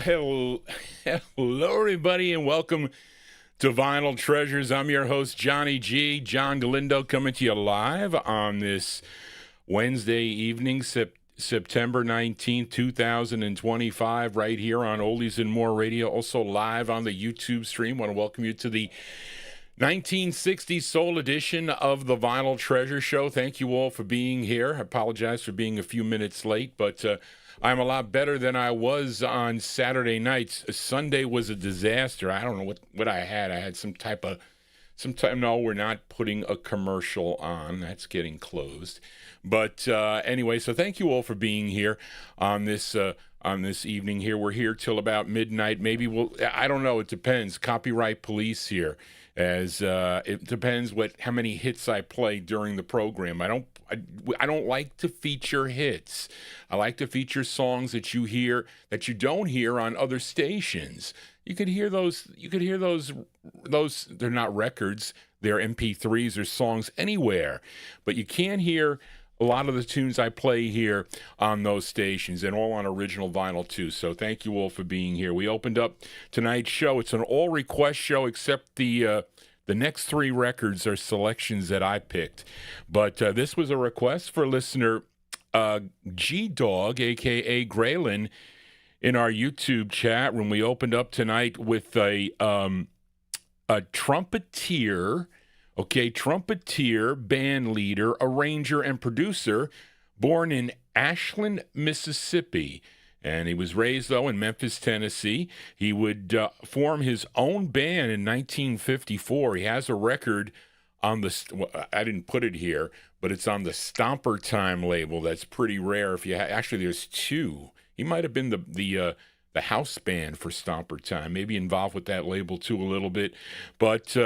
Hello, everybody, and welcome to Vinyltreasures. I'm your host, Johnny G. John Galindo, coming to you live on this Wednesday evening, September 19th, 2025, right here on Oldies and More Radio. Also live on the YouTube stream. Want to welcome you to the 1960s Soul edition of the Vinyltreasure Show. Thank you all for being here. I apologize for being a few minutes late, but I'm a lot better than I was on Saturday nights. Sunday was a disaster. I don't know what I had. I had no, we're not putting a commercial on. That's getting closed. But anyway, so thank you all for being here on this evening here. We're here till about midnight. Maybe I don't know. It depends. Copyright police here. As it depends how many hits I play during the program. I don't like to feature hits. I like to feature songs that you hear that you don't hear on other stations. You could hear those. They're not records. They're MP3s or songs anywhere, but you can't hear a lot of the tunes I play here on those stations, and all on original vinyl too. So thank you all for being here. We opened up tonight's show. It's an all-request show, except the next three records are selections that I picked. But this was a request for listener G-Dog, a.k.a. Graylin, in our YouTube chat room. We opened up tonight with a trumpeter. Okay, trumpeter, band leader, arranger, and producer, born in Ashland, Mississippi. And he was raised, though, in Memphis, Tennessee. He would form his own band in 1954. He has a record on I didn't put it here, but it's on the Stomper Time label. That's pretty rare. Actually, there's two. He might have been the house band for Stomper Time, maybe involved with that label too a little bit. But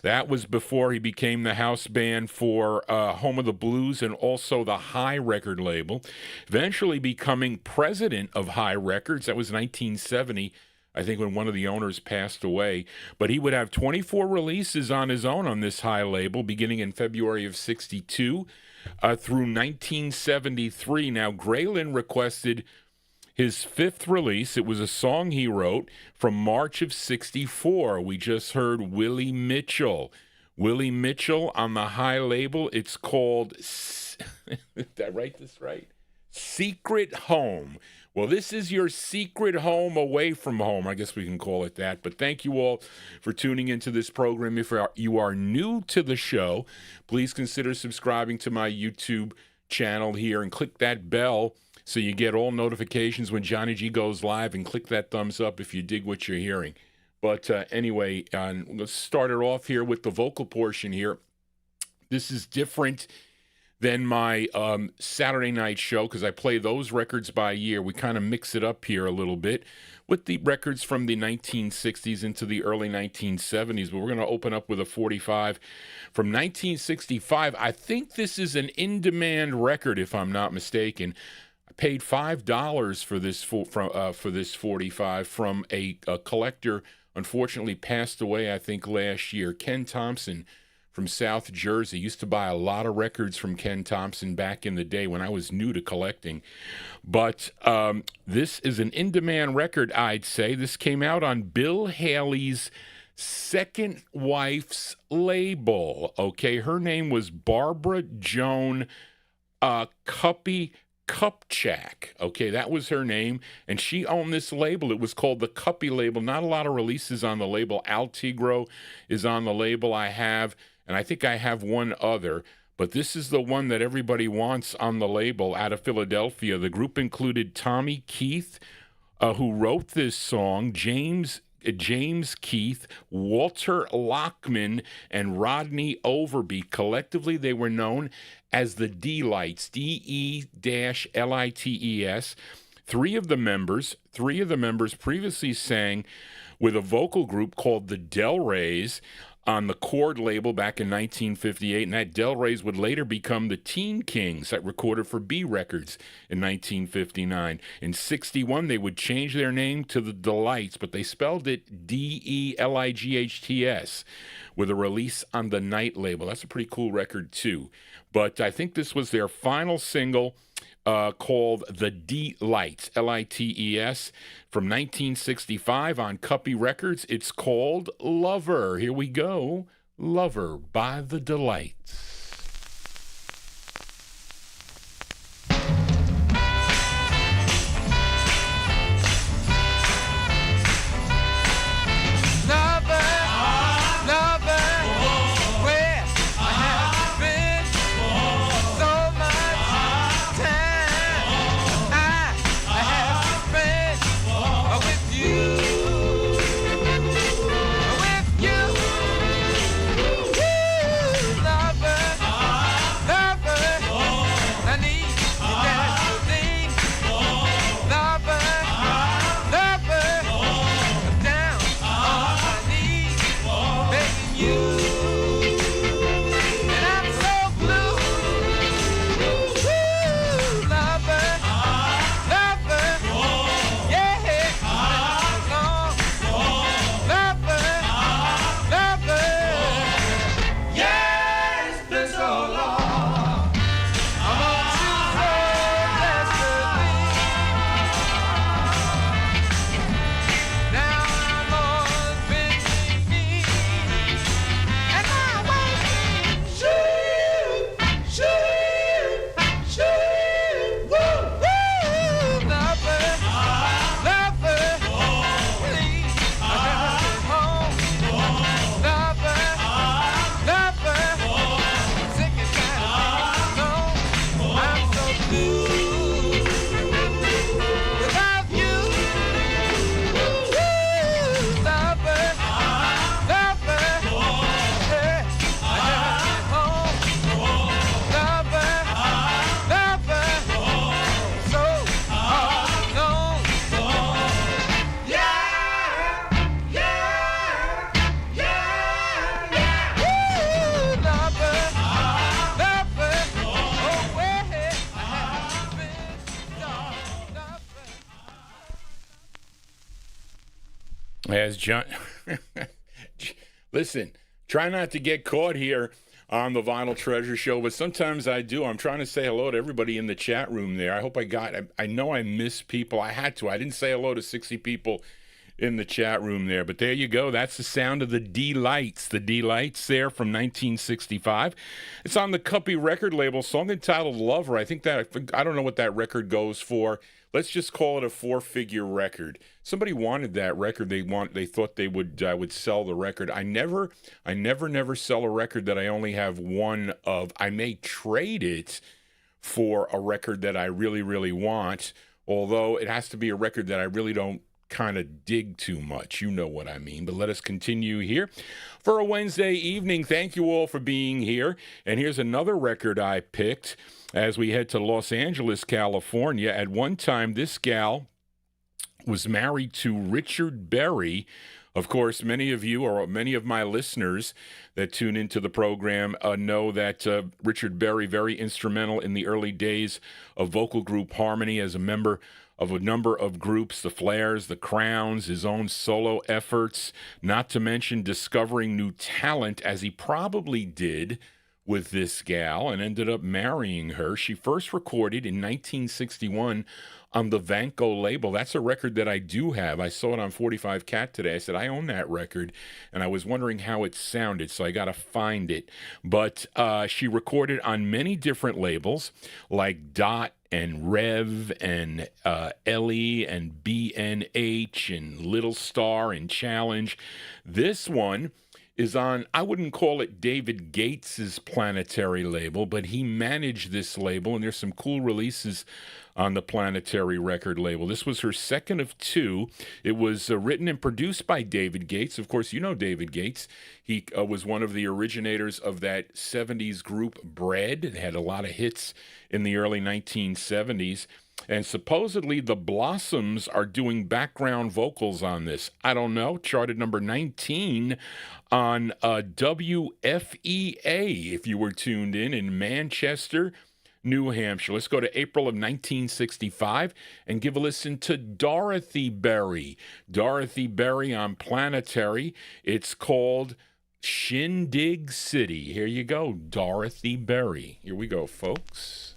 that was before he became the house band for Home of the Blues and also the High record label, eventually becoming president of High Records. That was 1970, I think, when one of the owners passed away. But he would have 24 releases on his own on this High label, beginning in February of 62 through 1973. Now, Graylin requested his fifth release. It was a song he wrote from March of 64. We just heard Willie Mitchell. Willie Mitchell on the High label. It's called, did I write this right? Secret Home. Well, this is your secret home away from home. I guess we can call it that. But thank you all for tuning into this program. If you are new to the show, please consider subscribing to my YouTube channel here and click that bell so you get all notifications when Johnny G goes live, and click that thumbs up if you dig what you're hearing. But anyway, let's start it off here with the vocal portion here. This is different than my Saturday night show because I play those records by year. We kind of mix it up here a little bit with the records from the 1960s into the early 1970s. But we're going to open up with a 45 from 1965. I think this is an in-demand record, if I'm not mistaken. Paid $5 for this 45 from a collector. Unfortunately, passed away, I think, last year. Ken Thompson from South Jersey. Used to buy a lot of records from Ken Thompson back in the day when I was new to collecting. But this is an in-demand record, I'd say. This came out on Bill Haley's second wife's label. Okay, her name was Barbara Joan Kupchak. Okay, that was her name, and she owned this label. It was called the Cuppy label. Not a lot of releases on the label. Altegro is on the label I have, and I think I have one other, but this is the one that everybody wants on the label out of Philadelphia. The group included Tommy Keith, who wrote this song, James Keith, Walter Lockman, and Rodney Overby. Collectively, they were known as the D-Lights, D-E-L-I-T-E-S. Three of the members previously sang with a vocal group called the Del Reys on the Chord label back in 1958, and that Del Reys would later become the Teen Kings that recorded for B Records in 1959. In 61, they would change their name to the Delights, but they spelled it D-E-L-I-G-H-T-S with a release on the Night label. That's a pretty cool record, too. But I think this was their final single called The D-Lights, Lites, from 1965 on Cuppy Records. It's called Lover. Here we go. Lover by The Delights. As John, listen, try not to get caught here on the Vinyltreasure show, but sometimes I do. I'm trying to say hello to everybody in the chat room there. I hope I know I missed people. I had to. I didn't say hello to 60 people in the chat room there, but there you go. That's the sound of the D-Lights. The D-Lights there from 1965. It's on the Cuppy record label, song entitled Lover. I don't know what that record goes for. Let's just call it a 4-figure record. Somebody wanted that record. They thought I would sell the record. I never sell a record that I only have one of. I may trade it for a record that I really, really want, although it has to be a record that I really don't kind of dig too much. You know what I mean. But let us continue here for a Wednesday evening. Thank you all for being here. And here's another record I picked as we head to Los Angeles, California. At one time, this gal was married to Richard Berry. Of course, many of you or many of my listeners that tune into the program know that Richard Berry, very instrumental in the early days of vocal group harmony as a member of a number of groups, the Flares, the Crowns, his own solo efforts, not to mention discovering new talent as he probably did with this gal and ended up marrying her. She first recorded in 1961 on the Vanco label. That's a record that I do have. I saw it on 45 Cat today. I said, I own that record, and I was wondering how it sounded, so I got to find it. But she recorded on many different labels like Dot and Rev and Ellie and B&H and Little Star and Challenge. This one is on, I wouldn't call it David Gates's Planetary label, but he managed this label, and there's some cool releases on the Planetary record label. This was her second of two. It was written and produced by David Gates. Of course, you know David Gates. He was one of the originators of that 70s group Bread. It had a lot of hits in the early 1970s. And supposedly the Blossoms are doing background vocals on this. I don't know. Charted number 19 on WFEA, if you were tuned in Manchester, New Hampshire. Let's go to April of 1965 and give a listen to Dorothy Berry. Dorothy Berry on Planetary. It's called Shindig City. Here you go, Dorothy Berry. Here we go, folks.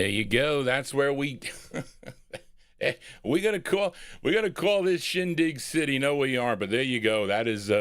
There you go. That's where we we gotta call this Shindig City. No, we aren't. But there you go. That is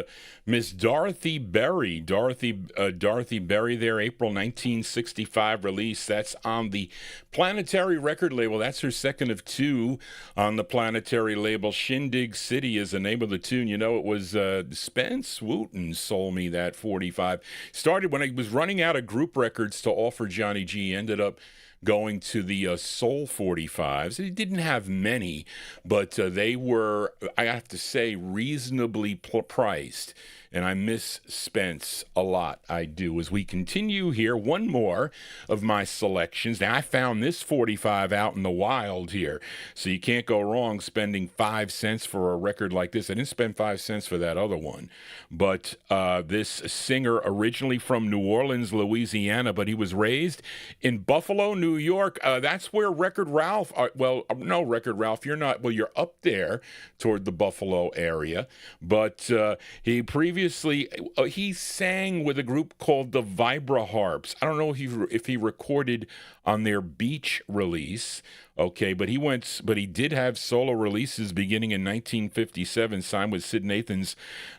Miss Dorothy Berry. Dorothy Berry. There, April 1965 release. That's on the Planetary record label. That's her second of two on the Planetary label. Shindig City is the name of the tune. You know, it was Spence Wooten sold me that 45. Started when I was running out of group records to offer Johnny G. Ended up going to the Soul 45s. He didn't have many, but they were, I have to say, reasonably priced. And I miss Spence a lot. I do. As we continue here, one more of my selections. Now, I found this 45 out in the wild here, so you can't go wrong spending 5 cents for a record like this. I didn't spend 5 cents for that other one. But this singer, originally from New Orleans, Louisiana, but he was raised in Buffalo, New York. That's where Record Ralph, no, Record Ralph, you're not, well, you're up there toward the Buffalo area. But he previously, he sang with a group called the Vibra Harps. I don't know if he recorded on their Beach release, okay, but he did have solo releases beginning in 1957, signed with Sid Nathan's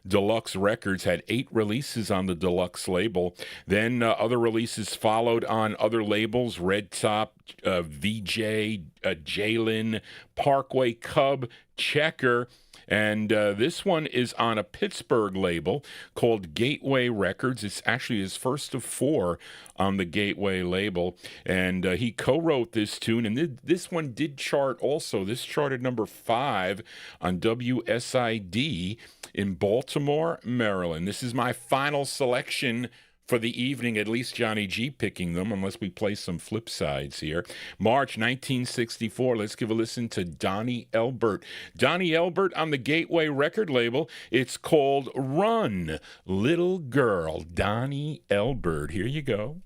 Deluxe Records, had 8 releases on the Deluxe label. Then other releases followed on other labels, Red Top, VJ, Jalen, Parkway Cub, Checker. And this one is on a Pittsburgh label called Gateway Records. It's actually his first of 4 on the Gateway label. And he co-wrote this tune. And this one did chart also. This charted number 5 on WSID in Baltimore, Maryland. This is my final selection for the evening, at least Johnny G picking them, unless we play some flip sides here. March 1964, let's give a listen to Donnie Elbert. Donnie Elbert on the Gateway record label. It's called Run, Little Girl. Donnie Elbert. Here you go.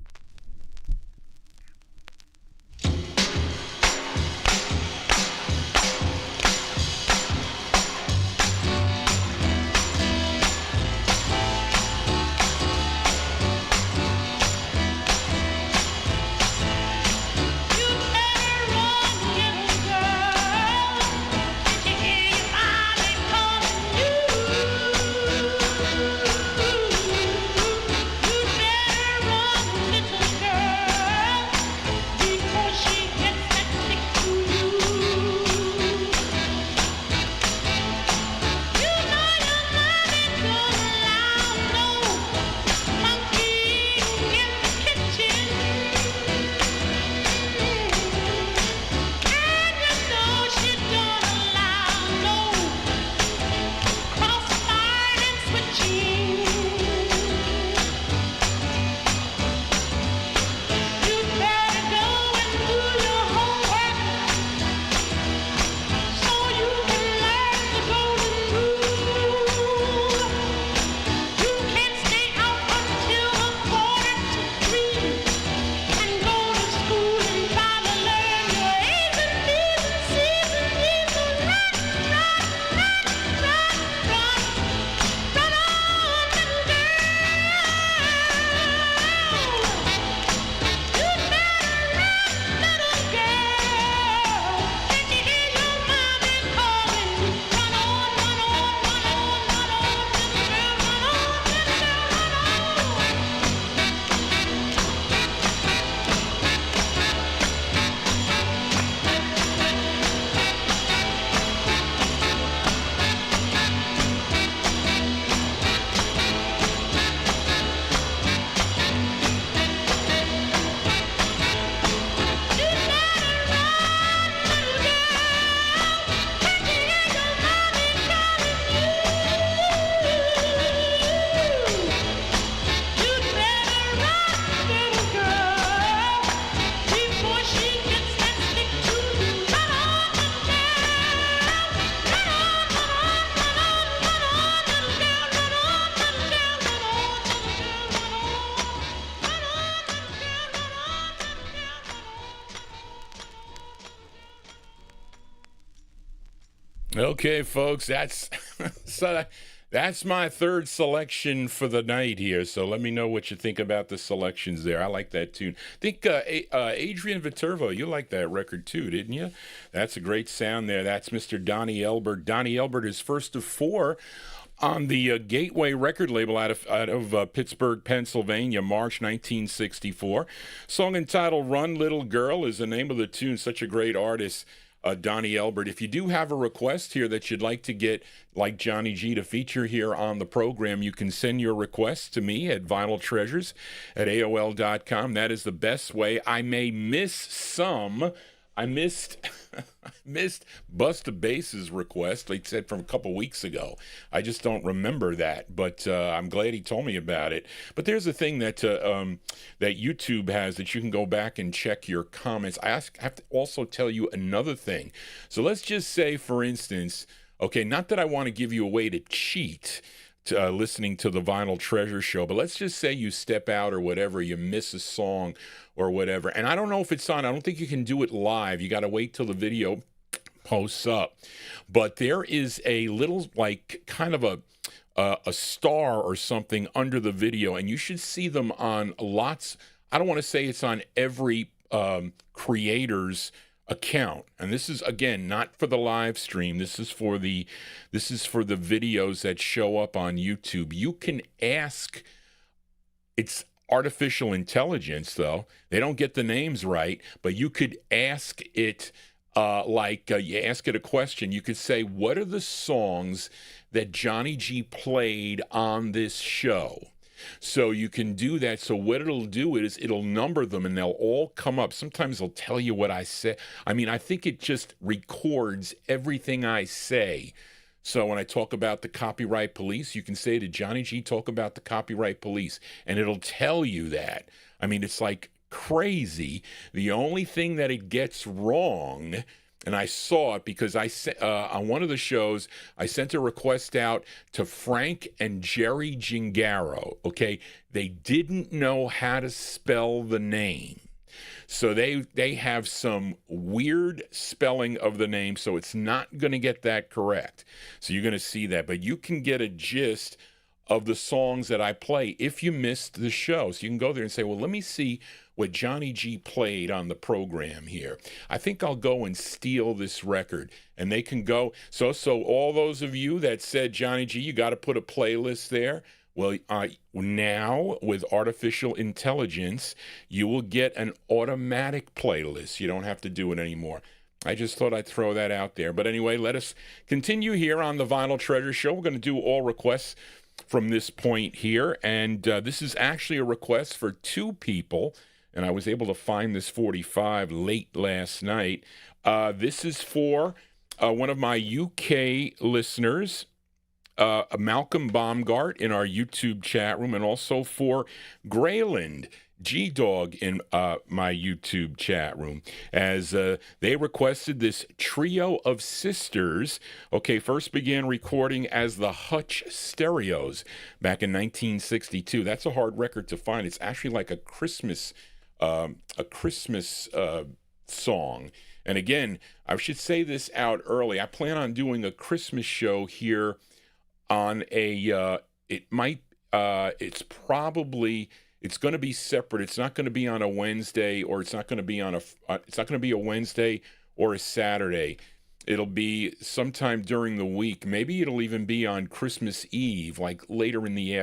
Okay, folks, that's That's my third selection for the night here, so let me know what you think about the selections there. I like that tune. I think Adrian Viterbo, you like that record too, didn't you? That's a great sound there. That's Mr. Donnie Elbert. Donnie Elbert is first of four on the Gateway record label out of Pittsburgh, Pennsylvania, March 1964. Song entitled Run Little Girl is the name of the tune. Such a great artist. Donnie Elbert. If you do have a request here that you'd like to get, like Johnny G, to feature here on the program, you can send your request to me at Vinyltreasures at AOL.com. That is the best way. I may miss some. I missed Busta Bass's request, like I said, from a couple weeks ago. I just don't remember that, but I'm glad he told me about it. But there's a thing that that YouTube has that you can go back and check your comments. I have to also tell you another thing. So let's just say, for instance, okay, not that I want to give you a way to cheat, listening to the Vinyltreasure show, but let's just say you step out or whatever, you miss a song or whatever, and I don't know if it's on. I don't think you can do it live. You got to wait till the video posts up. But there is a little, like, kind of a star or something under the video, and you should see them on lots. I don't want to say it's on every creator's account, and this is, again, not for the live stream. This is for the videos that show up on YouTube. You can ask. It's artificial intelligence, though. They don't get the names right, but you could ask it you ask it a question. You could say, what are the songs that Johnny G played on this show? So you can do that. So what it'll do is it'll number them and they'll all come up. Sometimes it'll tell you what I say. I mean, I think it just records everything I say. So when I talk about the copyright police, you can say to Johnny G, talk about the copyright police, and it'll tell you that. I mean, it's like crazy. The only thing that it gets wrong, and I saw it because I on one of the shows, I sent a request out to Frank and Jerry Gingaro, okay? They didn't know how to spell the name. So they have some weird spelling of the name, so it's not going to get that correct. So you're going to see that. But you can get a gist of the songs that I play if you missed the show. So you can go there and say, well, let me see what Johnny G played on the program here. I think I'll go and steal this record. And they can go. So all those of you that said, Johnny G, you got to put a playlist there. Well, now with artificial intelligence, you will get an automatic playlist. You don't have to do it anymore. I just thought I'd throw that out there. But anyway, let us continue here on the Vinyltreasure show. We're going to do all requests from this point here. And this is actually a request for two people. And I was able to find this 45 late last night. This is for one of my UK listeners, Malcolm Baumgart in our YouTube chat room, and also for Grayland G-Dog in my YouTube chat room, as they requested this trio of sisters. Okay, first began recording as the Hutch Stereos back in 1962. That's a hard record to find. It's actually like a Christmas song. And again, I should say this out early. I plan on doing a Christmas show here on a it's going to be separate. It's not going to be on a Wednesday, or it's not going to be on it's not going to be a Wednesday or a Saturday. It'll be sometime during the week. Maybe it'll even be on Christmas Eve, like later in the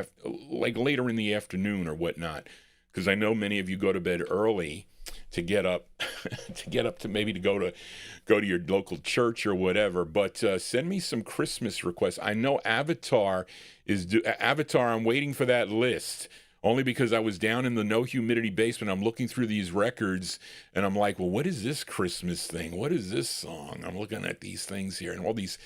afternoon or whatnot, because I know many of you go to bed early to get up to maybe to go to your local church or whatever. But send me some Christmas requests. I know Avatar I'm waiting for that list, only because I was down in the no humidity basement. I'm looking through these records and I'm like, well, what is this Christmas thing? What is this song? I'm looking at these things here and all these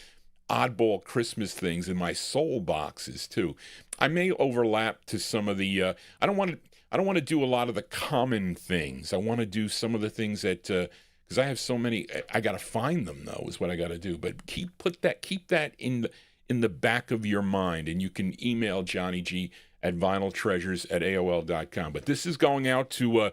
oddball Christmas things in my soul boxes too. I may overlap to some of the I don't want to do a lot of the common things. I want to do some of the things that, because I have so many, I got to find them though, is what I got to do. But keep that in the back of your mind, and you can email Johnny G at vinyltreasures@aol.com. But this is going out to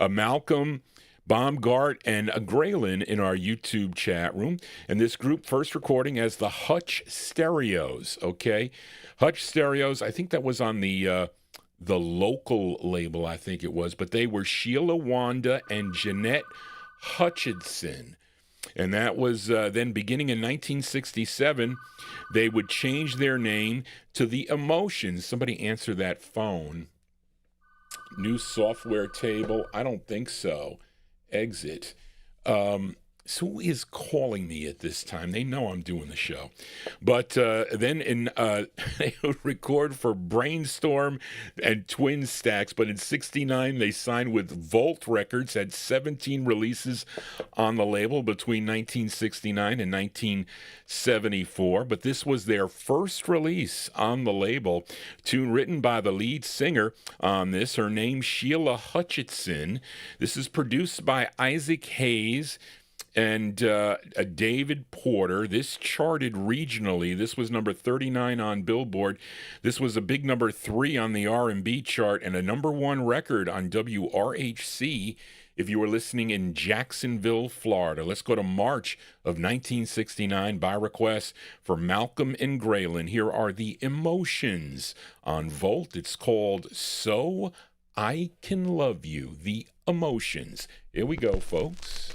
Malcolm Baumgart and Graylin in our YouTube chat room. And this group first recording as the Hutch Stereos, okay? Hutch Stereos, I think that was on the local label, I think it was, but they were Sheila Wanda and Jeanette Hutchinson. And that was then beginning in 1967, they would change their name to the Emotions. Somebody answer that phone. New software table? I don't think so. Exit. So who is calling me at this time? They know I'm doing the show. But then they would record for Brainstorm and Twin Stacks. But in 69, they signed with Volt Records, had 17 releases on the label between 1969 and 1974. But this was their first release on the label. Tune written by the lead singer on this. Her name's Sheila Hutchinson. This is produced by Isaac Hayes and David Porter. This charted regionally. This was number 39 on Billboard. This was a big number 3 on the R&B chart and a number 1 record on WRHC if you were listening in Jacksonville, Florida. Let's go to March of 1969 by request for Malcolm and Graylin. Here are the Emotions on Volt. It's called So I Can Love You. The Emotions. Here we go, folks.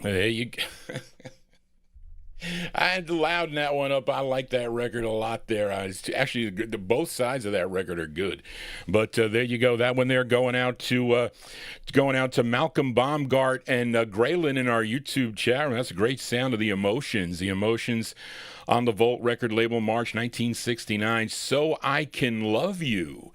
There you go. I had to louden that one up. I like that record a lot there. Actually, both sides of that record are good. But there you go. That one there going out to Malcolm Baumgart and Graylin in our YouTube chat room. That's a great sound of the Emotions. The Emotions on the Volt record label, March 1969. So I Can Love You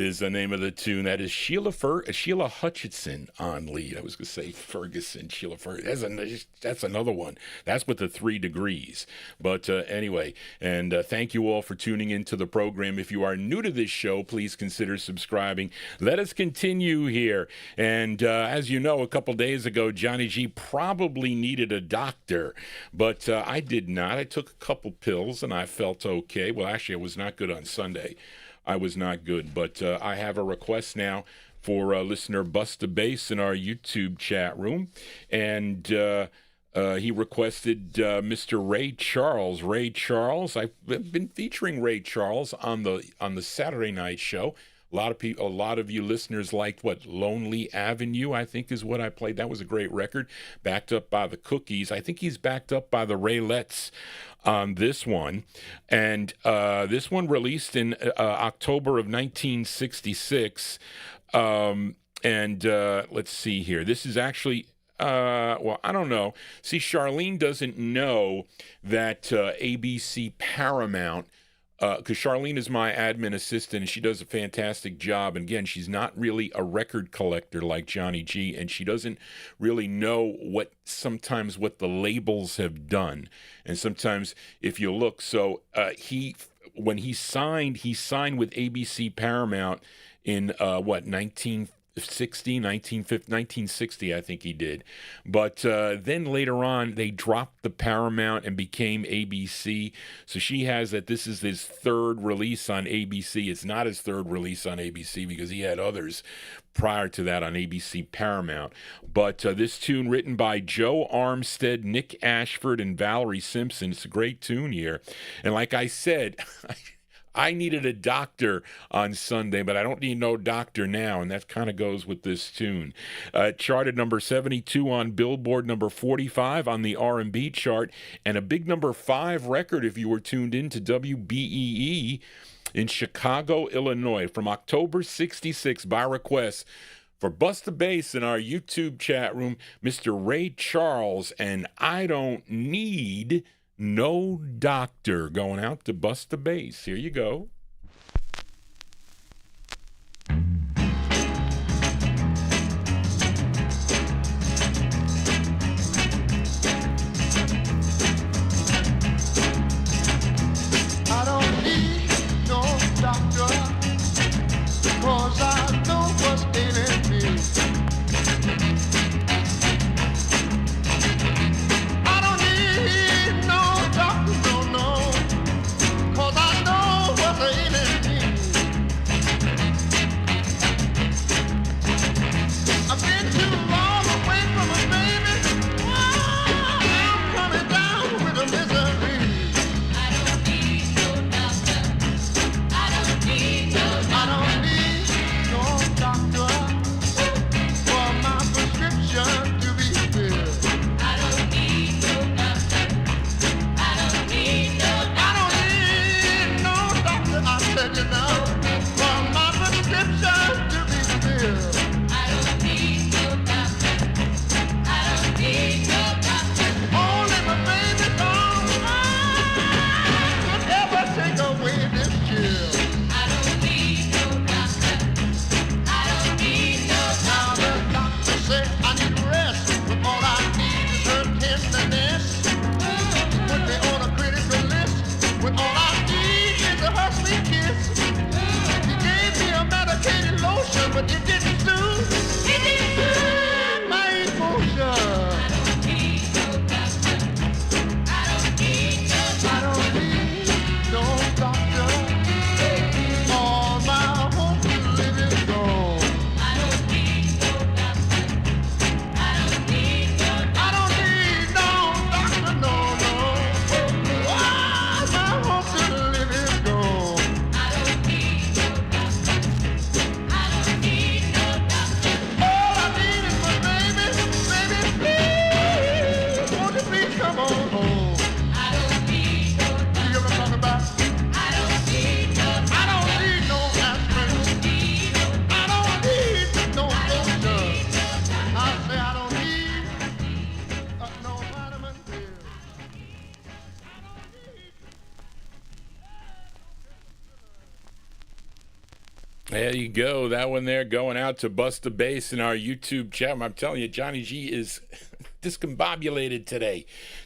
is the name of the tune. That is Sheila Hutchison on lead. I was going to say Ferguson, Sheila Ferguson. That's another one. That's with the 3 degrees. But anyway, and thank you all for tuning into the program. If you are new to this show, please consider subscribing. Let us continue here. And as you know, a couple days ago, Johnny G probably needed a doctor, but I did not. I took a couple pills and I felt okay. Well, actually, I was not good on Sunday. I was not good, but I have a request now for listener Busta Bass in our YouTube chat room, and he requested Mr. Ray Charles. Ray Charles, I've been featuring Ray Charles on the Saturday night show. A lot of you listeners liked Lonely Avenue, I think is what I played. That was a great record, backed up by the Cookies. I think he's backed up by the Royalettes on this one. And this one released in October of 1966. Let's see here. This is actually... I don't know. See, Charlene doesn't know that ABC Paramount, because Charlene is my admin assistant, and she does a fantastic job. And again, she's not really a record collector like Johnny G, and she doesn't really know sometimes what the labels have done. And sometimes, if you look, when he signed with ABC Paramount in 1960, I think he did. But then later on, they dropped the Paramount and became ABC. So she has that this is his third release on ABC. It's not his third release on ABC because he had others prior to that on ABC Paramount. But this tune written by Joe Armstead, Nick Ashford, and Valerie Simpson. It's a great tune here. And like I said... I needed a doctor on Sunday, but I don't need no doctor now, and that kind of goes with this tune. Charted number 72 on Billboard, number 45 on the R&B chart, and a big number 5 record if you were tuned in to WBEE in Chicago, Illinois, from October 66 by request. For Busta Bass in our YouTube chat room, Mr. Ray Charles, and I Don't Need No Doctor, going out to Busta Bass. Here you go. I don't need no doctor, 'cause I know what's in me. I don't need no doctor, no, 'cause I know what's in There you go. That one there going out to Busta Bass in our YouTube chat. I'm telling you, Johnny G is discombobulated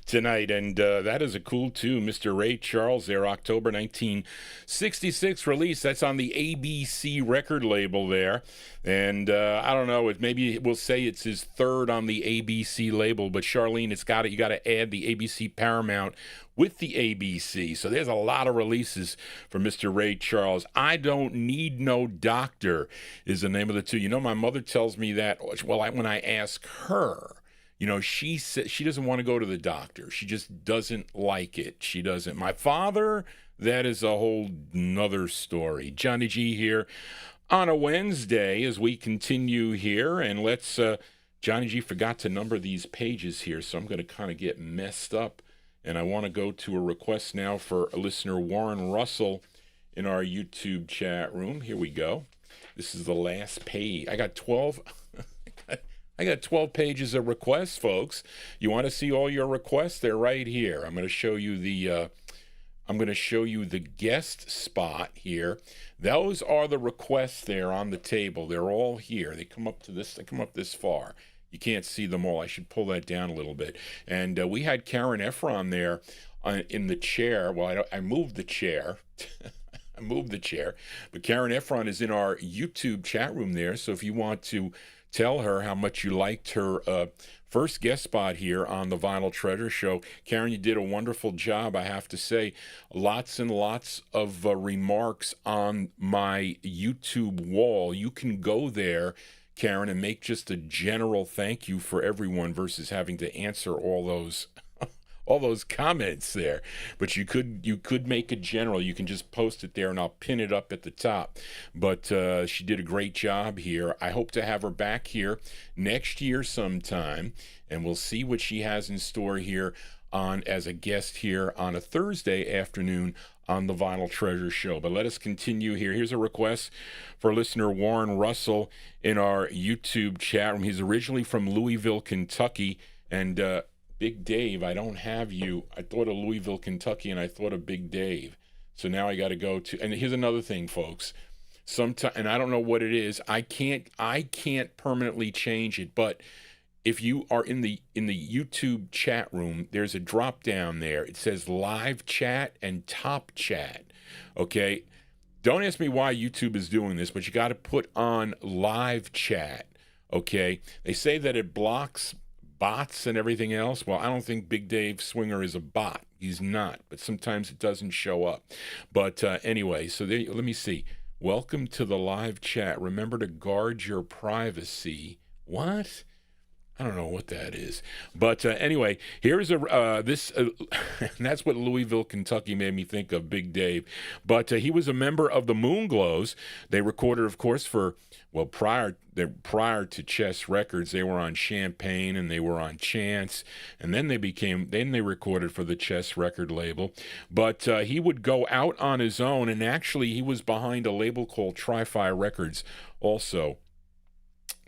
tonight, and that is a cool tune. Mr. Ray Charles there, October 1966 release. That's on the ABC record label there, and I don't know, maybe we'll say it's his third on the ABC label, but Charlene, you got to add the ABC Paramount with the ABC. So there's a lot of releases for Mr. Ray Charles. I Don't Need No Doctor is the name of the tune. You know, my mother tells me that, well, when I ask her, you know, she says she doesn't want to go to the doctor. She just doesn't like it. She doesn't. My father, that is a whole nother story. Johnny G here on a Wednesday as we continue here. And let's, Johnny G forgot to number these pages here, so I'm going to kind of get messed up. And I want to go to a request now for a listener, Warren Russell, in our YouTube chat room. Here we go. This is the last page. I got 12 pages of requests, folks. You want to see all your requests? They're right here. I'm going to show you the guest spot here. Those are the requests there on the table. They're all here. They come up this far. You can't see them all. I should pull that down a little bit. And we had Karen Efron there in the chair. Well, I moved the chair. But Karen Efron is in our YouTube chat room there. So if you want to tell her how much you liked her first guest spot here on the Vinyl Treasure Show, Karen, you did a wonderful job, I have to say. Lots and lots of remarks on my YouTube wall. You can go there, Karen, and make just a general thank you for everyone versus having to answer all those comments there. But you could make it general. You can just post it there and I'll pin it up at the top. But she did a great job here. I hope to have her back here next year sometime, and we'll see what she has in store here as a guest here on a Thursday afternoon on the Vinyl Treasure Show. But let us continue here. Here's a request for listener Warren Russell in our YouTube chat room. He's originally from Louisville, Kentucky, and Big Dave, I don't have you. I thought of Louisville, Kentucky, and I thought of Big Dave. So now I got to go to, and here's another thing, folks. And I don't know what it is. I can't permanently change it, but if you are in the YouTube chat room, there's a drop down there. It says live chat and top chat. Okay? Don't ask me why YouTube is doing this, but you got to put on live chat. Okay? They say that it blocks bots and everything else. Well, I don't think Big Dave Swinger is a bot. He's not, but sometimes it doesn't show up. But anyway, so there, let me see. Welcome to the live chat. Remember to guard your privacy. What? I don't know what that is. But anyway, here's that's what Louisville, Kentucky made me think of, Big Dave. But he was a member of the Moonglows. They recorded, of course, prior to Chess Records, they were on Champagne and they were on Chance. And then they recorded for the Chess record label. But he would go out on his own, and actually he was behind a label called Tri-Fi Records also.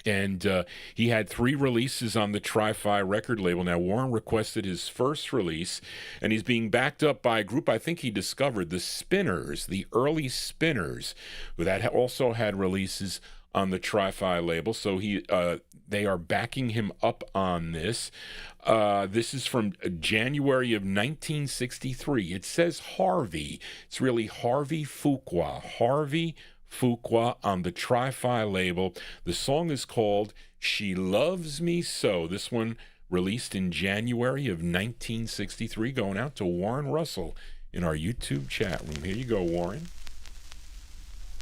And he had 3 releases on the Tri-Fi record label. Now, Warren requested his first release, and he's being backed up by a group I think he discovered, the Spinners, the early Spinners, that also had releases on the Tri-Fi label. So they are backing him up on this. This is from January of 1963. It says Harvey. It's really Harvey Fuqua. Harvey Fuqua on the Tri-Fi label. The song is called She Loves Me So. This one released in January of 1963. Going out to Warren Russell in our YouTube chat room. Here you go, Warren.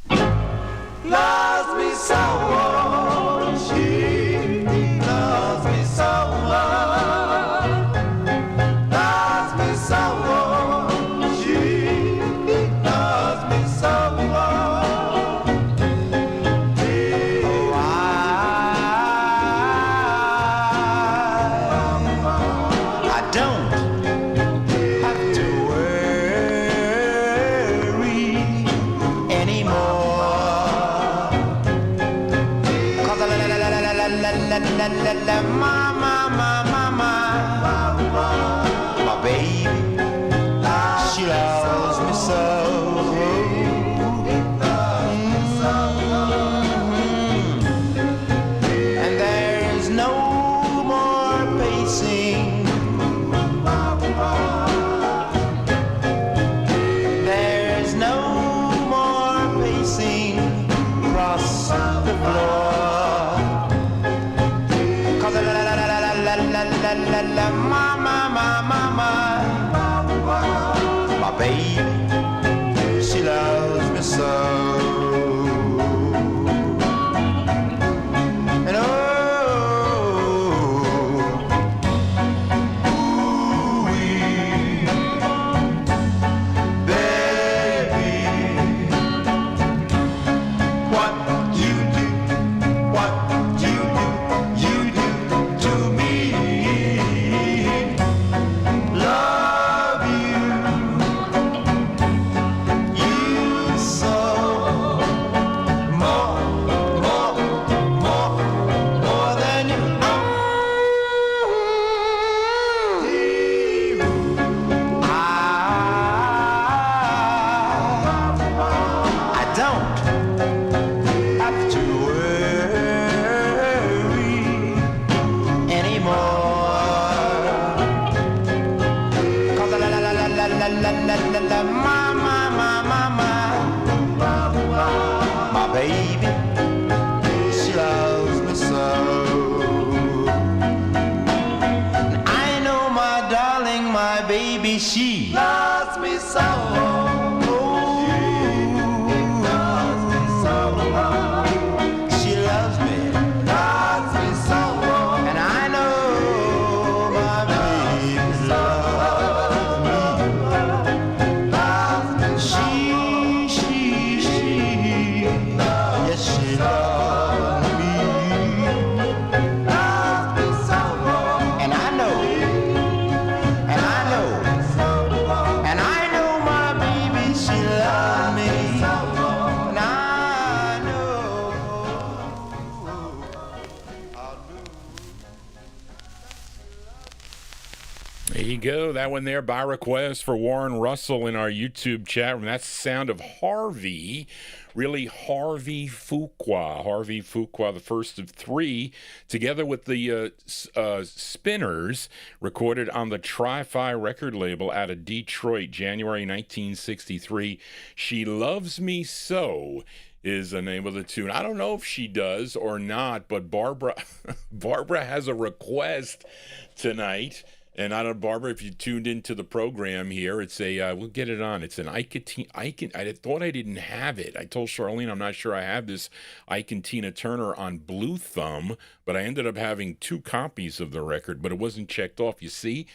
Loves me so, she loves me so, loves me so, she loves me so. My baby, she loves me so. pacing. There's no more pacing across the floor. 'Cause la la la la la la la la la mama, my baby, she loves me so. She loves me so. She loves me so. And I know my baby loves me. She, yes, she loves me. And I know. There you go. That one there by request for Warren Russell in our YouTube chat room. That's the sound of Harvey, really Harvey Fuqua. Harvey Fuqua, the first of three, together with the Spinners, recorded on the Tri-Fi record label out of Detroit, January 1963. She Loves Me So is the name of the tune. I don't know if she does or not, but Barbara has a request tonight. And I don't know, Barbara, if you tuned into the program here, it's a, we'll get it on. It's an I thought I didn't have it. I told Charlene I'm not sure I have this Ike and Tina Turner on Blue Thumb, but I ended up having 2 copies of the record, but it wasn't checked off. You see,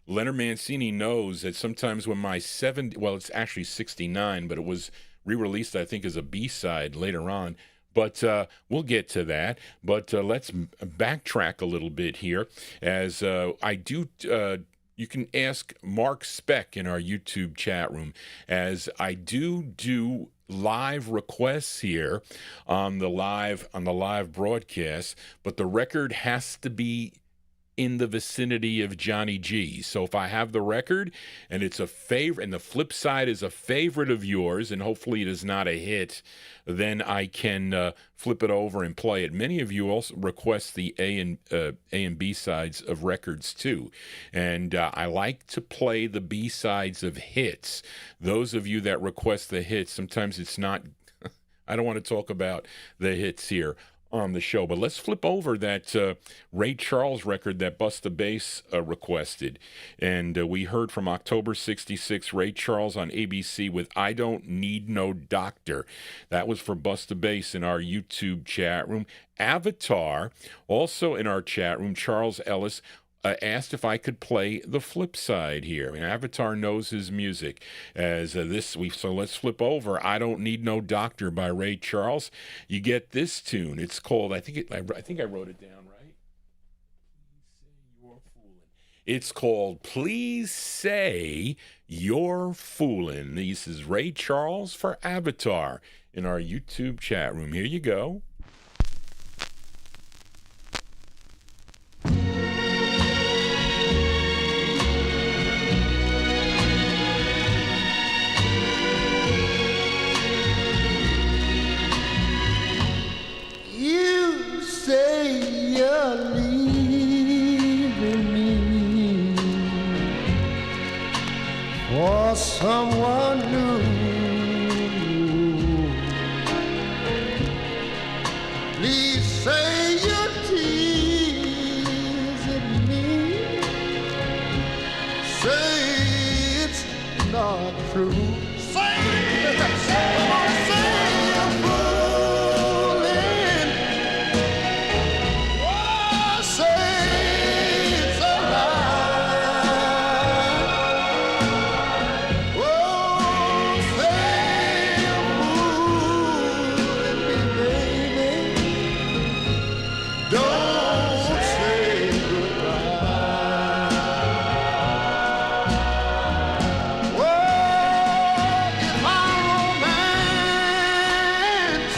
Leonard Mancini knows that sometimes when my it's actually 69, but it was re-released, I think, as a B-side later on. But we'll get to that. But let's backtrack a little bit here. As I do, you can ask Mark Speck in our YouTube chat room. As I do live requests here on the live broadcast, but the record has to be in the vicinity of Johnny G's. So if I have the record and it's a favorite, and the flip side is a favorite of yours, and hopefully it is not a hit, then I can flip it over and play it. Many of you also request the A and B sides of records too, and I like to play the B sides of hits. Those of you that request the hits, sometimes it's not. I don't want to talk about the hits here on the show, but let's flip over that Ray Charles record that Busta Bass requested. And we heard from October 66, Ray Charles on ABC with I Don't Need No Doctor. That was for Busta Bass in our YouTube chat room. Avatar, also in our chat room, Charles Ellis asked if I could play the flip side here. I mean, Avatar knows his music. So let's flip over. I Don't Need No Doctor by Ray Charles. You get this tune. It's called, I think I wrote it down right. It's called Please Say You're Foolin'. This is Ray Charles for Avatar in our YouTube chat room. Here you go. You say you're leaving me, for someone new. Please say you're teasing me. Say it's not true. Say it. Come on, say you're fooling. Oh, say it's a lie. Oh, say you're fooling me, baby. Don't say goodbye. Oh, if our romance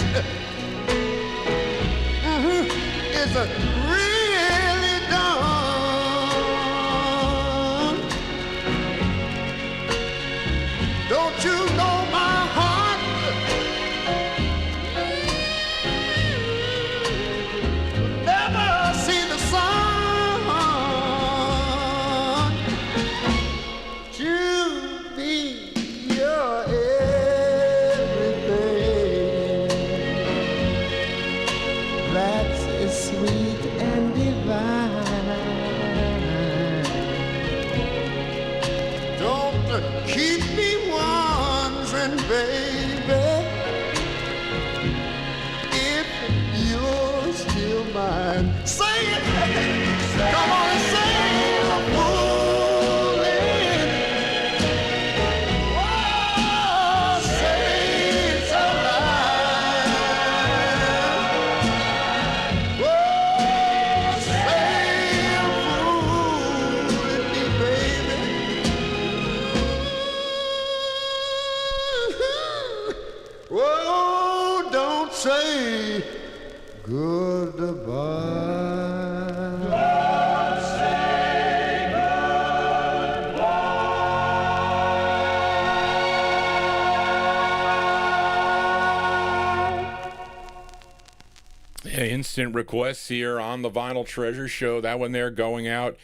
is really done, don't you know my heart never see the sun to be your everything. That's sweet and divine. Don't keep me wondering, baby, if you're still mine. Say it! Come on and say you're fooling. Oh, say it's a lie. Oh, say you're fooling me, baby. Oh, don't say goodbye. Don't say goodbye. Instant requests here on the Vinyl Treasure Show. That one there going out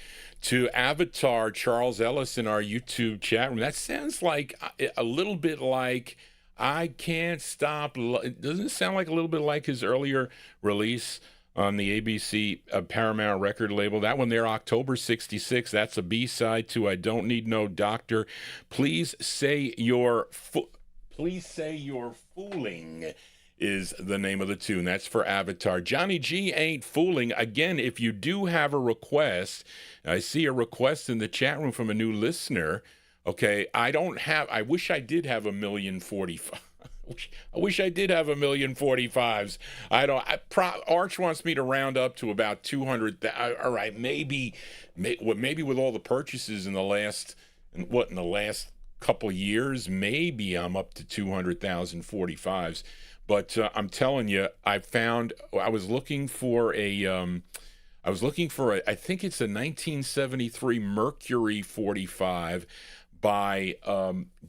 to Avatar Charles Ellis in our YouTube chat room. That sounds like a little bit like I Can't Stop. Doesn't it sound like a little bit like his earlier release on the ABC Paramount record label? That one there, October 66. That's a B-side to I Don't Need No Doctor. Please say you're fooling is the name of the tune. That's for Avatar. Johnny G ain't fooling. Again, if you do have a request, I see a request in the chat room from a new listener. Okay, I wish I did have 1,045. I wish I did have 1,045s. Arch wants me to round up to about 200. All right, maybe with all the purchases in the last couple years, maybe I'm up to 200,000 45s. But I'm telling you, I was looking for I think it's a 1973 Mercury 45 by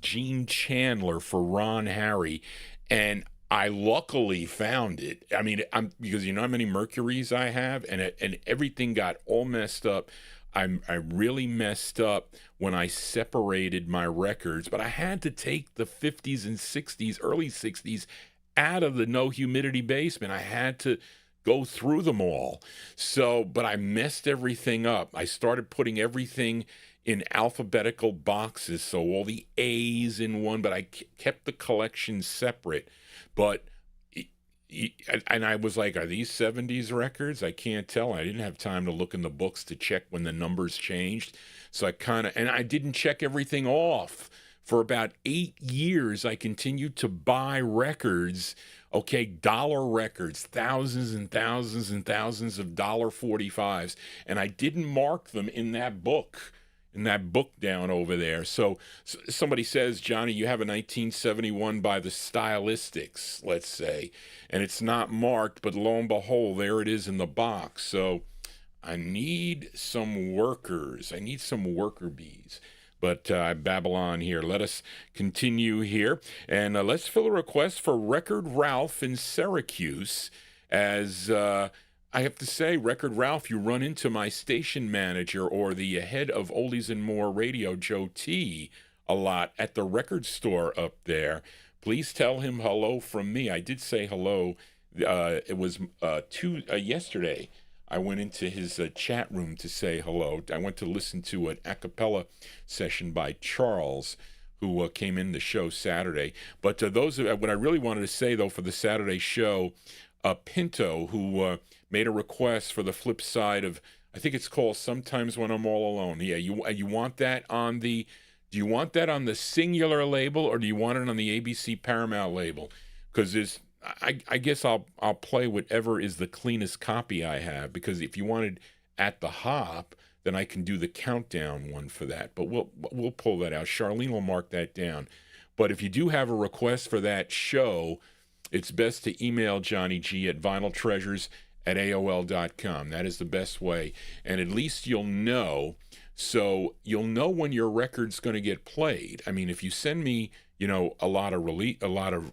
Gene Chandler for Ron Harry, and I luckily found it. I mean, because you know how many Mercuries I have, and everything got all messed up. I really messed up when I separated my records, but I had to take the 50s and 60s, early 60s, out of the no humidity basement. I had to go through them all. So, but I messed everything up. I started putting everything in alphabetical boxes, so all the A's in one, but I kept the collection separate. But and I was like, are these 70s records? I can't tell. I didn't have time to look in the books to check when the numbers changed. So I didn't check everything off. For about 8 years, I continued to buy records, dollar records, thousands and thousands and thousands of $45s, and I didn't mark them in that book down over there. So somebody says, Johnny, you have a 1971 by the Stylistics, let's say, and it's not marked, but lo and behold, there it is in the box. So I need some workers. I need some worker bees. But I babble on here. Let us continue here. And let's fill a request for Record Ralph in Syracuse. As I have to say, Record Ralph, you run into my station manager or the head of Oldies and More Radio, Joe T, a lot at the record store up there. Please tell him hello from me. I did say hello. It was yesterday. I went into his chat room to say hello. I went to listen to an a cappella session by Charles, who came in the show Saturday. But what I really wanted to say, though, for the Saturday show, Pinto, who made a request for the flip side of, I think it's called Sometimes When I'm All Alone. Yeah, you want that on the, do you want that on the singular label, or do you want it on the ABC Paramount label? Because I guess I'll play whatever is the cleanest copy I have, because if you wanted At the Hop, then I can do the countdown one for that. But we'll pull that out. Charlene will mark that down. But if you do have a request for that show, it's best to email Johnny G at vinyltreasures@aol.com. That is the best way. And at least you'll know. So you'll know when your record's going to get played. I mean, if you send me, a lot of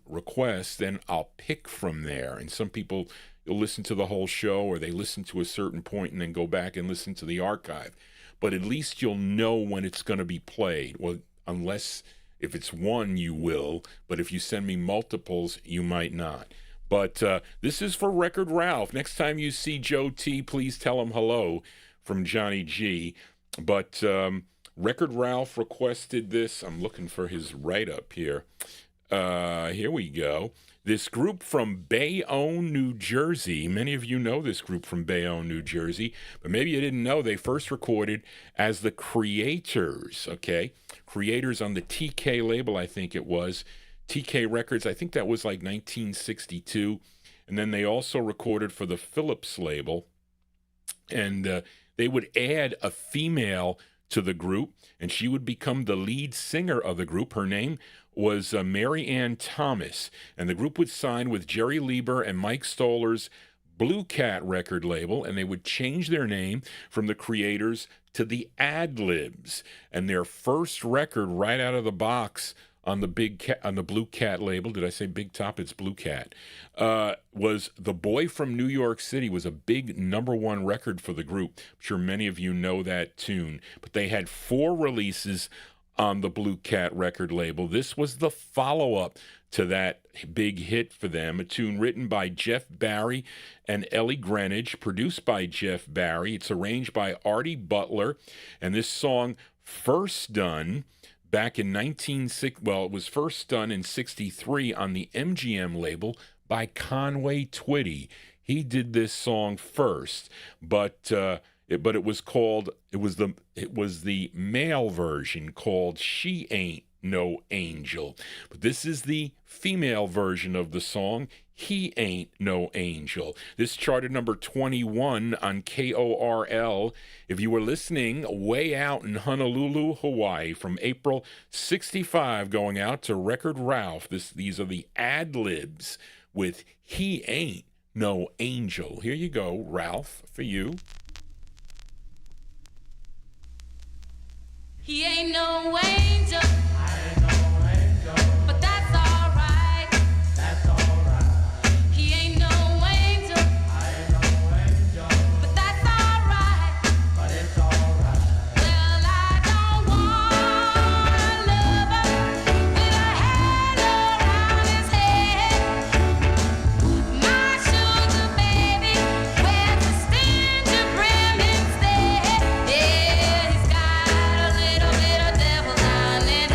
requests, then I'll pick from there. And some people, you'll listen to the whole show, or they listen to a certain point and then go back and listen to the archive. But at least you'll know when it's going to be played. Well, unless if it's one, you will. But if you send me multiples, you might not. But this is for Record Ralph. Next time you see Joe T, please tell him hello from Johnny G. But Record Ralph requested this. I'm looking for his write-up here. Here we go. This group from Bayonne, New Jersey. Many of you know this group from Bayonne, New Jersey, but maybe you didn't know they first recorded as the Creators, okay? Creators on the TK label, I think it was. TK Records, I think that was like 1962. And then they also recorded for the Philips label. And they would add a female to the group, and she would become the lead singer of the group. Her name was Mary Ann Thomas, and the group would sign with Jerry Lieber and Mike Stoller's Blue Cat record label, and they would change their name from the Creators to the AdLibs. And their first record right out of the box on the Blue Cat label, did I say Big Top? It's Blue Cat, was The Boy from New York City. Was a big #1 record for the group. I'm sure many of you know that tune. But they had 4 releases on the Blue Cat record label. This was the follow-up to that big hit for them, a tune written by Jeff Barry and Ellie Greenwich, produced by Jeff Barry. It's arranged by Artie Butler, and this song first done back in it was first done in 63 on the MGM label by Conway Twitty. He did this song first, but it was the male version called She Ain't No Angel. But this is the female version of the song, He Ain't No Angel. This charted number 21 on KORL. If you were listening way out in Honolulu, Hawaii, from April 65, going out to Record Ralph, these are the AdLibs with He Ain't No Angel. Here you go, Ralph, for you. He ain't no angel. I ain't no angel. But that's all right. That's all right. He ain't no angel. I ain't no angel. But that's all right. But it's all right. Well, I don't want a lover with a halo around his head. My sugar baby wears a stingy brim instead. Yeah, he's got a little bit of devil down in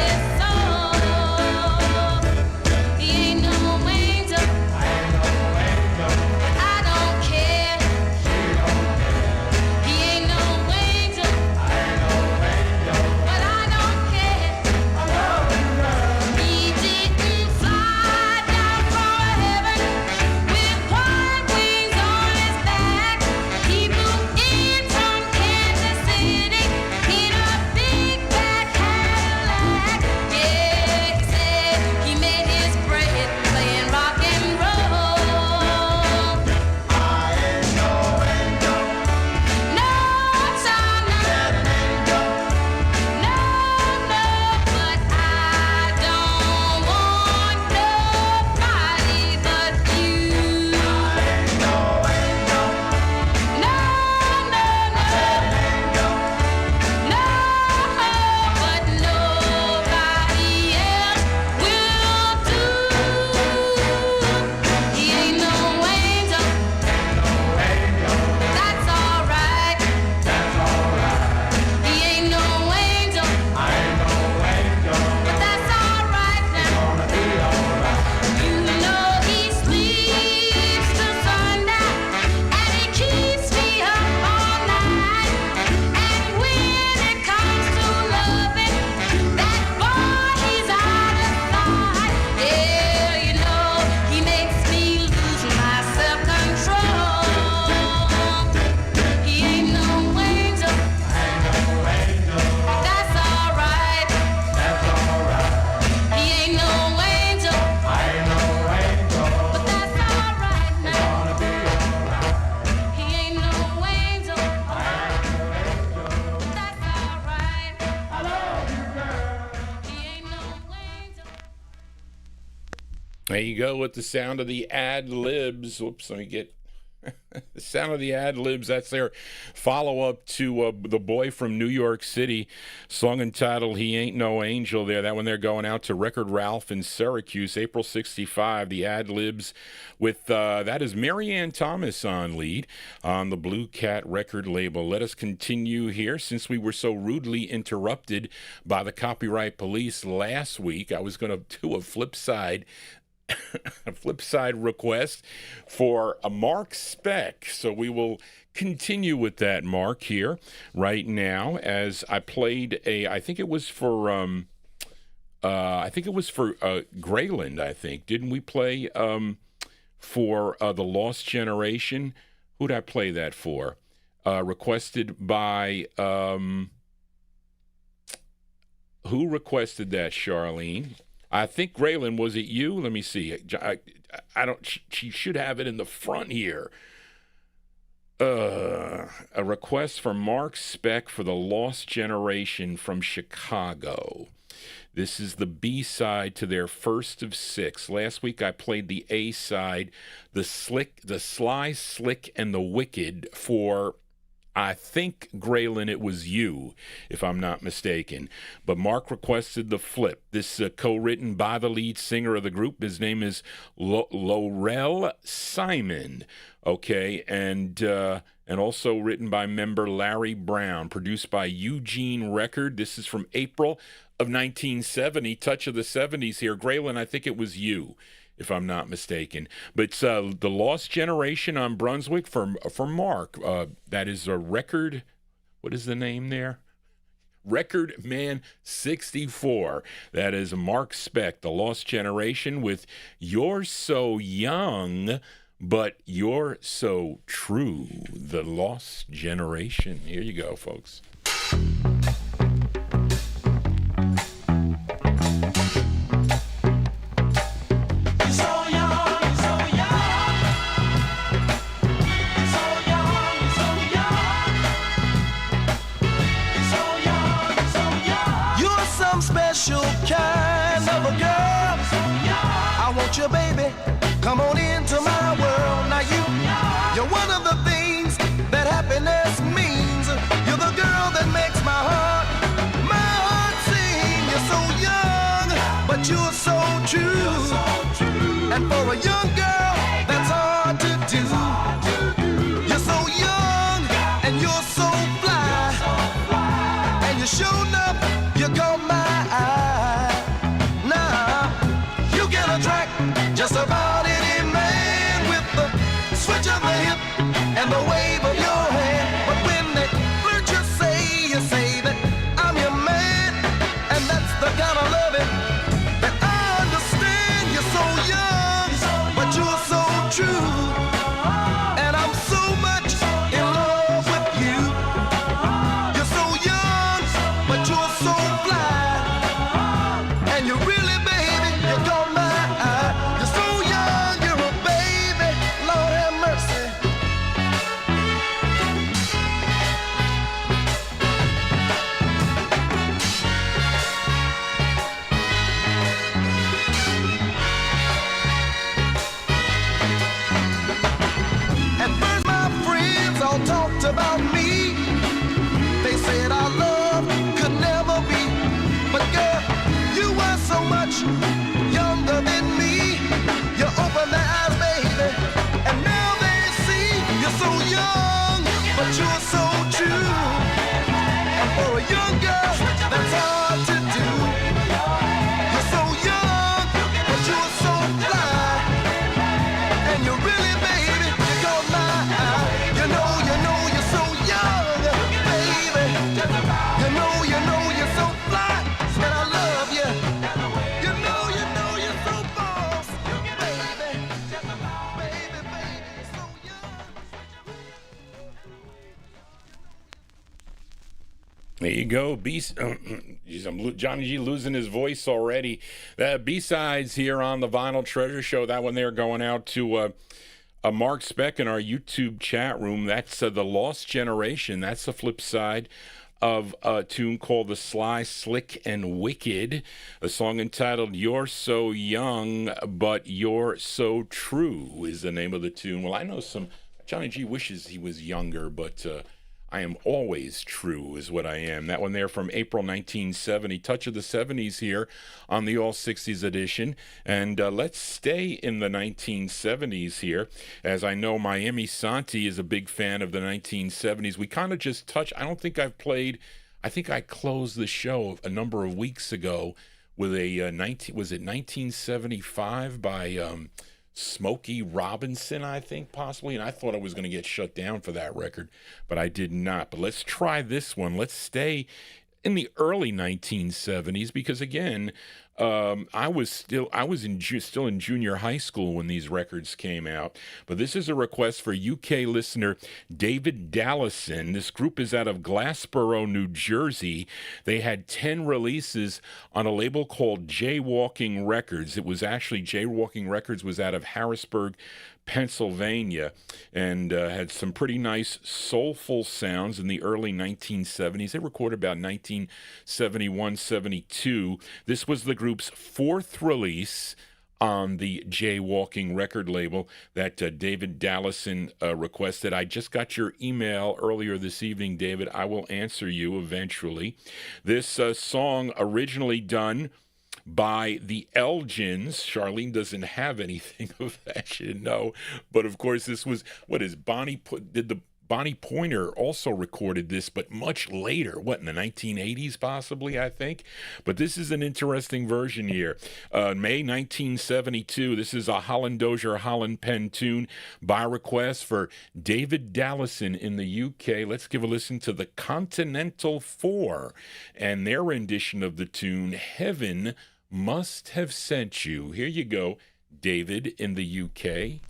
There you go with the sound of the AdLibs. Whoops, let me get the sound of the AdLibs. That's their follow-up to The Boy from New York City, song entitled He Ain't No Angel there. That one they're going out to Record Ralph in Syracuse, April 65. The AdLibs with, that is Mary Ann Thomas on lead on the Blue Cat record label. Let us continue here. Since we were so rudely interrupted by the copyright police last week, I was going to do a flip side request for a Mark Speck. So we will continue with that, Mark, here right now as I played I think it was for Grayland, I think. Didn't we play for The Lost Generation? Who'd I play that for? Requested by who requested that, Charlene? I think Grayland, was it you? Let me see. I don't. She should have it in the front here. A request for Mark Speck for The Lost Generation from Chicago. This is the B-side to their first of 6. Last week I played the A-side, the Sly, Slick, and the Wicked for, I think, Grayland, it was you, if I'm not mistaken. But Mark requested the flip. This is co-written by the lead singer of the group. His name is Laurel Simon, okay? And also written by member Larry Brown, produced by Eugene Record. This is from April of 1970, touch of the 70s here. Grayland, I think it was you, if I'm not mistaken. But The Lost Generation on Brunswick for Mark. That is a record. What is the name there? Record Man 64. That is Mark Speck, The Lost Generation with You're So Young, But You're So True. The Lost Generation. Here you go, folks. Special kind of a girl. I want you, baby. Come on into my world. Now you're one of the things that happiness means. You're the girl that makes my heart sing. You're so young, but you're so true. And for a young girl, that's hard to do. You're so young and you're so fly, and you showed up. You caught my eye. Now you can attract just about any man with the switch of the hip and the wave of your hand. But when they flirt, you say that I'm your man, and that's the kind of loving that I understand. You're so young, but you're so true, and I'm so much in love with you. You're so young, but you're so fly, and you really, baby, you caught my eye. You're so young, you're a baby, Lord have mercy. At first my friends all talked about me. They said our love could never be. But girl, you were so much younger than me. You opened their eyes, baby, and now they see you're so young, but you're so true. And for a young girl, that's hard to do. You're so young, but you're so fly, and you really, baby, you caught my eye. You know, you're so young, baby. You know, you're so fly, and I love you. You know, you're so boss, baby. Baby, so young. There you go. Johnny G losing his voice already. B-sides here on the Vinyl Treasure Show. That one there going out to Mark Speck in our YouTube chat room. That's The Lost Generation. That's the flip side of a tune called The Sly, Slick, and Wicked, a song entitled You're So Young, But You're So True is the name of the tune. Well, I know Johnny G wishes he was younger, but I am always true is what I am. That one there from April 1970. Touch of the 70s here on the All 60s edition. And let's stay in the 1970s here, as I know Miami Santi is a big fan of the 1970s. We kind of just touched. I don't think I've played. I think I closed the show a number of weeks ago with a 1975 by Smokey Robinson, I think, possibly. And I thought I was going to get shut down for that record, but I did not. But let's try this one. Let's stay in the early 1970s because, again, I was still in junior high school when these records came out. But this is a request for UK listener David Dallison. This group is out of Glassboro, New Jersey. They had 10 releases on a label called Jaywalking Records. It was actually Jaywalking Records was out of Harrisburg, Pennsylvania, and had some pretty nice soulful sounds in the early 1970s. They recorded about 1971, 72. This was the group's fourth release on the Jaywalking record label that David Dallison requested. I just got your email earlier this evening, David. I will answer you eventually. This song originally done by the Elgins. Charlene doesn't have anything of that, you know. But of course, this was Bonnie Pointer also recorded this, but much later, in the 1980s possibly, I think. But this is an interesting version here. May 1972, this is a Holland Dozier Holland Penn tune by request for David Dallison in the UK. Let's give a listen to the Continental 4 and their rendition of the tune, Heaven Must Have Sent You. Here you go, David in the UK.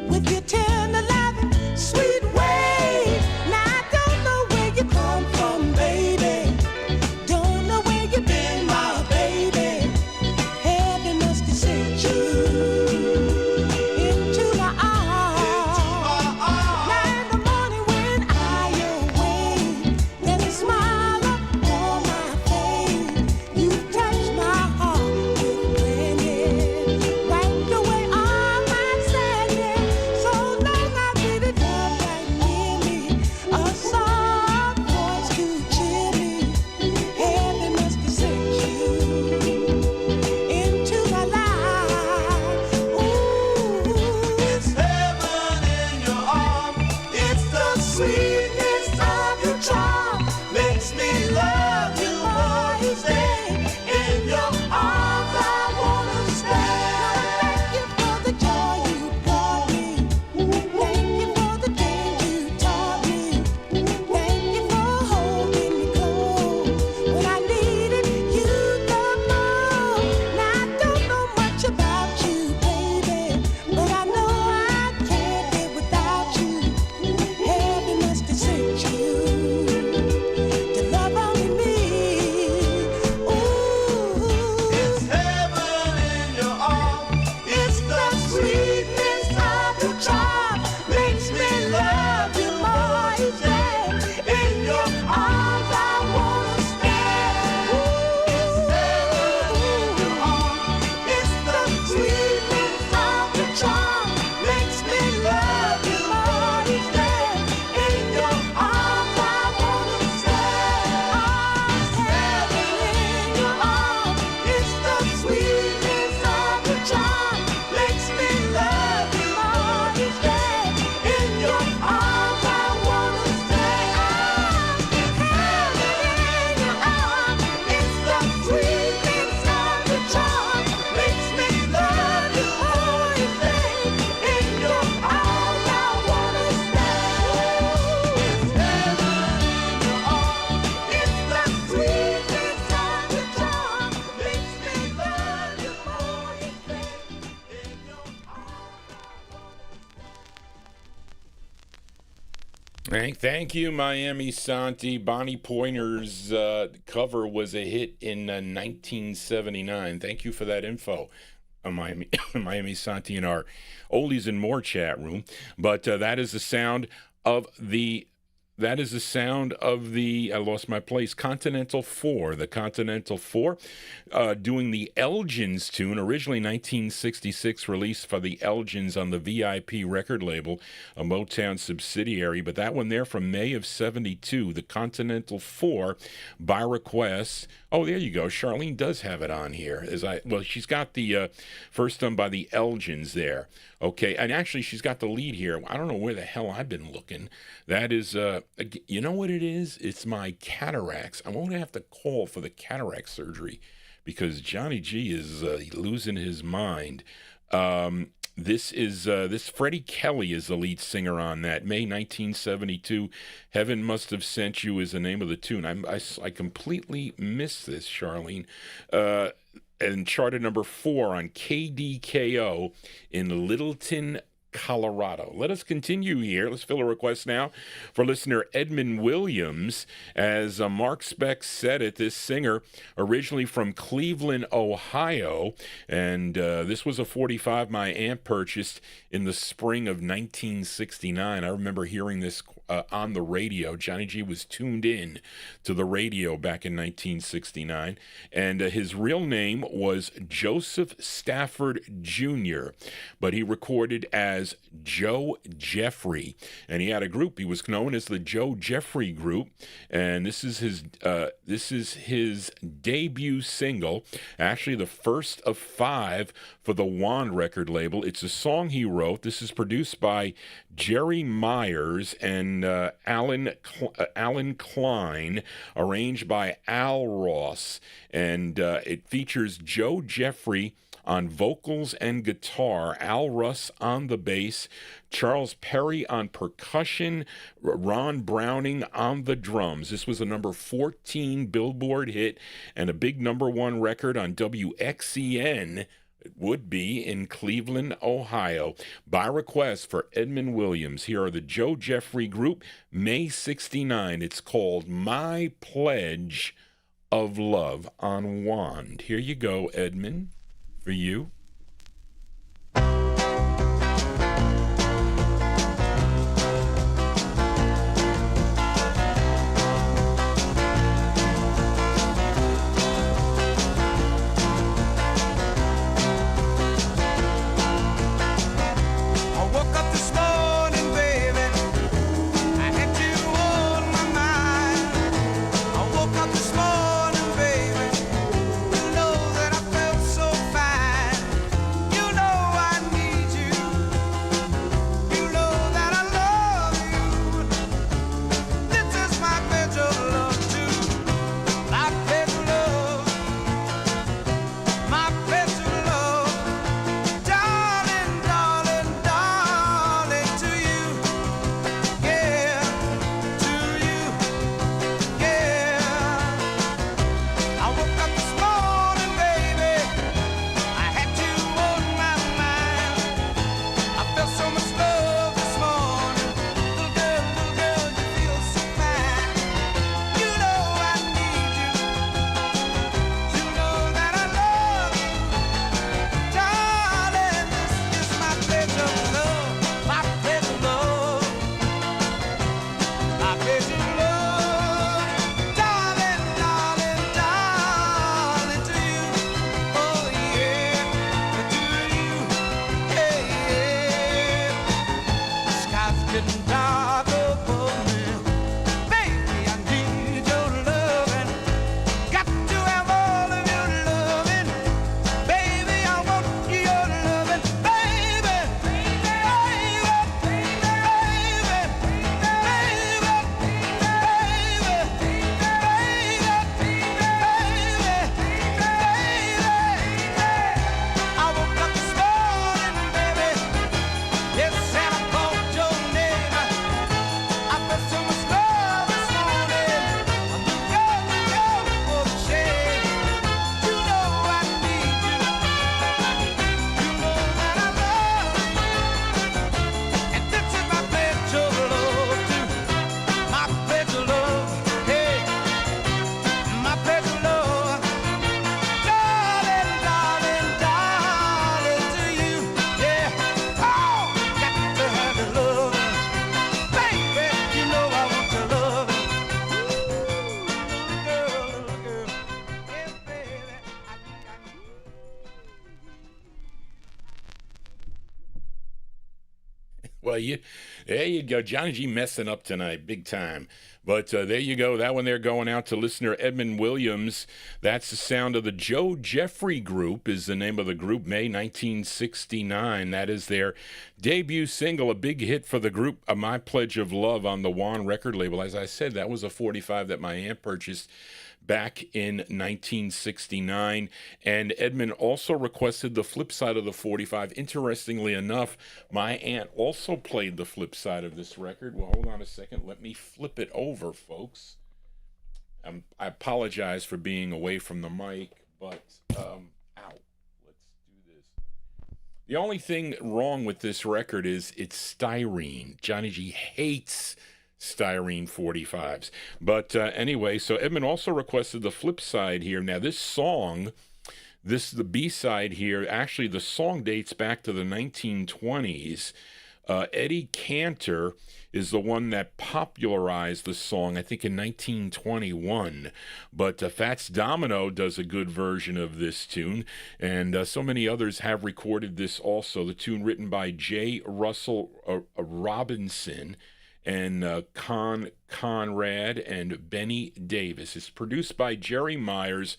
With your tender loving, sweet way. Now Thank you, Miami Santi. Bonnie Pointer's cover was a hit in 1979. Thank you for that info, Miami, Miami Santi, in our oldies and more chat room. But that is the sound of the. That is the sound of the, I lost my place, Continental 4. The Continental 4 doing the Elgins tune, originally 1966, released for the Elgins on the VIP record label, a Motown subsidiary. But that one there from May of 72, the Continental 4, by request. Oh, there you go. Charlene does have it on here. She's got the first done by the Elgins there. Okay, and actually she's got the lead here. I don't know where the hell I've been looking. That is, you know what it is? It's my cataracts. I won't have to call for the cataract surgery because Johnny G is losing his mind. This Freddie Kelly is the lead singer on that. May 1972, Heaven Must Have Sent You is the name of the tune. I completely missed this, Charlene. And charted number 4 on KDKO in Littleton, Colorado. Let us continue here. Let's fill a request now for listener Edmund Williams. As Mark Speck said it, this singer originally from Cleveland, Ohio, and this was a 45 my aunt purchased in the spring of 1969. I remember hearing this on the radio. Johnny G was tuned in to the radio back in 1969, and his real name was Joseph Stafford Jr., but he recorded as Joe Jeffrey, and he had a group. He was known as the Joe Jeffrey Group, and this is his debut single, actually the first of 5 for the Wand record label. It's a song he wrote. This is produced by Jerry Myers and Alan Klein, arranged by Al Ross, and it features Joe Jeffrey on vocals and guitar, Al Russ on the bass, Charles Perry on percussion, Ron Browning on the drums. This was a number 14 Billboard hit and a big number 1 record on WXEN. It would be in Cleveland, Ohio. By request for Edmund Williams, here are the Joe Jeffrey Group, May 69. It's called My Pledge of Love on Wand. Here you go, Edmund. For you. This morning, baby, you know that I felt so fine. Well, there you go. Johnny G messing up tonight, big time. But there you go. That one there going out to listener Edmund Williams. That's the sound of the Joe Jeffrey Group is the name of the group, May 1969. That is their debut single, a big hit for the group, My Pledge of Love on the Juan record label. As I said, that was a 45 that my aunt purchased back in 1969, and Edmund also requested the flip side of the 45. Interestingly enough, my aunt also played the flip side of this record. Well, hold on a second. Let me flip it over, folks. I apologize for being away from the mic, but, ow. Let's do this. The only thing wrong with this record is it's styrene. Johnny G hates styrene 45s. But anyway, so Edmund also requested the flip side here. Now, this song, the B-side here, actually the song dates back to the 1920s. Eddie Cantor is the one that popularized the song, I think in 1921. But Fats Domino does a good version of this tune, and so many others have recorded this also. The tune written by J. Russell Robinson and Conrad and Benny Davis. It's produced by Jerry Myers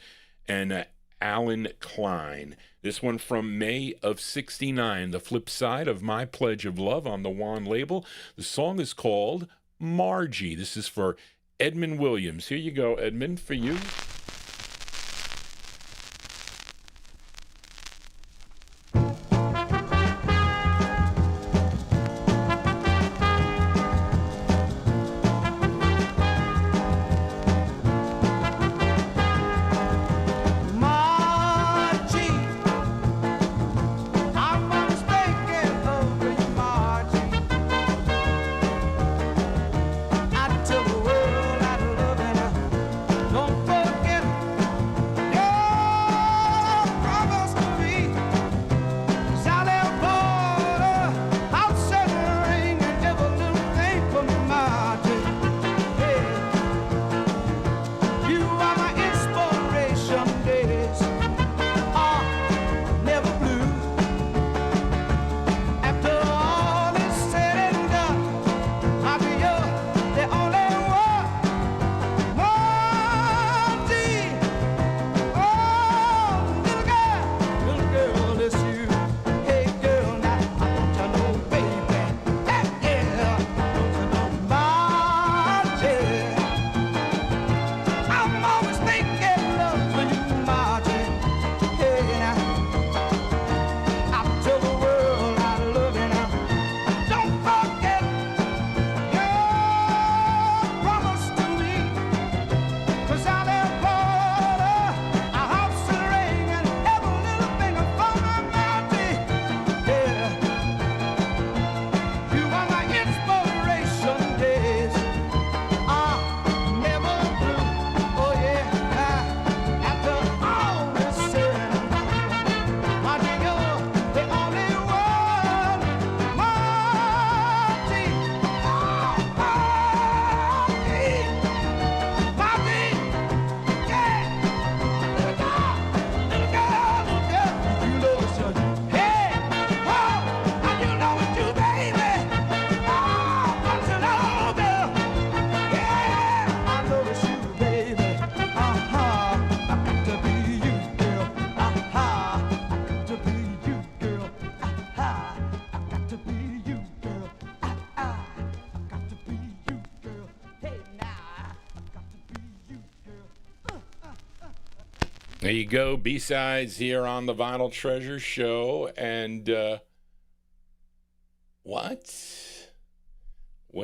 and Alan Klein. This one from May of 69, the flip side of My Pledge of Love on the Juan label. The song is called Margie. This is for Edmund Williams. Here you go, Edmund, for you. There you go, B-sides here on the Vinyltreasure show. And what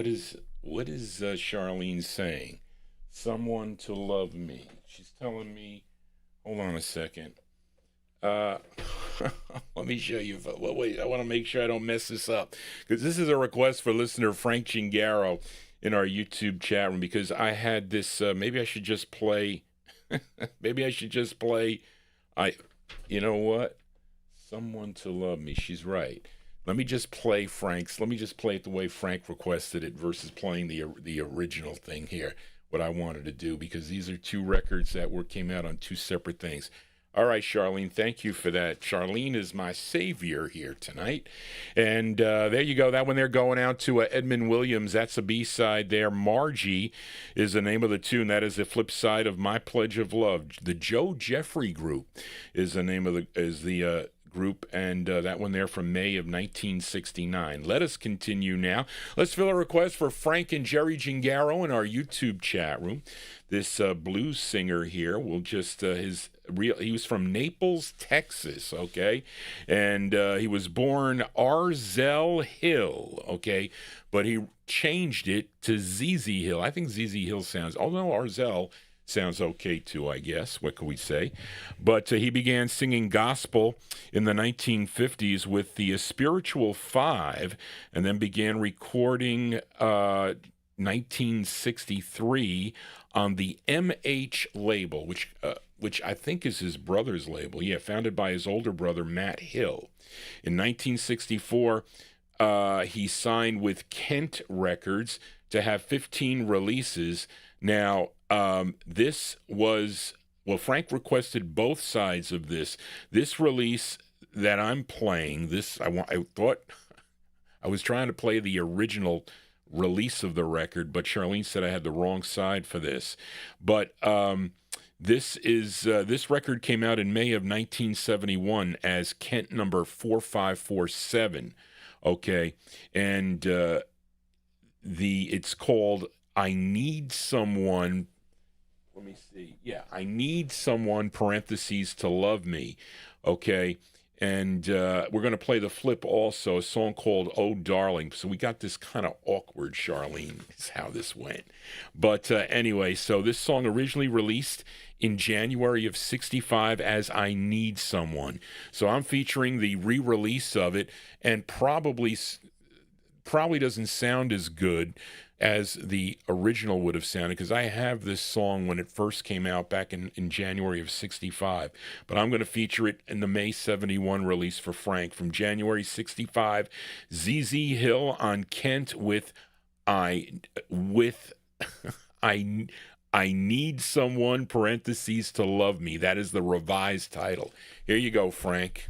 is Charlene saying? Someone to love me. She's telling me, hold on a second. Let me show you. Well, wait, I want to make sure I don't mess this up, because this is a request for listener Frank Chingaro in our YouTube chat room, because I had this, maybe I should just play, you know what? Someone to love me. She's right. Let me just play it the way Frank requested it versus playing the original thing here, what I wanted to do, because these are two records that came out on two separate things. All right, Charlene, thank you for that. Charlene is my savior here tonight. And there you go. That one there going out to Edmund Williams. That's a B-side there. Margie is the name of the tune. That is the flip side of My Pledge of Love. The Joe Jeffrey Group is the name of the group, and that one there from May of 1969. Let us continue now. Let's fill a request for Frank and Jerry Gingaro in our YouTube chat room. This blues singer here will just he was from Naples, Texas, okay, and he was born Arzell Hill, okay, but he changed it to ZZ Hill. I think ZZ Hill sounds, although Arzell sounds okay too, I guess. What can we say? But he began singing gospel in the 1950s with the Spiritual Five, and then began recording 1963 on the MH label, which I think is his brother's label. Yeah, founded by his older brother, Matt Hill. In 1964, he signed with Kent Records to have 15 releases. Now, this was, well, Frank requested both sides of this. This release that I'm playing, I thought I was trying to play the original release of the record, but Charlene said I had the wrong side for this. But this record came out in May of 1971 as Kent number 4547. Okay, and it's called I Need Someone. Let me see. Yeah, I Need Someone, parentheses, to Love Me. Okay, and we're going to play the flip also, a song called Oh Darling. So we got this kind of awkward, Charlene, is how this went. But anyway, so this song originally released in January of 65 as I Need Someone. So I'm featuring the re-release of it, and probably doesn't sound as good as the original would have sounded, because I have this song when it first came out back in January of 65. But I'm going to feature it in the May 71 release for Frank from January 65. ZZ Hill on Kent with I Need Someone, parentheses, to Love Me. That is the revised title. Here you go, Frank.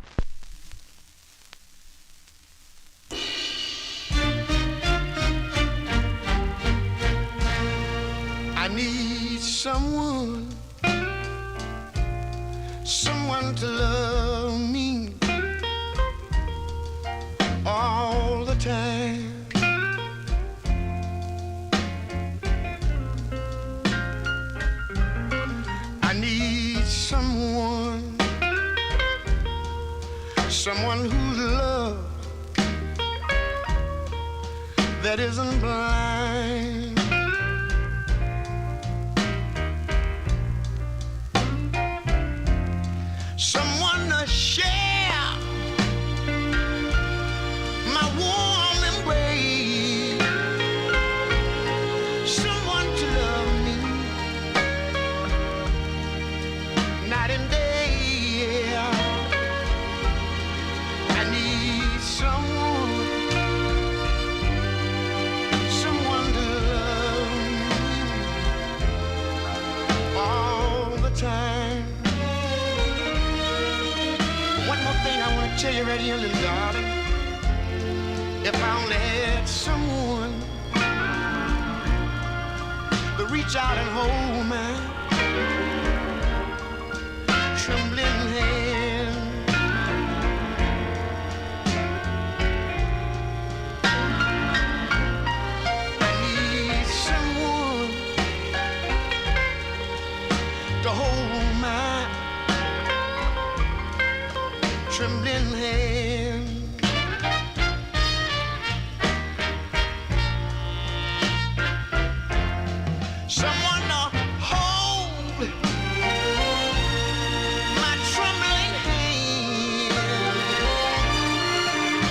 I need someone to love me all the time. I need someone whose love that isn't blind. Someone to share my warm embrace. Someone to love me night and day. I need someone to love me all the time. One more thing I want to tell you right here, little darling. If I only had someone to reach out and hold my trembling hand. I need someone to hold my trembling hand. Someone to hold my trembling hand.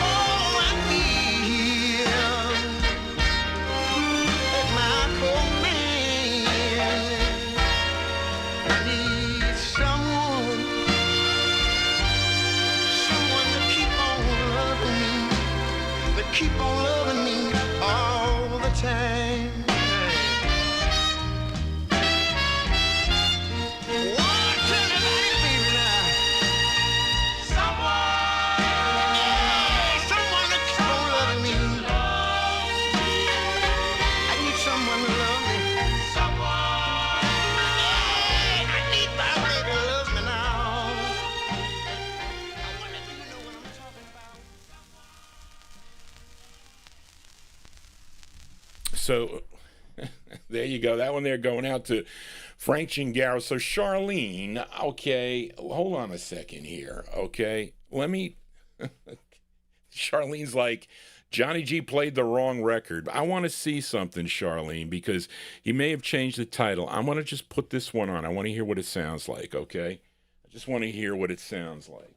Oh, I need at my command. I need someone to keep So there you go. That one there going out to Frank Gingaro. So Charlene, okay, hold on a second here, okay? Charlene's like, Johnny G played the wrong record. I want to see something, Charlene, because he may have changed the title. I want to just put this one on. I want to hear what it sounds like, okay? I just want to hear what it sounds like.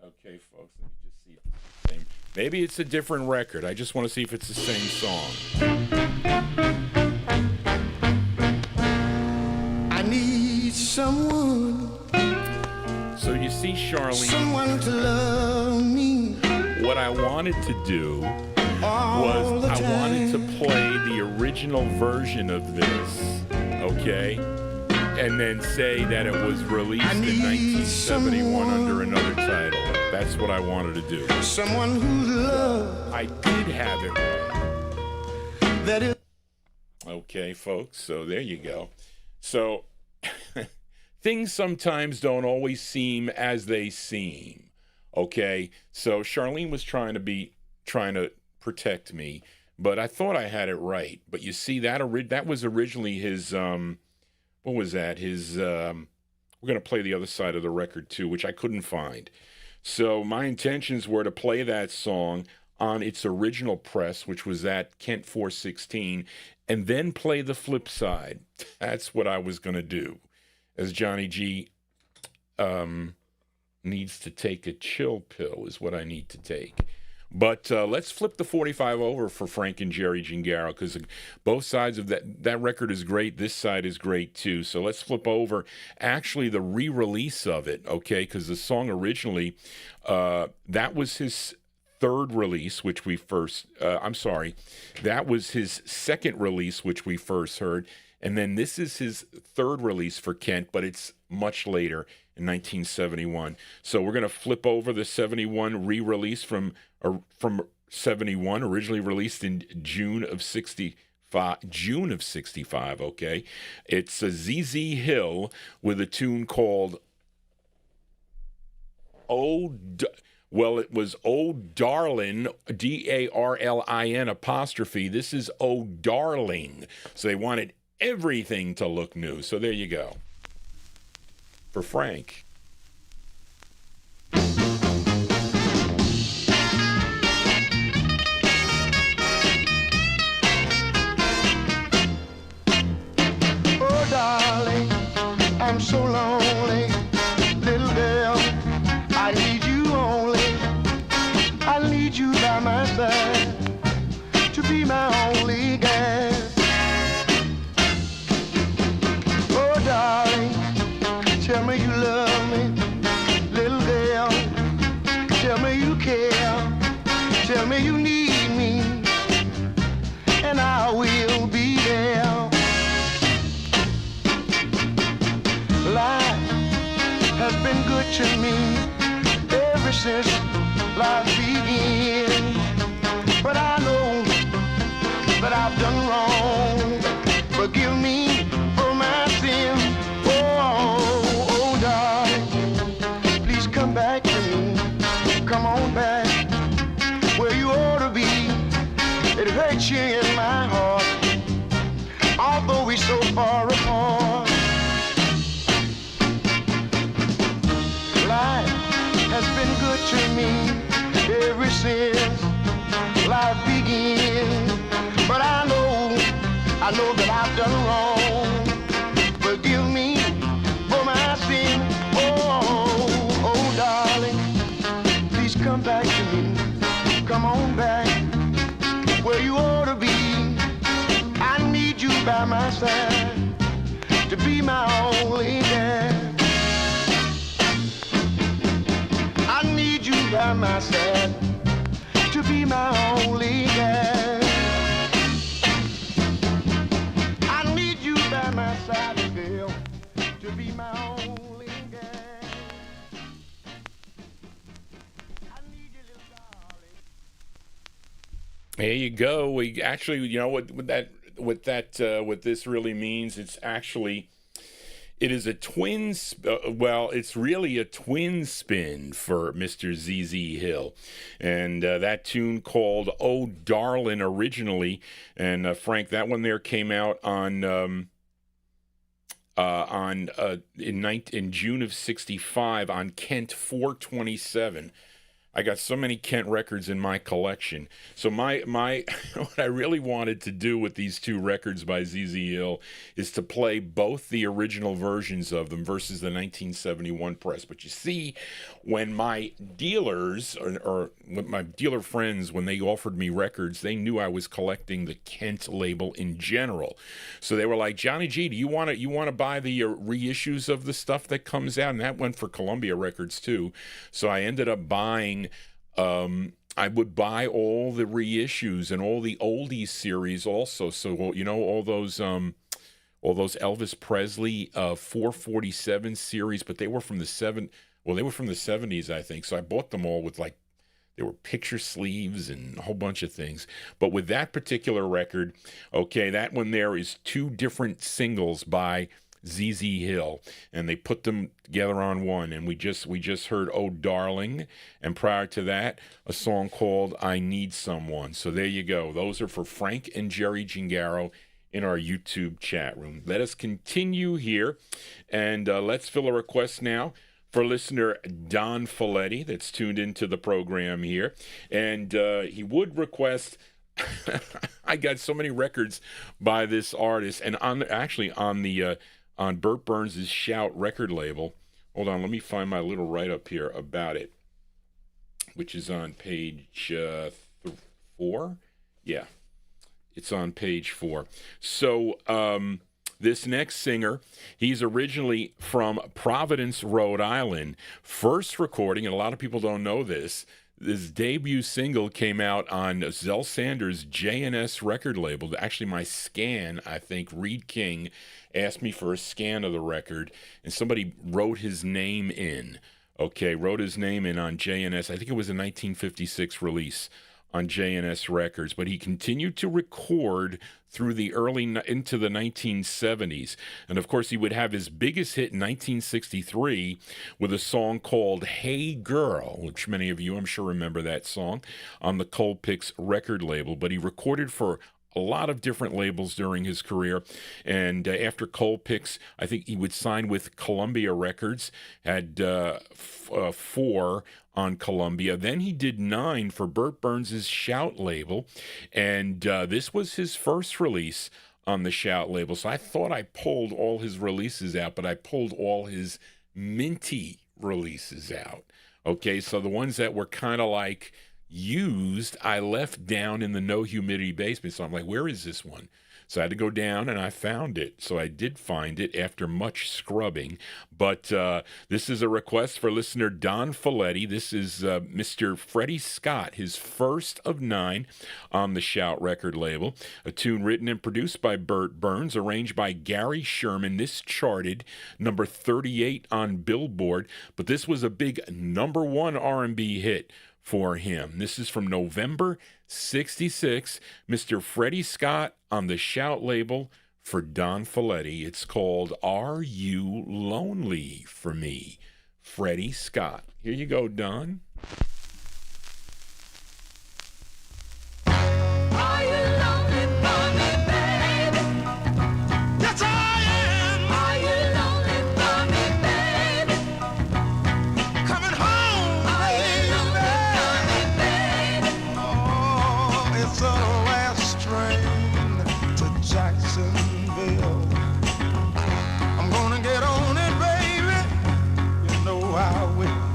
Okay, folks, let me just see if it's the same. Maybe it's a different record. I just want to see if it's the same song. I need someone. So you see, Charlene, Someone to love me. what I wanted to do was I wanted to play the original version of this, okay? And then say that it was released in 1971 under another title. That's what I wanted to do. Someone whose love I did have it right. that is. Okay, folks, so there you go. So things sometimes don't always seem as they seem. Okay, so Charlene was trying to protect me, but I thought I had it right. But you see, that was originally his, what was that? His, we're going to play the other side of the record too, which I couldn't find. So my intentions were to play that song on its original press, which was at Kent 416, and then play the flip side. That's what I was going to do, as Johnny G needs to take a chill pill is what I need to take. But let's flip the 45 over for Frank and Jerry Gingaro, because both sides of that record is great. This side is great too. So let's flip over actually the re-release of it, okay? Because the song originally, that was his third release, which we first, that was his second release, which we first heard. And then this is his third release for Kent, but it's much later in 1971. So we're going to flip over the 71 re-release from 71, originally released in June of 65, okay? It's a ZZ Hill with a tune called it was Oh Darlin', Darlin apostrophe. This is Oh Darling. So they wanted everything to look new. So there you go. For Frank. Oh, darling, I'm so lonely. Little girl, I need you only. I need you by my side to be my only girl. Oh, darling, tell me you love me. Little girl, tell me you care. Tell me you need me, and I will be there. Life has been good to me ever since life began. But I know that I've done wrong. Forgive me for my sin. Oh, darling, please come back to me. Come on back where you ought to be. It hurts you in my heart, although we're so far apart. Life has been good to me ever since life began. But I know that I've done wrong. Forgive me for my sin. Oh, darling, please come back to me. Come on back where you ought to be. I need you by my side to be my only girl. I need you by my side to be my only girl. I need you by my side, girl, to be my only girl. I need you, little darling. There you go. We actually, you know what this really means? It's actually It is a well, it's really a twin spin for Mr. Z.Z. Hill. And that tune called Oh Darlin' originally. And Frank, that one there came out in June of 65 on Kent 427. I got so many Kent records in my collection. So my what I really wanted to do with these two records by Z.Z. Hill is to play both the original versions of them versus the 1971 press. But you see, when my dealers or my dealer friends, when they offered me records, they knew I was collecting the Kent label in general. So they were like, Johnny G, do you want to buy the reissues of the stuff that comes out? And that went for Columbia Records too. So I ended up buying. I would buy all the reissues and all the oldies series also. So, you know, all those Elvis Presley 447 series, but they were from the 70s, I think. So I bought them all with they were picture sleeves and a whole bunch of things. But with that particular record, okay, that one there is two different singles by Z.Z. Hill, and they put them together on one, and we just heard Oh Darling, and prior to that a song called I Need Someone. So there you go. Those are for Frank and Jerry Gingaro in our YouTube chat room. Let us continue here, and let's fill a request now for listener Don Folletti that's tuned into the program here, and he would request I got so many records by this artist, and on Burt Burns' Shout record label. Hold on, let me find my little write-up here about it, which is on page 4. Yeah, it's on page 4. So this next singer, he's originally from Providence, Rhode Island. First recording, and a lot of people don't know this, this debut single came out on Zell Sanders' J&S record label. Actually, my scan, I think, Reed King asked me for a scan of the record, and somebody wrote his name in. Okay, wrote his name in on J&S. I think it was a 1956 release on J&S Records, but he continued to record through the into the 1970s. And of course, he would have his biggest hit in 1963 with a song called Hey Girl, which many of you, I'm sure, remember that song, on the Cold Picks record label. But he recorded for a lot of different labels during his career, and after Cold Picks, I think he would sign with Columbia Records, had 4 on Columbia. Then he did 9 for Burt Burns' Shout label, and this was his first release on the Shout label. So I thought I pulled all his releases out, but I pulled all his minty releases out. Okay, so the ones that were kind of like used, I left down in the no humidity basement. So I'm like, where is this one? So I had to go down, and I found it. So I did find it after much scrubbing. But this is a request for listener Don Folletti. This is Mr. Freddy Scott, his first of 9 on the Shout record label. A tune written and produced by Burt Burns, arranged by Gary Sherman. This charted number 38 on Billboard, but this was a big number 1 R&B hit for him. This is from November 66, Mr. Freddy Scott on the Shout label for Don Folletti. It's called Are You Lonely for Me? Freddy Scott. Here you go, Don. Are you lonely for me, baby? Yes, I am. Are you lonely for me, baby? Coming home, are you lonely for me, baby? Oh, it's a last train to Jacksonville. I'm gonna get on it, baby. You know I will.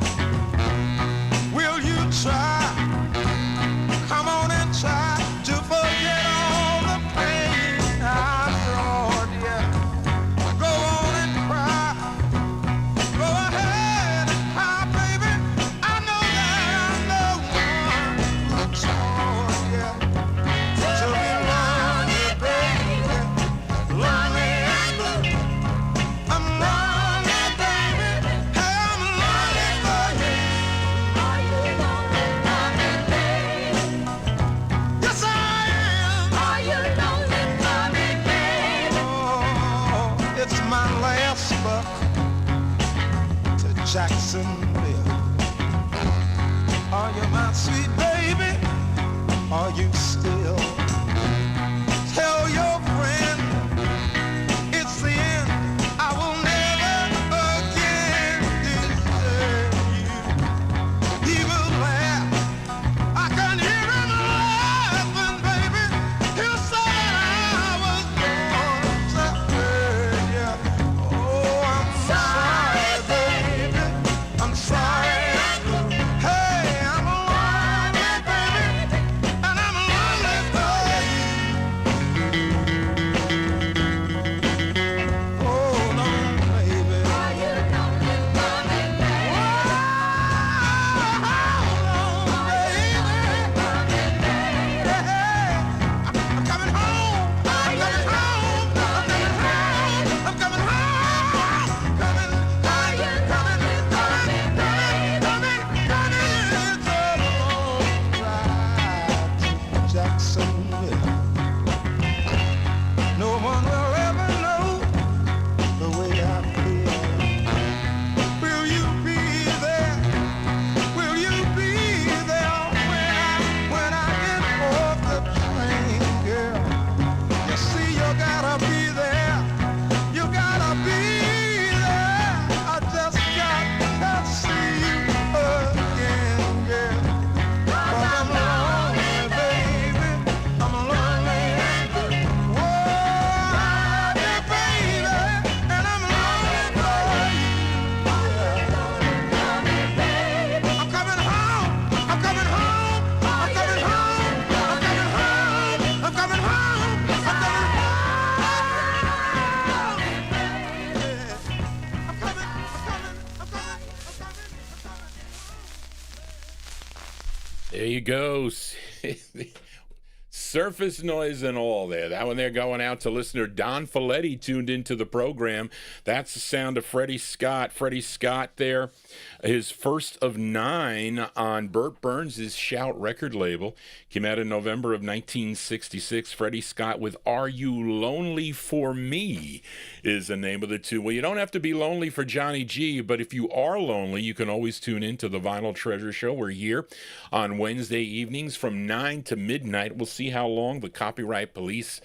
Are you my sweet baby? Are you still? Tell your friend it's the end. I will never again desert you. He will laugh. I can hear him laughing, baby. He'll say I was born to hurt you. Oh, I'm sorry, baby. I'm sorry. Hey, I'm lonely, baby, and I'm lonely for you. Hold on, baby. Are you lonely for me, baby? Hold on, baby. I'm coming home. I'm coming home. I'm coming home. I'm coming home. Coming. Are you coming? Coming, coming, coming. It's a long ride to Jacksonville. No one will ever know the way I feel. Will you be there? Will you be there when I get off the train, girl? You see, you gotta be there. You gotta be there. I just got to see you again, girl. 'Cause I'm lonely, baby. I'm lonely. Whoa, baby, and I'm lonely for you. I'm coming home. I'm coming home. I'm coming home. I'm coming home. I'm coming home. I'm coming home. I'm coming. There you go. Surface noise and all there. That one there going out to listener Don Folletti, tuned into the program. That's the sound of Freddy Scott. Freddy Scott there, his first of 9 on Burt Burns' Shout record label. Came out in November of 1966. Freddy Scott with Are You Lonely for Me is the name of the two. Well, you don't have to be lonely for Johnny G, but if you are lonely, you can always tune in to the Vinyl Treasure Show. We're here on Wednesday evenings from 9 to midnight. We'll see how long the copyright police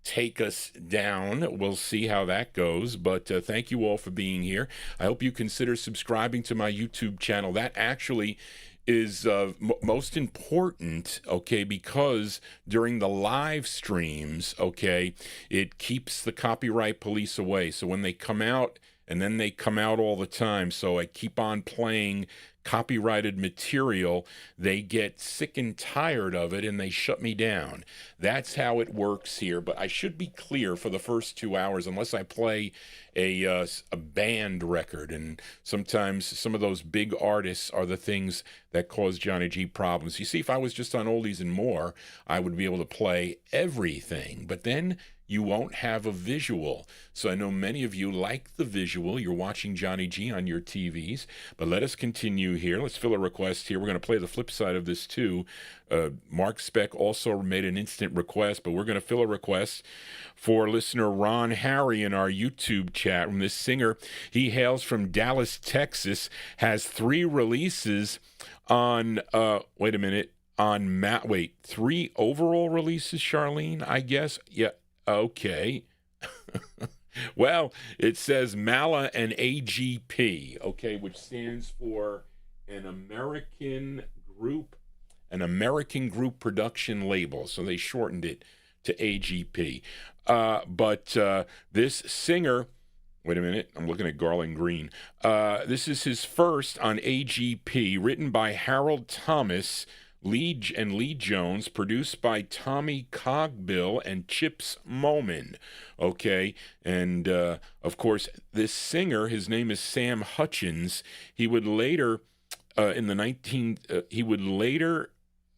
take us down. We'll see how that goes, but thank you all for being here. I hope you consider subscribing to my YouTube channel. That actually is most important, okay, because during the live streams, okay, it keeps the copyright police away. So when they come out, and then they come out all the time, so I keep on playing copyrighted material, they get sick and tired of it and they shut me down. That's how it works here. But I should be clear for the first 2 hours, unless I play a band record, and sometimes some of those big artists are the things that cause Johnny G problems. You see, if I was just on Oldies and More, I would be able to play everything, but then you won't have a visual. So I know many of you like the visual. You're watching Johnny G on your TVs. But let us continue here. Let's fill a request here. We're going to play the flip side of this too. Mark Speck also made an instant request, but we're going to fill a request for listener Ron Harry in our YouTube chat room. This singer, he hails from Dallas, Texas, has 3 releases on, wait a minute, on 3 overall releases, Charlene, I guess. Yeah. Okay. Well, it says Mala and AGP, okay, which stands for an American group production label. So they shortened it to AGP. But this singer, wait a minute, I'm looking at Garland Green. This is his first on AGP, written by Harold Thomas, Lee Jones, produced by Tommy Cogbill and Chips Moman. Okay, and of course, this singer, his name is Sam Hutchins. He would later, be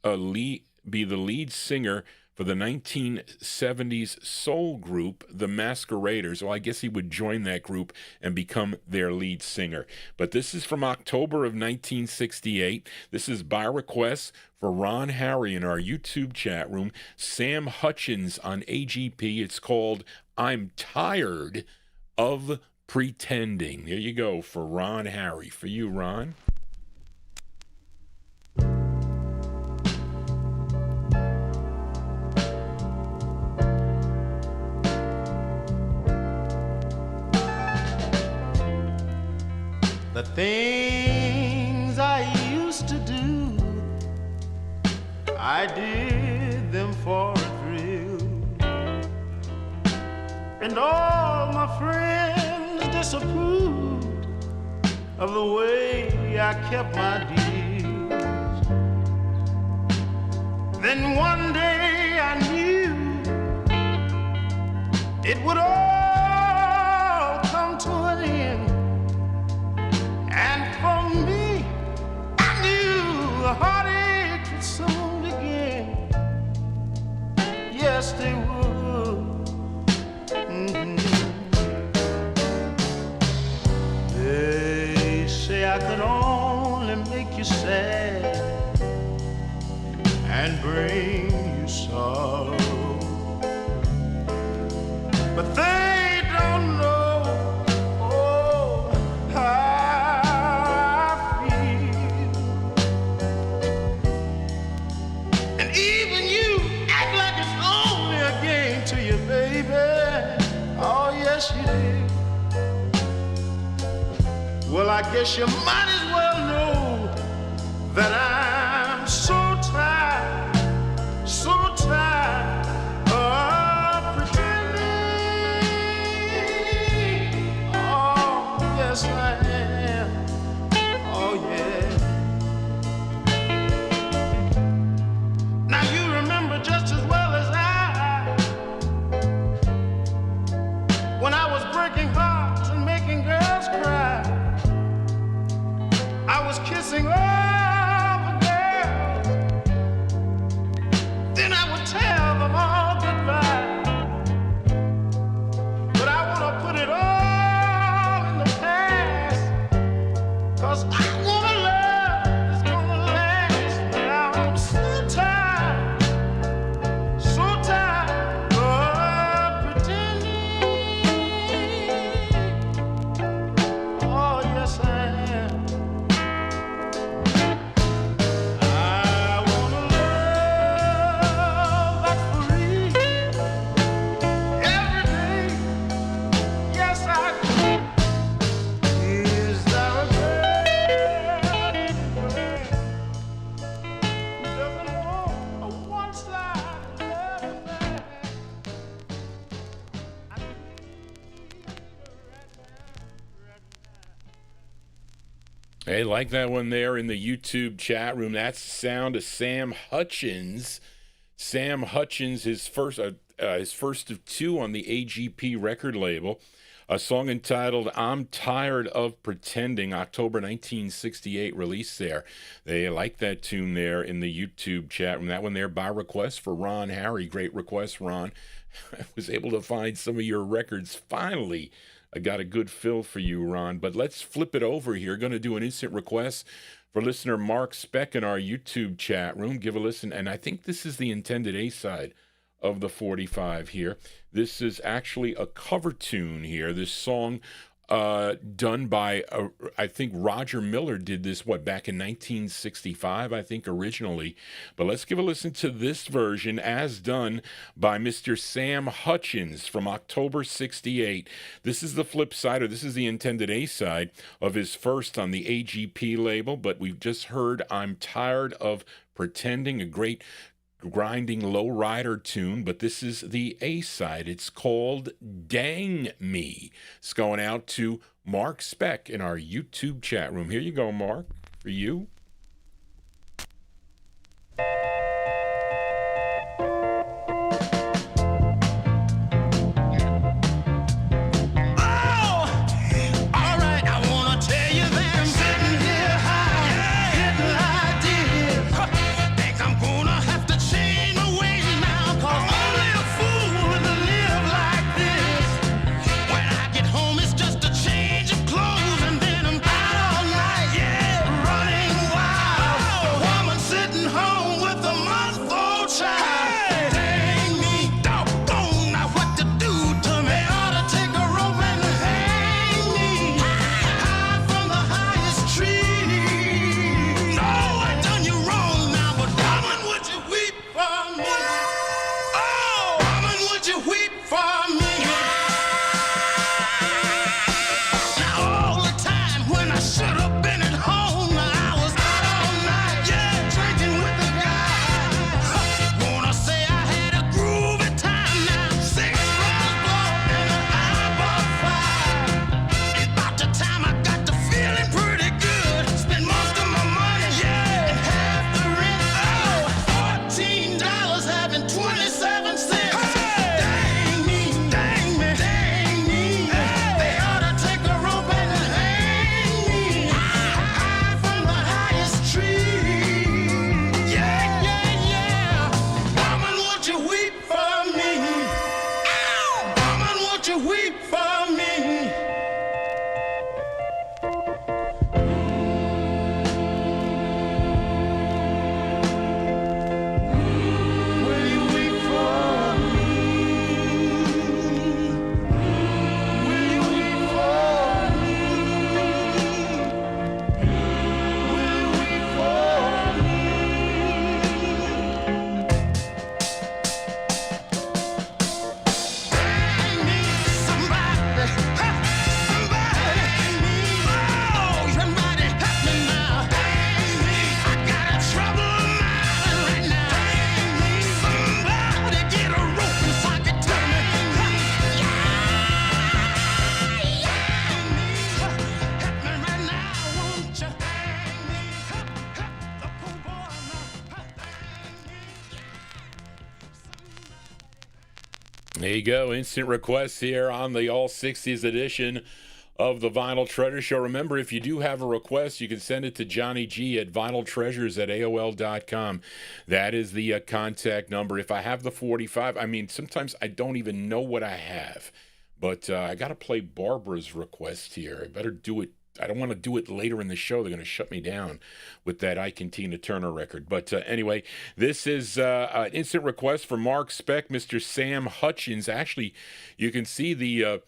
the lead singer for the 1970s soul group, the Masqueraders. Well, I guess he would join that group and become their lead singer. But this is from October of 1968. This is by request for Ron Harry in our YouTube chat room. Sam Hutchins on AGP. It's called I'm Tired of Pretending. There you go for Ron Harry. For you, Ron. things I used to do, I did them for a thrill. And all my friends disapproved of the way I kept my deals. Then one day I knew it would all come to an end. And for me, I knew the heartache would soon begin. Yes, they would. They say I could only make you sad and bring you sorrow, but they don't know, oh, how I feel. And even you act like it's only a game to you, baby. Oh, yes, you did. Well, I guess you might as well know that I'm so tired of pretending. Oh, yes, I am. Oh, yeah. Now you remember just as well as I, when I was breaking hearts and making girls cry. I was kissing all the girls, then I would tell them all goodbye. But I want to put it all in the past, 'cause I want a love that's gonna last. Now I'm so tired of pretending. Oh, yes, I am. Hey, like that one there in the YouTube chat room. That's the sound of Sam Hutchins. Sam Hutchins, his first of two on the AGP record label. A song entitled I'm Tired of Pretending, October 1968 release there. They like that tune there in the YouTube chat room. That one there by request for Ron Harry. Great request, Ron. I was able to find some of your records finally. I got a good fill for you, Ron. But let's flip it over here. Going to do an instant request for listener Mark Speck in our YouTube chat room. Give a listen. And I think this is the intended A-side of the 45 here. This is actually a cover tune here. This song done by, I think Roger Miller did this, back in 1965, I think, originally. But let's give a listen to this version as done by Mr. Sam Hutchins from October 68. This is the flip side, or this is the intended A-side of his first on the AGP label, but we've just heard I'm Tired of Pretending, a great grinding low-rider tune, but this is the A-side. It's called Dang Me. It's going out to Mark Speck in our YouTube chat room. Here you go, Mark, for you. Home is just a change of clothes, and then I'm out all night, yeah, running There you go. Instant requests here on the All 60s edition of the Vinyl Treasure Show. Remember, if you do have a request, you can send it to Johnny G at vinyltreasures@aol.com. That is the contact number. If I have the 45, I mean, sometimes I don't even know what I have. But I got to play Barbara's request here. I better do it. I don't want to do it later in the show. They're going to shut me down with that Ike and Tina Turner record. But anyway, this is an instant request for Mark Speck, Mr. Sam Hutchins. Actually, you can see the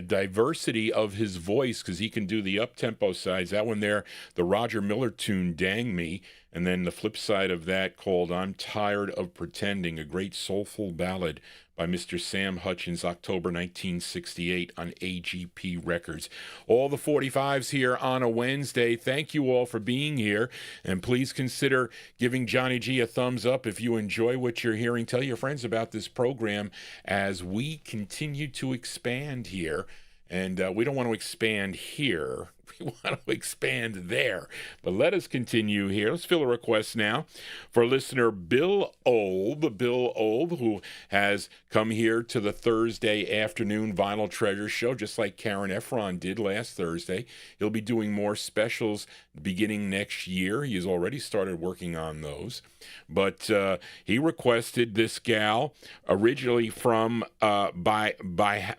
diversity of his voice because he can do the up-tempo sides. That one there, the Roger Miller tune, Dang Me. And then the flip side of that called I'm Tired of Pretending, a great soulful ballad by Mr. Sam Hutchins, October 1968 on AGP Records. All the 45s here on a Wednesday. Thank you all for being here, and please consider giving Johnny G a thumbs up if you enjoy what you're hearing. Tell your friends about this program as we continue to expand here. And we don't want to expand here. We want to expand there. But let us continue here. Let's fill a request now for listener Bill Olb. Bill Olb, who has come here to the Thursday afternoon Vinyl Treasure Show, just like Karen Efron did last Thursday. He'll be doing more specials beginning next year. He has already started working on those. But he requested this gal originally from Byhalia,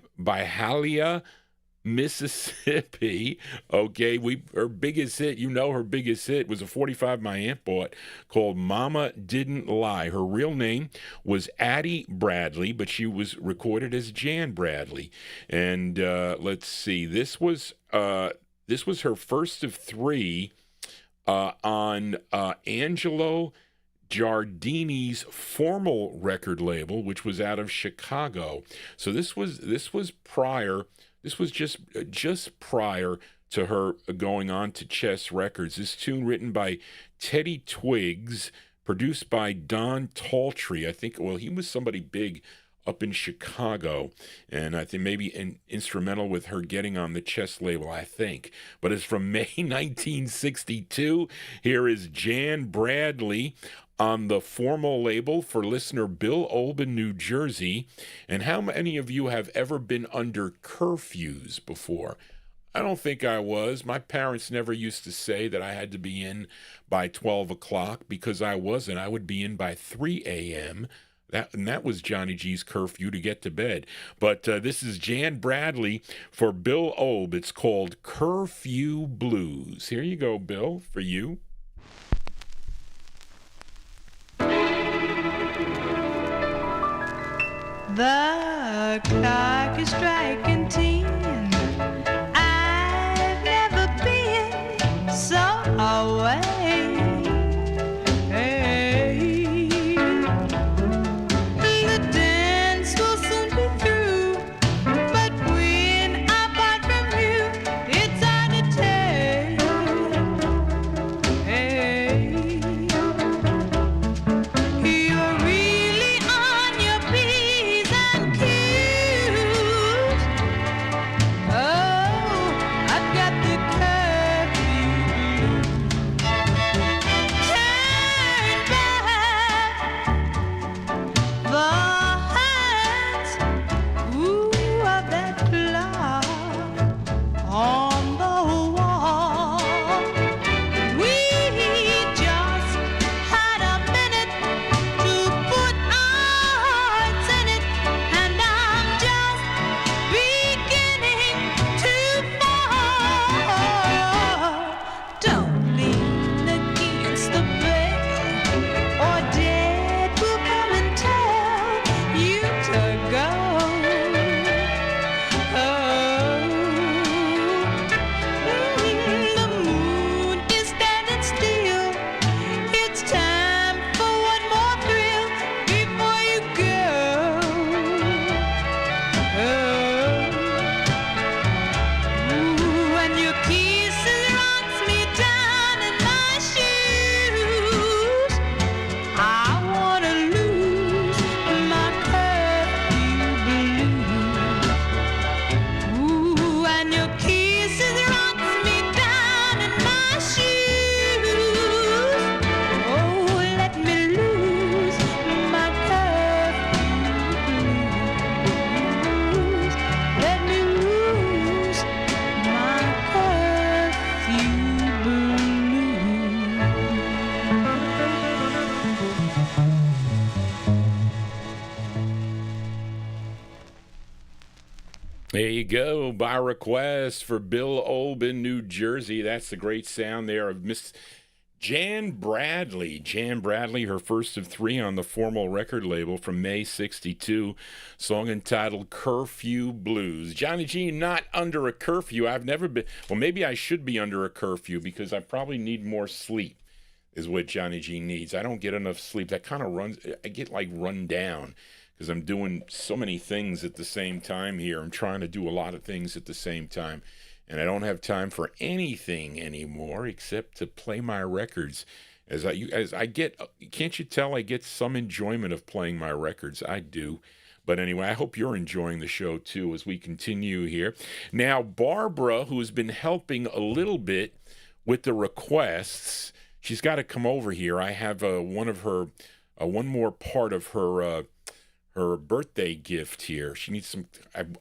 Mississippi. Okay, her biggest hit, her biggest hit was a 45 my aunt bought called Mama Didn't Lie. Her real name was Addie Bradley, but she was recorded as Jan Bradley. And let's see, this was her first of three on Angelo Giardini's formal record label, which was out of Chicago. So this was prior. This was just prior to her going on to Chess Records. This tune written by Teddy Twiggs, produced by Don Taltrey. I think, he was somebody big up in Chicago, and I think maybe instrumental with her getting on the Chess label, I think. But it's from May 1962. Here is Jan Bradley on the formal label for listener Bill Olb, New Jersey. And how many of you have ever been under curfews before? I don't think I was. My parents never used to say that I had to be in by 12 o'clock because I wasn't. I would be in by 3 a.m., that was Johnny G's curfew to get to bed. But this is Jan Bradley for Bill Olb. It's called Curfew Blues. Here you go, Bill, for you. The clock is striking 10. I've never been so away. The dance will soon be through, but when I part from you, it's hard to tell. You're really on your P's and Q's. Oh, I've got the curfew blues. go, by request for Bill Olb in New Jersey. That's the great sound there of Miss Jan Bradley. Jan Bradley, her first of three on the Formal record label from May 62, song entitled Curfew Blues. Johnny G, not under a curfew. I've never been, well, maybe I should be under a curfew because I probably need more sleep, is what Johnny G needs. I don't get enough sleep. That kind of runs, I get like run down because I'm doing so many things at the same time here. I'm trying to do a lot of things at the same time. And I don't have time for anything anymore except to play my records. As I get, can't you tell I get some enjoyment of playing my records? I do. But anyway, I hope you're enjoying the show too as we continue here. Now, Barbara, who has been helping a little bit with the requests, she's got to come over here. I have one more part of her birthday gift here. She needs some.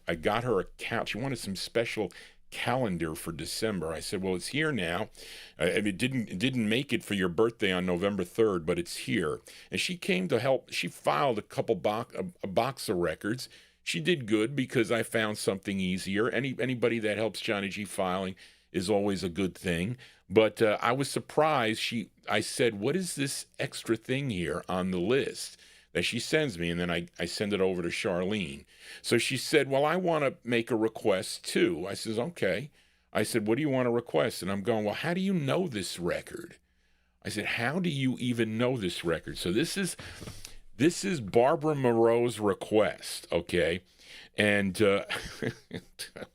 I got her a couch. She wanted some special calendar for December. I said, well, it's here now. It didn't make it for your birthday on November 3rd, but it's here. And she came to help. She filed a box of records. She did good because I found something easier. Anybody that helps Johnny G filing is always a good thing. But I was surprised. I said, what is this extra thing here on the list that she sends me? And then I send it over to Charlene. So she said, well, I want to make a request too. I says, okay. I said, what do you want to request? And I'm going, well, how do you know this record? I said, how do you even know this record? So this is Barbara Moreau's request, okay? And I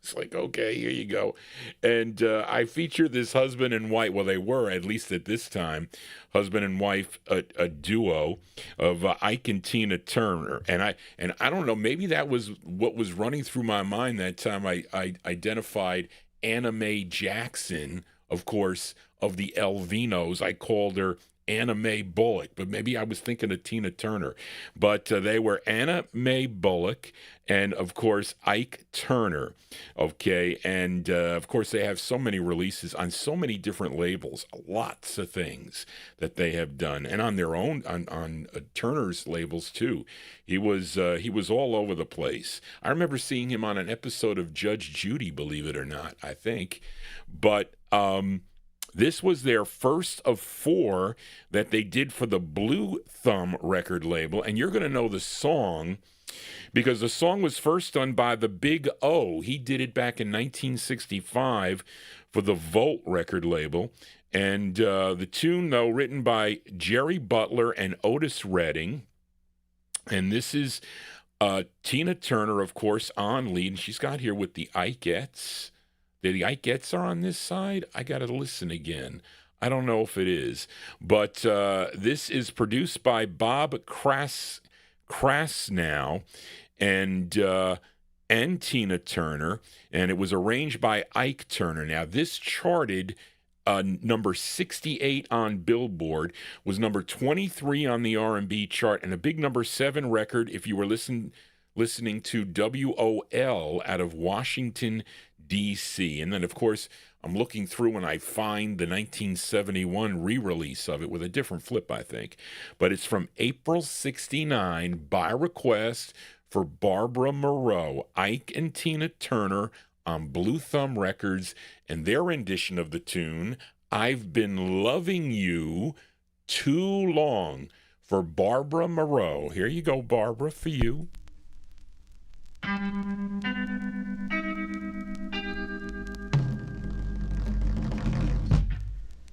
was like, okay, here you go. And I featured this husband and wife. Well, they were, at least at this time, husband and wife, a duo of Ike and Tina Turner. And I don't know, maybe that was what was running through my mind that time. I identified Anna Mae Jackson, of course, of the Elvinos. I called her Anna Mae Bullock, but maybe I was thinking of Tina Turner. But they were Anna Mae Bullock and, of course, Ike Turner, okay? And, of course, they have so many releases on so many different labels, lots of things that they have done, and on their own, on Turner's labels, too. He was all over the place. I remember seeing him on an episode of Judge Judy, believe it or not, I think. But this was their first of four that they did for the Blue Thumb record label. And you're going to know the song because the song was first done by the Big O. He did it back in 1965 for the Volt record label. And the tune, though, written by Jerry Butler and Otis Redding. And this is Tina Turner, of course, on lead. And she's got here with the Ikeettes. The Ikeettes are on this side? I got to listen again. I don't know if it is. But this is produced by Bob Krasnow and Tina Turner. And it was arranged by Ike Turner. Now, this charted number 68 on Billboard, was number 23 on the R&B chart, and a big number 7 record if you were listening to WOL out of Washington, D.C. And then, of course, I'm looking through and I find the 1971 re-release of it with a different flip, I think. But it's from April 69 by request for Barbara Moreau, Ike and Tina Turner on Blue Thumb Records, and their rendition of the tune, I've Been Loving You Too Long, for Barbara Moreau. Here you go, Barbara, for you.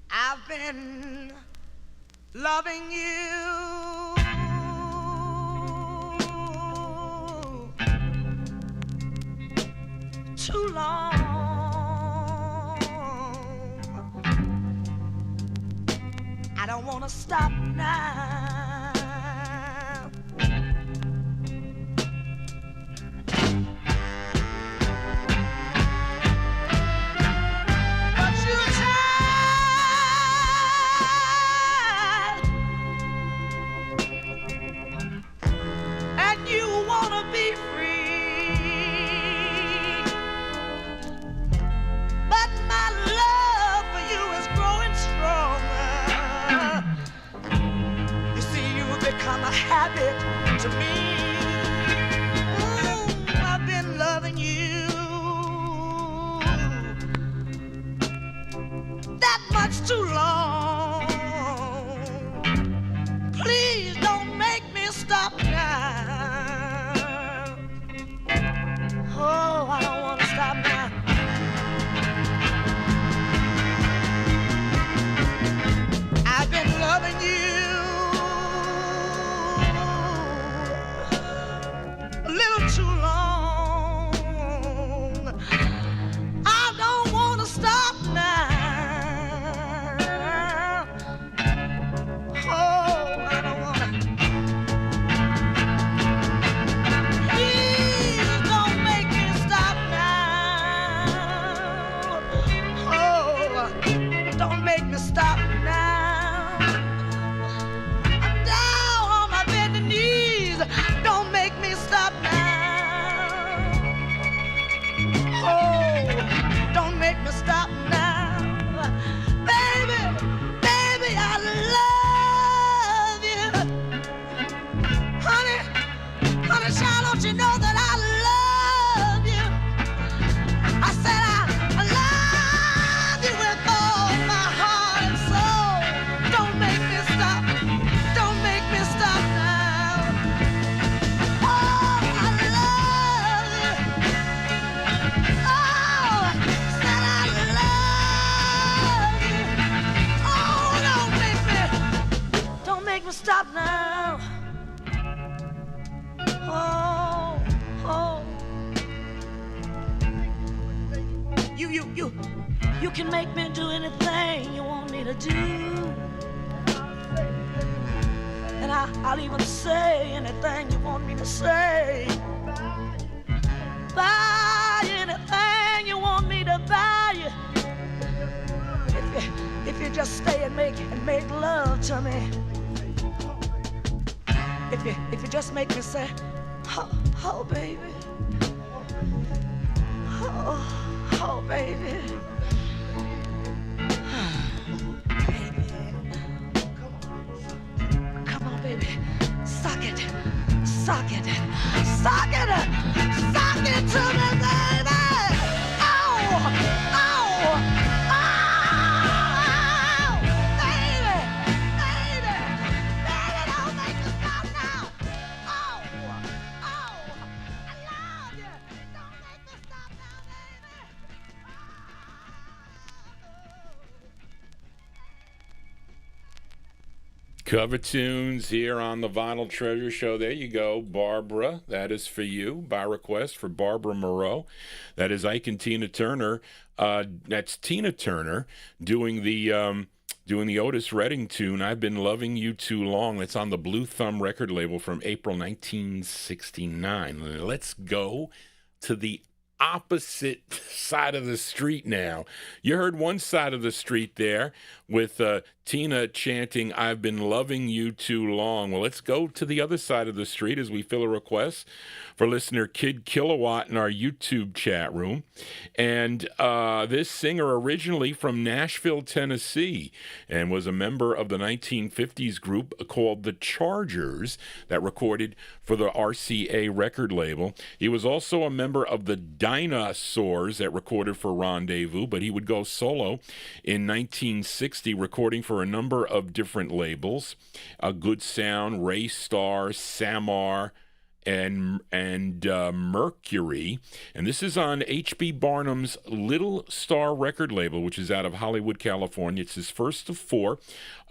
I've been loving you too long. I don't want to stop now. But you tried, and you want to be free. But my love for you is growing stronger. You see, you've become a habit to me. I've been loving you stop now. Oh, oh. You can make me do anything you want me to do. And I'll even say anything you want me to say. Buy anything you want me to buy. If you just stay and make love to me. If you just make me say, oh baby. Oh baby. Baby, suck it, suck it, suck it, suck it to me, baby. Oh, oh, oh, baby, baby, baby, don't make me stop now. Oh, oh, I love you. Don't make me stop now, baby. Cover tunes here on the Vinyl Treasure Show. There you go, Barbara. That is for you, by request for Barbara Moreau. That is Ike and Tina Turner. That's Tina Turner doing the Otis Redding tune, I've Been Loving You Too Long. That's on the Blue Thumb record label from April 1969. Let's go to the opposite side of the street now. You heard one side of the street there with Tina chanting, I've been loving you too long. Well, let's go to the other side of the street as we fill a request for listener Kid Kilowatt in our YouTube chat room. And this singer originally from Nashville, Tennessee, and was a member of the 1950s group called the Chargers that recorded for the RCA record label. He was also a member of the Dinosaurs that recorded for Rendezvous, but he would go solo in 1960, recording for a number of different labels, Good Sound, Ray Star, Samar, and Mercury. And this is on H.B. Barnum's Little Star record label, which is out of Hollywood, California. It's his first of four,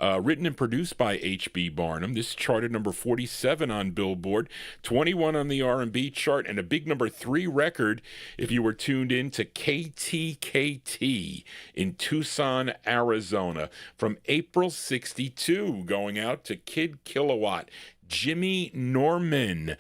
written and produced by H.B. Barnum. This charted number 47 on Billboard, 21 on the R&B chart, and a big number 3 record if you were tuned in to KTKT in Tucson, Arizona, from April 62, going out to Kid Kilowatt. Jimmy Norman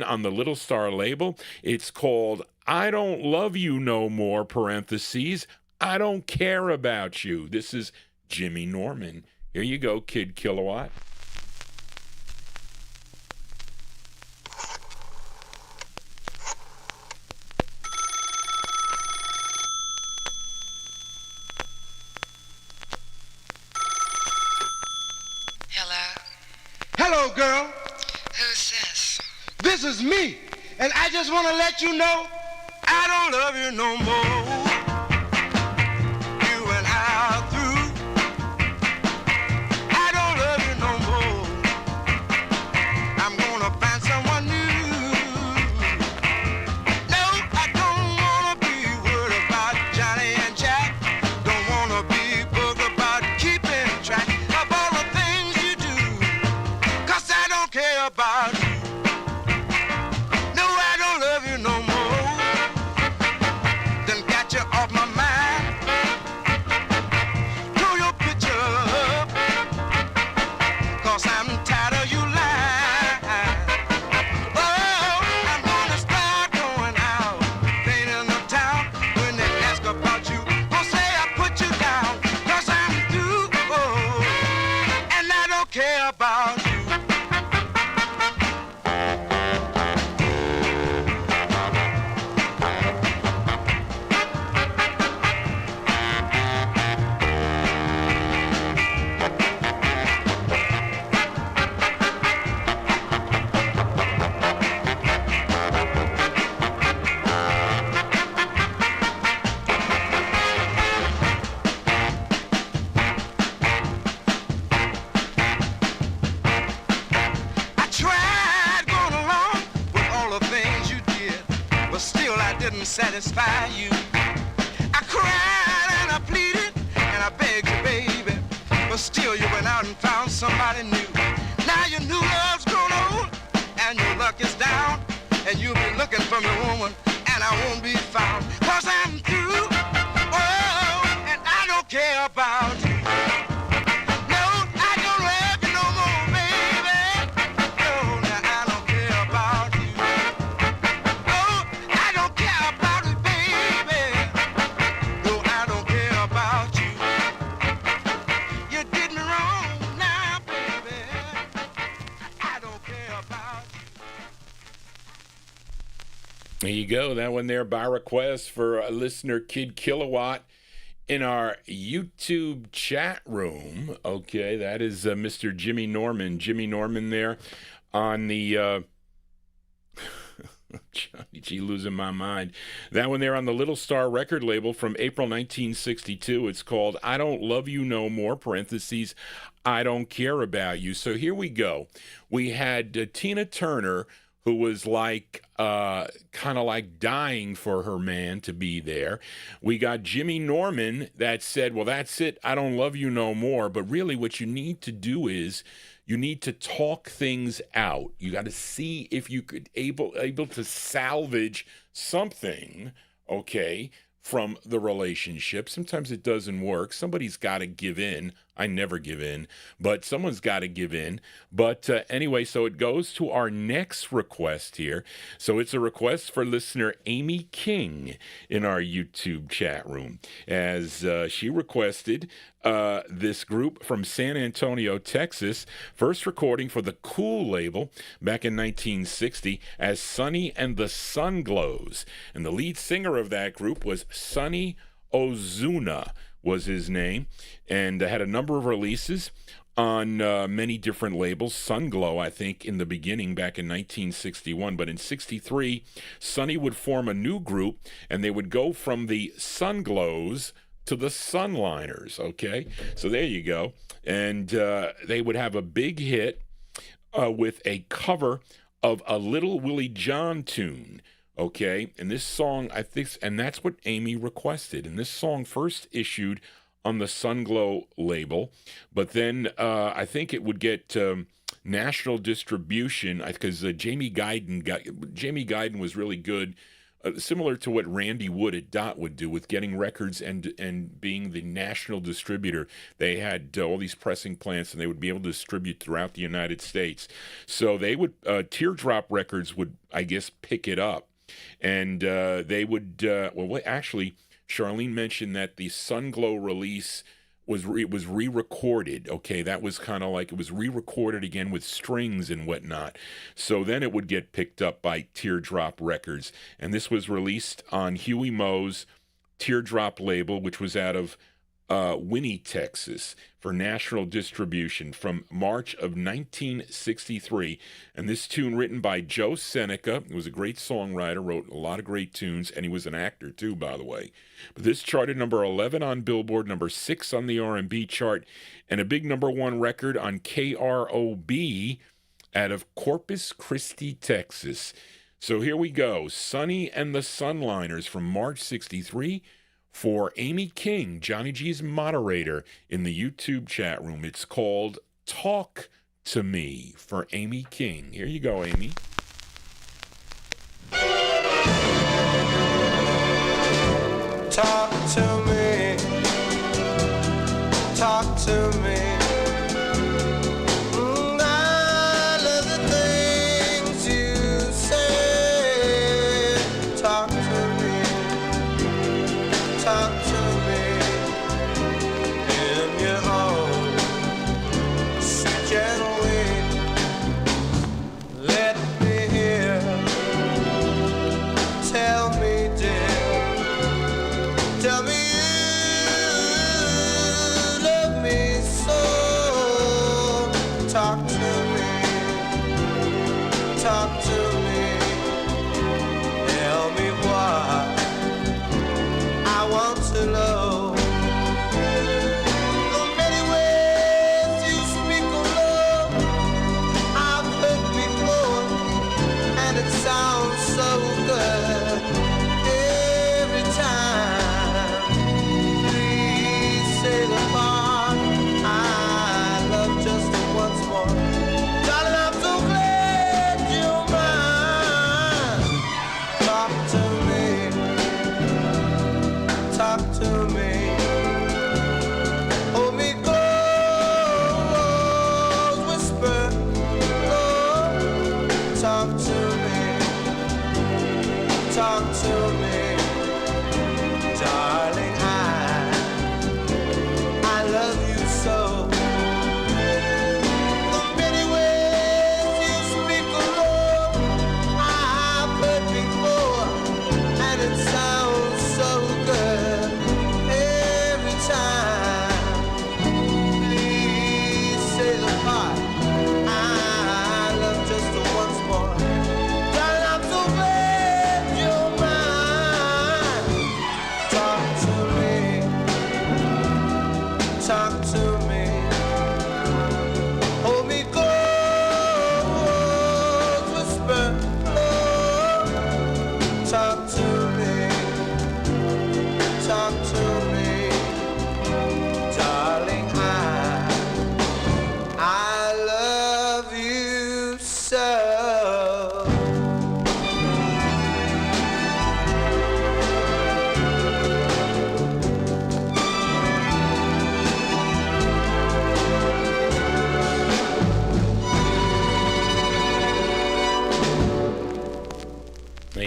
on the Little Star label. It's called I Don't Love You No More, parentheses, I Don't Care About You. This is Jimmy Norman. Here you go, Kid Kilowatt. Hello, girl. Who's this? This is me, and I just want to let you know I don't love you no more. You and I are through. I don't love you no more. I'm gonna find someone new. No, I don't wanna be worried about Johnny and Jack. Don't wanna be bothered about keeping track of all the things you do. 'Cause I don't care about you. No, I don't love you no more. Then got you off my mind. Throw your picture up. 'Cause I'm tired of you lying. Oh, I'm gonna start going out, playing in the town. When they ask about you, gonna say I put you down. 'Cause I'm through, oh, and I don't care about you. I tried going along with all the things you did, but still I didn't satisfy you. I cried and I pleaded and I begged you, baby, but still you went out and found somebody new. when New Love's grown old and your luck is down, and you'll be looking for me, woman, and I won't be found. 'Cause I'm through, oh, and I don't care about you. No, I don't love you no more, baby. No, now I don't care about you. Oh, I don't care about it, baby. No, I don't care about you. You did me wrong now, baby. I don't care about you. There you go. That one there by request for listener Kid Kilowatt in our YouTube chat room. Okay, that is Mr. Jimmy Norman. Jimmy Norman there on the Johnny G losing my mind. That one there on the Little Star record label from April 1962. It's called I Don't Love You No More, parentheses, I Don't Care About You. So here we go. We had Tina Turner, who was like kind of like dying for her man to be there. We got Jimmy Norman that said, well, that's it, I don't love you no more. But really what you need to do is you need to talk things out. You got to see if you could able to salvage something, okay, from the relationship. Sometimes it doesn't work. Somebody's got to give in. I never give in, but someone's got to give in. But anyway, so it goes to our next request here. So it's a request for listener Amy King in our YouTube chat room, as she requested this group from San Antonio, Texas, first recording for the Cool label back in 1960 as Sonny and the Sunglows. And the lead singer of that group was Sonny Ozuna was his name, and had a number of releases on many different labels. Sunglow, I think, in the beginning back in 1961, but in 63, Sonny would form a new group, and they would go from the Sunglows to the Sunliners, okay? So there you go. And they would have a big hit with a cover of a Little Willie John tune, okay? And this song, I think, and that's what Amy requested. And this song first issued on the Sunglow label, but then I think it would get national distribution because Jamie Guyton was really good. Similar to what Randy Wood at Dot would do with getting records and being the national distributor. They had all these pressing plants, and they would be able to distribute throughout the United States. So they would, Teardrop Records would, I guess, pick it up. And they would, actually, Charlene mentioned that the Sunglow release was re-recorded. Okay, that was kind of like it was re-recorded again with strings and whatnot. So then it would get picked up by Teardrop Records, and this was released on Huey Moe's Teardrop label, which was out of Winnie, Texas, for national distribution from March of 1963. And this tune, written by Joe Seneca, he was a great songwriter, wrote a lot of great tunes, and he was an actor too, by the way. But this charted number 11 on Billboard, number 6 on the R&B chart, and a big number 1 record on KROB out of Corpus Christi, Texas. So here we go, Sonny and the Sunliners from March 63, for Amy King, Johnny G's moderator in the YouTube chat room. It's called Talk to Me for Amy King. Here you go, Amy. Talk to me. Talk to me. I love the things you say. Talk to me. Talk to me in your own sweet gentle way. Let me hear. Tell me, dear. Tell me you love me so.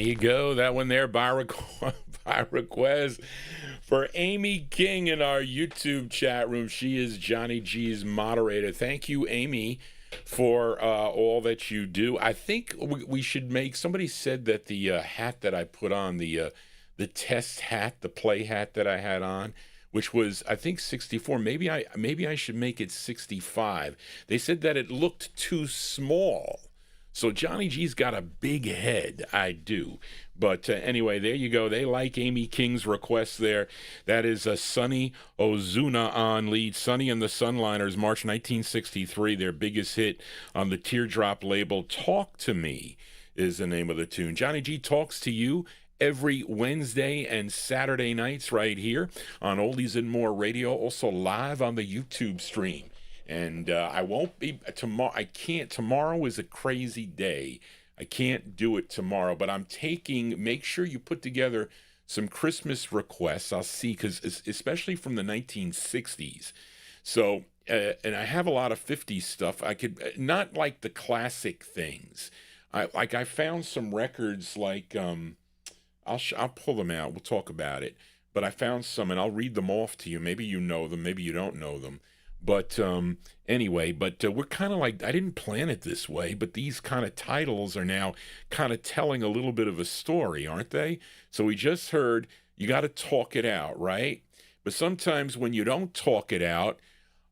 you go. That one there by request for Amy King in our YouTube chat room. She is Johnny G's moderator. Thank you, Amy, for all that you do. I think we should make. Somebody said that the hat that I put on, the test hat, the play hat that I had on, which was, I think, 64. Maybe I should make it 65. They said that it looked too small. So Johnny G's got a big head. I do. But anyway, there you go. They like Amy King's request there. That is Sonny Ozuna on lead. Sonny and the Sunliners, March 1963, their biggest hit on the Teardrop label. Talk to Me is the name of the tune. Johnny G talks to you every Wednesday and Saturday nights right here on Oldies and More Radio, also live on the YouTube stream. And I won't be tomorrow. I can't. Tomorrow is a crazy day. I can't do it tomorrow, but I'm make sure you put together some Christmas requests. I'll see, because especially from the 1960s. So, and I have a lot of 50s stuff. I could, not like the classic things. I found some records like, I'll pull them out. We'll talk about it. But I found some, and I'll read them off to you. Maybe you know them. Maybe you don't know them. But anyway, we're kind of like, I didn't plan it this way, but these kind of titles are now kind of telling a little bit of a story, aren't they? So we just heard, you got to talk it out, right? But sometimes when you don't talk it out,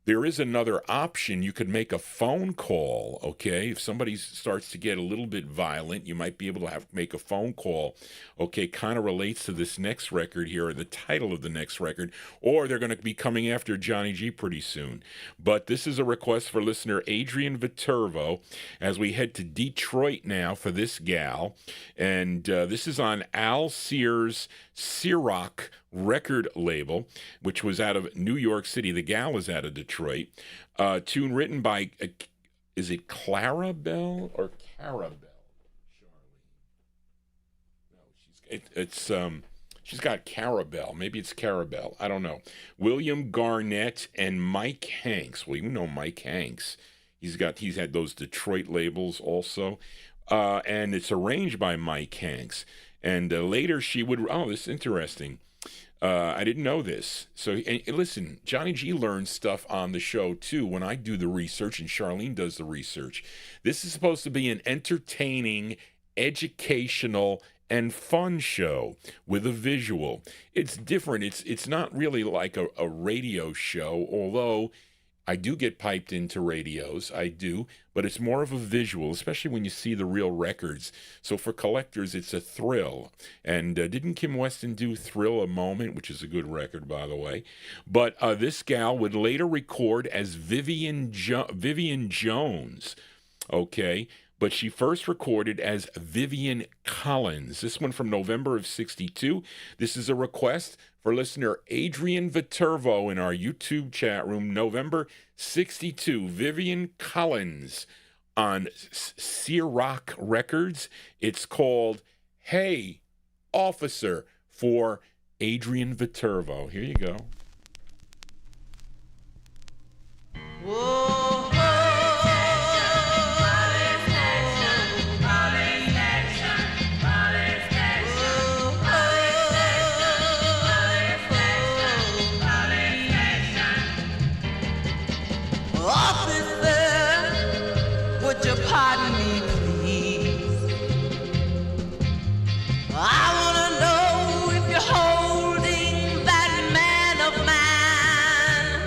there is another option. You could make a phone call, okay? If somebody starts to get a little bit violent, you might be able to make a phone call, okay? Kind of relates to this next record here, or the title of the next record, or they're going to be coming after Johnny G pretty soon. But this is a request for listener Adrian Viterbo as we head to Detroit now for this gal. And this is on Al Sears' Ciroc record label, which was out of New York City. The gal is out of Detroit. Tune written by, is it Clarabelle or Carabelle? No, she's got Carabelle. Maybe it's Carabelle. I don't know. William Garnett and Mike Hanks. Well, you know Mike Hanks. He's had those Detroit labels also. And it's arranged by Mike Hanks. And later she would, this is interesting. I didn't know this. So, and listen, Johnny G learns stuff on the show, too, when I do the research and Charlene does the research. This is supposed to be an entertaining, educational, and fun show with a visual. It's different. It's not really like a radio show, although I do get piped into radios, I do, but it's more of a visual, especially when you see the real records. So for collectors, it's a thrill. And didn't Kim Weston do Thrill a Moment, which is a good record, by the way? But this gal would later record as Vivian Jones, okay? But she first recorded as Vivian Collins. This one from November of 62. This is a request for listener Adrian Viterbo in our YouTube chat room, November 62. Vivian Collins on Ciroc Records. It's called Hey Officer for Adrian Viterbo. Here you go. Whoa. Pardon me, please. I want to know if you're holding that man of mine.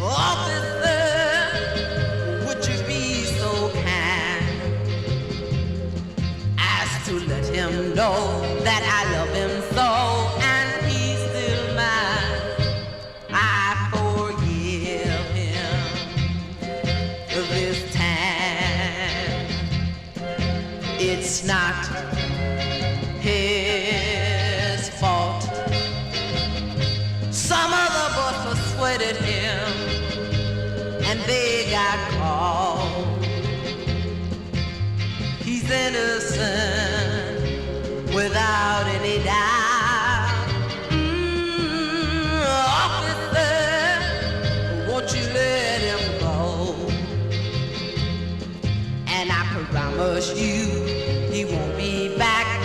Officer, would you be so kind as to let him know that I love him so, and he's still mine. I forgive him this time. It's not his fault. Some other boys persuaded him, and they got caught. He's innocent without any doubt. Officer, won't you let him go? And I promise you, he won't be back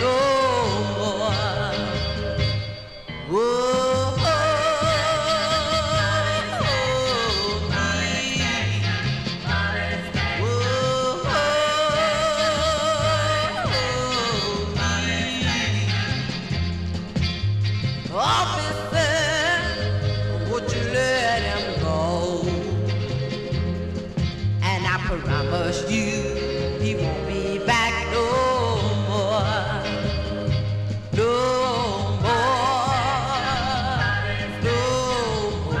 just you. He won't be back no more. No more. No more.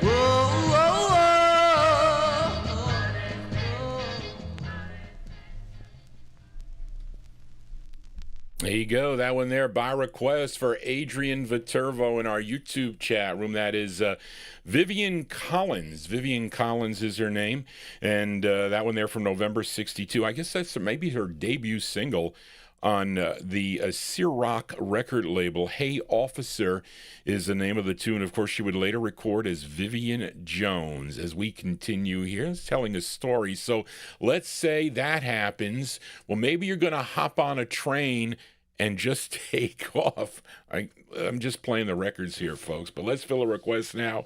Whoa, whoa, whoa. There you go. That one there by request for Adrian Viterbo in our YouTube chat room. That is Vivian Collins. Vivian Collins is her name. And that one there from November 62. I guess that's maybe her debut single on the Ciroc record label. Hey Officer is the name of the tune. Of course, she would later record as Vivian Jones. As we continue here, it's telling a story. So let's say that happens. Well, maybe you're going to hop on a train and just take off. I'm just playing the records here, folks. But let's fill a request now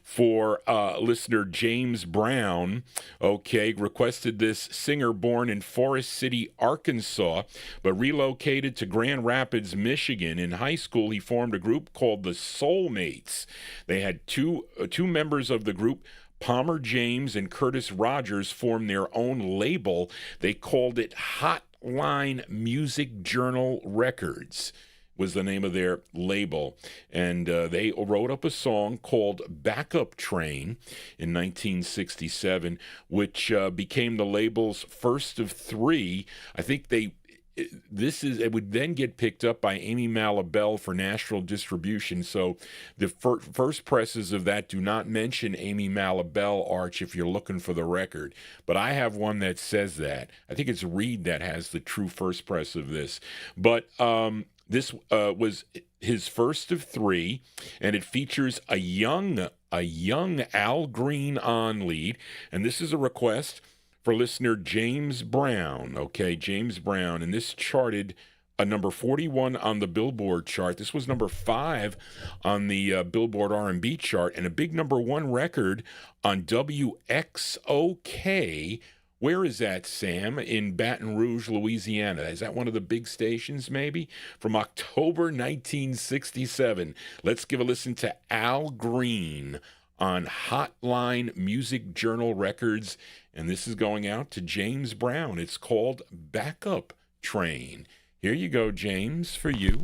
for listener James Brown. Okay, requested this singer born in Forest City, Arkansas, but relocated to Grand Rapids, Michigan. In high school, he formed a group called the Soulmates. They had two members of the group, Palmer James and Curtis Rogers, formed their own label. They called it Hotline Music Journal Records was the name of their label. And they wrote up a song called Backup Train in 1967, which became the label's first of three. I think it would then get picked up by Amy Malabelle for national distribution. So the first presses of that do not mention Amy Malabelle, Arch, if you're looking for the record. But I have one that says that. I think it's Reed that has the true first press of this. But this was his first of three, and it features a young Al Green on lead. And this is a request for listener James Brown. Okay, James Brown. And this charted a number 41 on the Billboard chart. This was number 5 on the Billboard R&B chart, and a big number 1 record on WXOK. Where is that, Sam? In Baton Rouge, Louisiana. Is that one of the big stations, maybe? From October 1967. Let's give a listen to Al Green on Hotline Music Journal Records. And this is going out to James Brown. It's called Backup Train. Here you go, James, for you.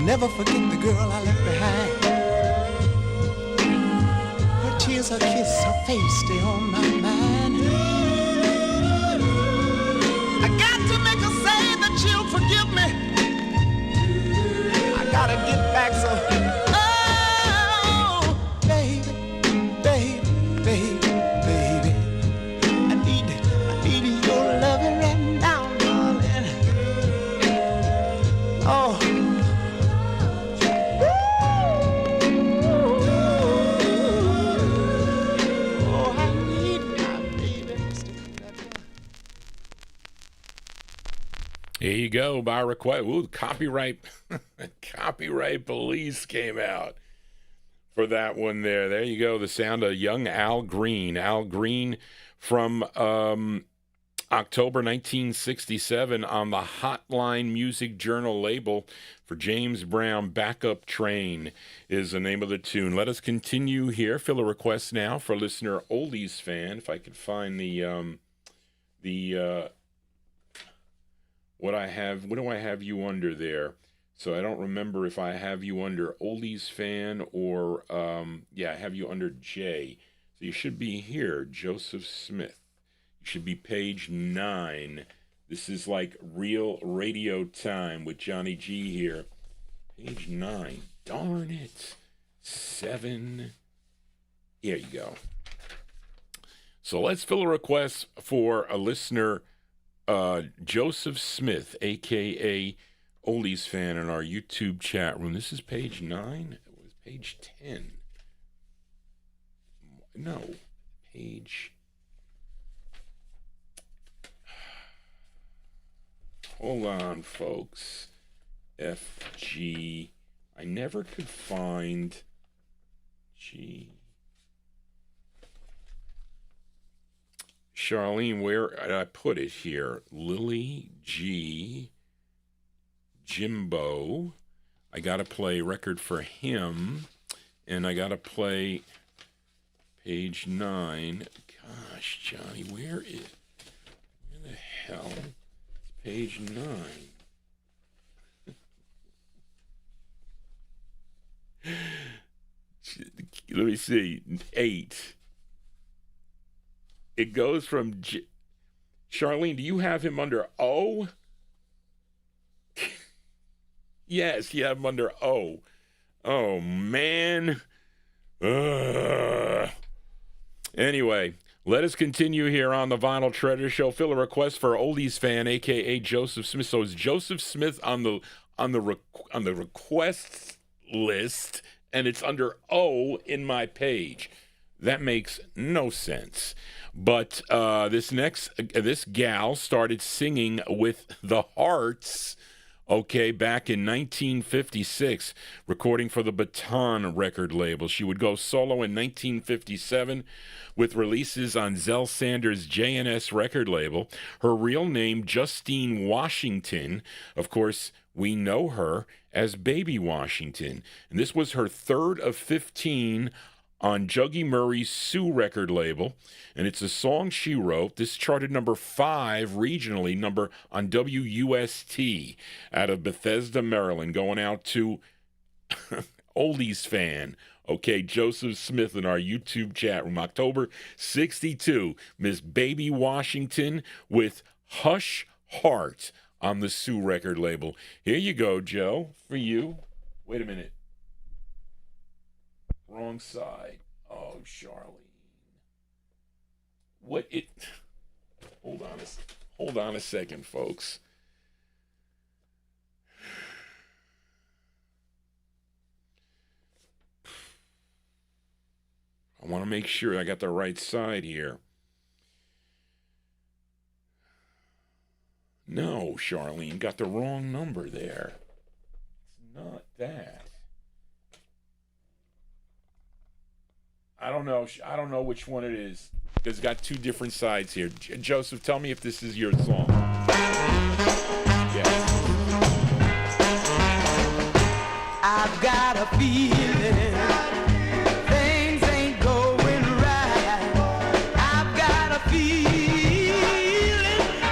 Never forget the girl I left behind. Her tears, her kiss, her face stay on my mind. I got to make her say that she'll forgive me. I gotta get back so. Oh, baby, baby, baby, baby. I need your loving right now, darling. Oh. Here you go, by request. Ooh, copyright police came out for that one there. There you go, the sound of young Al Green. Al Green from October 1967 on the Hotline Music Journal label for James Brown. Backup Train is the name of the tune. Let us continue here. Fill a request now for listener Oldies fan. If I could find what do I have you under there? So I don't remember if I have you under Oldies fan or I have you under J. So you should be here, Joseph Smith. You should be page 9. This is like real radio time with Johnny G here. Page 9. Darn it. 7. Here you go. So let's fill a request for a listener, Joseph Smith, a.k.a. Oldies fan, in our YouTube chat room. This is page 9. It was page 10. No, page... Hold on, folks. FG. I never could find G. Charlene, where did I put it here? Lily G. Jimbo. I got to play record for him. And I got to play page 9. Gosh, Johnny, where the hell? Page 9. Let me see. 8. It goes from Charlene, do you have him under O? Yes, you have him under O. Oh, man. Anyway, let us continue here on the Vinyl Treasure Show. Fill a request for Oldies fan, a.k.a. Joseph Smith. So it's Joseph Smith on the requests list, and it's under O in my page. That makes no sense. But this gal started singing with the Hearts, back in 1956, recording for the Baton record label. She would go solo in 1957 with releases on Zell Sanders' J&S record label. Her real name, Justine Washington. Of course, we know her as Baby Washington. And this was her third of 15 on Juggy Murray's Sue record label, and it's a song she wrote. This charted number 5 regionally, number on WUST out of Bethesda, Maryland, going out to Oldies fan, Joseph Smith in our YouTube chat room. October 62, Miss Baby Washington with Hush Heart on the Sue record label. Here you go, Joe, for you. Wait a minute. Wrong side. Oh, Charlene. Hold on a second, folks. I want to make sure I got the right side here. No, Charlene, got the wrong number there. It's not that. I don't know which one it is. It's got 2 different sides here. Joseph, tell me if this is your song. Yeah. I've got a feeling things ain't going right. I've got a feeling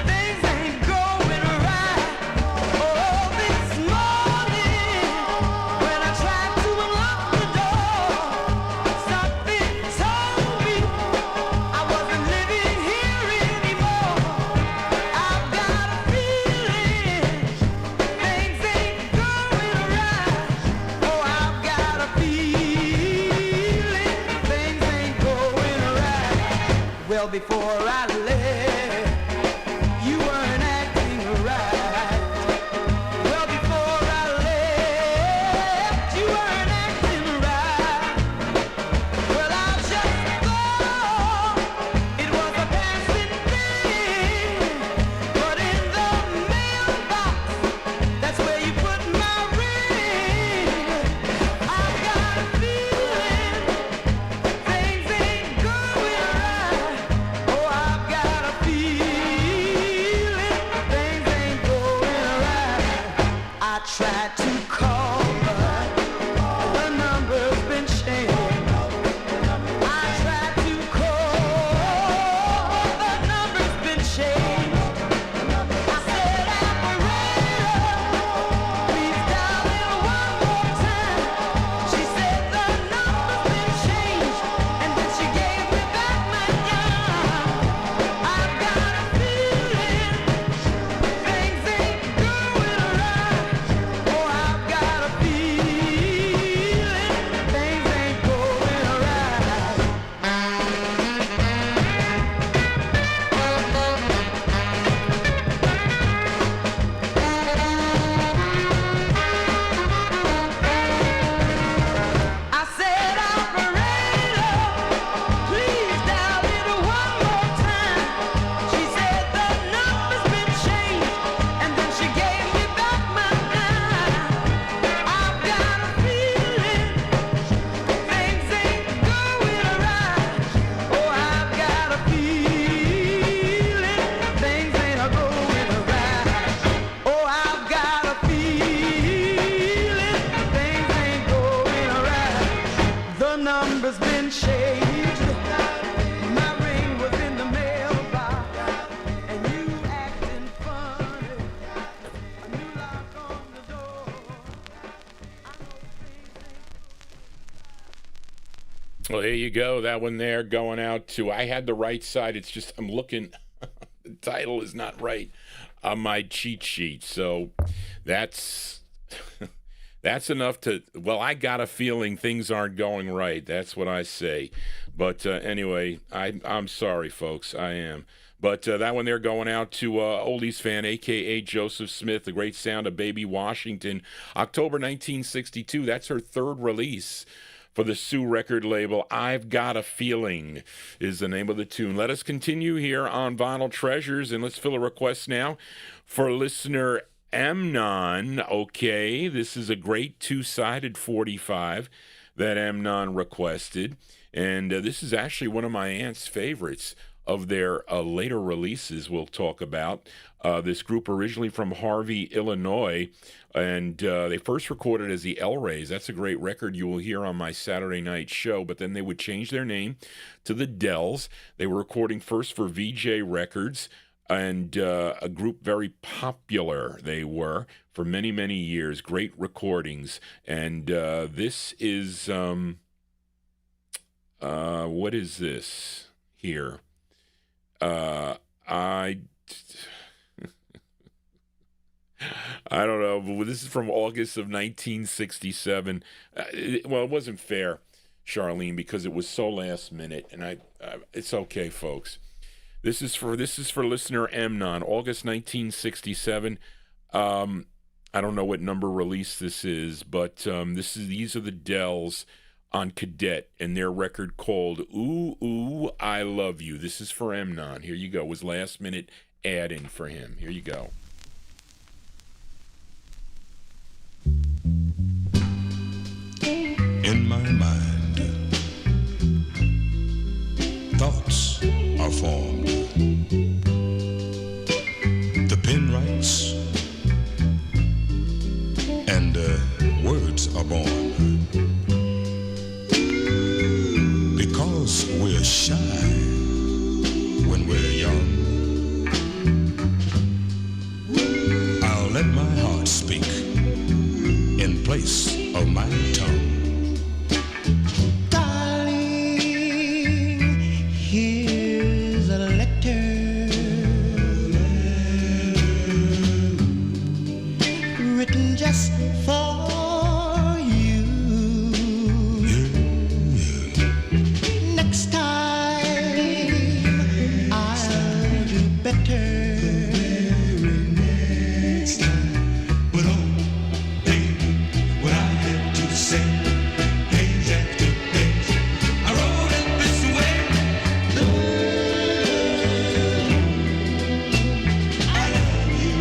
things ain't going right. Oh, this morning when I tried to unlock the door, something told me I wasn't living here anymore. I've got a feeling things ain't going right. Oh, I've got a feeling things ain't going right. Well, before I left, you weren't acting right. Well, before I left, you weren't acting right. Well, I just thought it was a passing thing, but in the mailbox Well, there you go. That one there going out to, I had the right side. It's just, I'm looking, the title is not right on my cheat sheet. So that's, that's enough to, well, I got a feeling things aren't going right. That's what I say. But anyway, I'm sorry, folks. I am. But that one there going out to Oldies fan, a.k.a. Joseph Smith, the great sound of Baby Washington. October 1962, that's her third release for the Sue record label. I've Got a Feeling is the name of the tune. Let us continue here on Vinyltreasures, and let's fill a request now for listener Amnon. Okay, this is a great two-sided 45 that Amnon requested, and this is actually one of my aunt's favorites of their later releases we'll talk about. This group originally from Harvey, Illinois, and they first recorded as the El Rays. That's a great record you will hear on my Saturday night show, but then they would change their name to the Dells. They were recording first for VJ Records, and a group very popular they were for many, many years. Great recordings. And this is, what is this here? I don't know, but this is from August of 1967. Well, it wasn't fair, Charlene, because it was so last minute, and it's okay, folks. This is for listener Amnon, August 1967. I don't know what number release this is, but these are the Dells on Cadet and their record called Ooh Ooh I Love You. This is for Amnon. Here you go. It was last minute add-in for him. Here you go. In my mind, thoughts are formed. The pen writes, and words are born. Because we're shy when we're young, I'll let my heart speak in place of my tongue. Darling, here's a letter written just for you. Next time I'll do better. Next time, but oh, baby, what I had to say, page after page, I wrote it this way. I love you.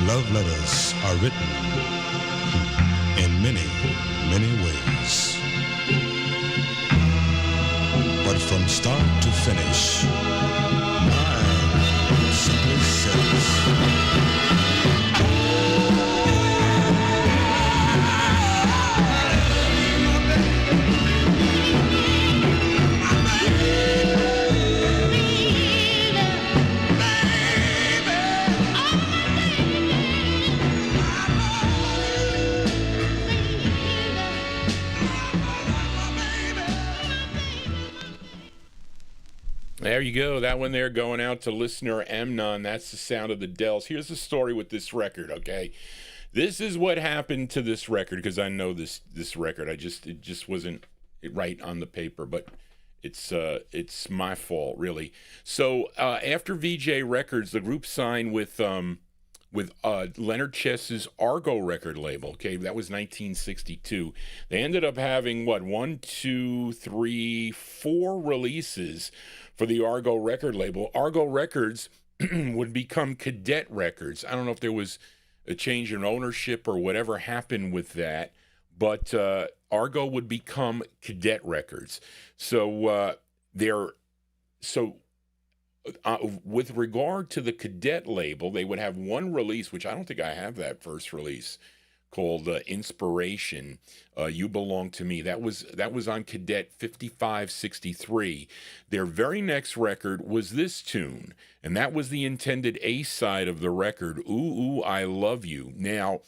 Love letters are written in many, many ways. But from start to finish, mine simply says, There you go. That one there going out to listener Amnon. That's the sound of the Dells. Here's the story with this record, okay? This is what happened to this record, because I know this record. It just wasn't right on the paper, but it's my fault, really. So after VJ Records, the group signed with Leonard Chess's Argo record label. Okay, that was 1962. They ended up having 4 releases for the Argo record label. Argo Records would become Cadet Records. I don't know if there was a change in ownership or whatever happened with that, but Argo would become Cadet Records. So with regard to the Cadet label, they would have one release, which I don't think I have that first release, called Inspiration, You Belong to Me. That was on Cadet 5563. Their very next record was this tune, and that was the intended A side of the record, Ooh, Ooh, I Love You. Now,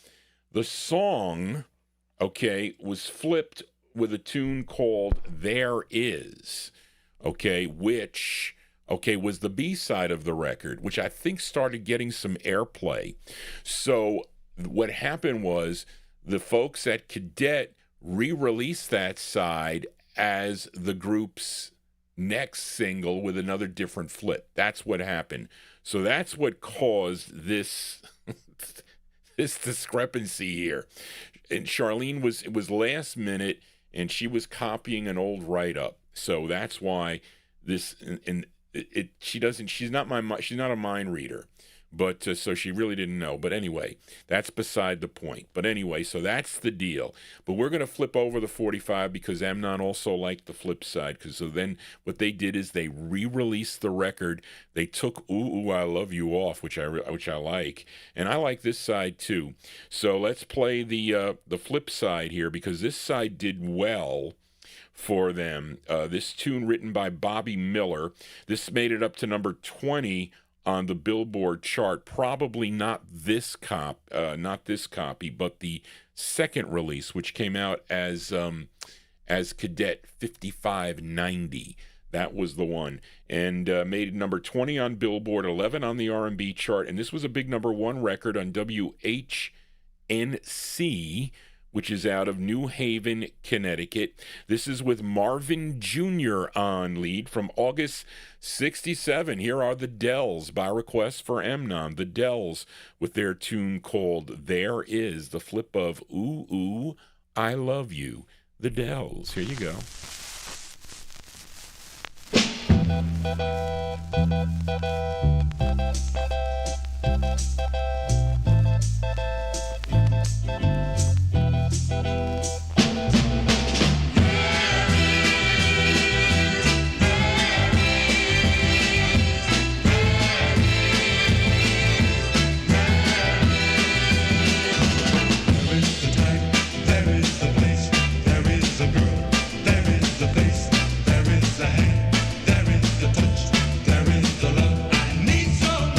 the song, okay, was flipped with a tune called There Is, okay, which, okay, was the B side of the record, which I think started getting some airplay. So what happened was the folks at Cadet re-released that side as the group's next single with another different flip. That's what happened. So that's what caused this this discrepancy here. And Charlene was last minute, and she was copying an old write-up. So that's why this she's not a mind reader. But so she really didn't know. But anyway, that's beside the point. But anyway, so that's the deal. But we're going to flip over the 45 because Amnon also liked the flip side. Because so then what they did is they re-released the record. They took Ooh, Ooh, I Love You off, which I like. And I like this side too. So let's play the flip side here because this side did well for them. This tune written by Bobby Miller. This made it up to number 20 on the Billboard chart. Probably not this copy, but the second release, which came out as Cadet 5590. That was the one, and made it number 20 on Billboard, 11 on the R&B chart, and this was a big number 1 record on WHNC, which is out of New Haven, Connecticut. This is with Marvin Jr. on lead from August 67. Here are the Dells by request for Amnon. The Dells with their tune called There Is, the flip of Ooh, Ooh, I Love You. The Dells. Here you go. There is the touch, there is the love. I need some.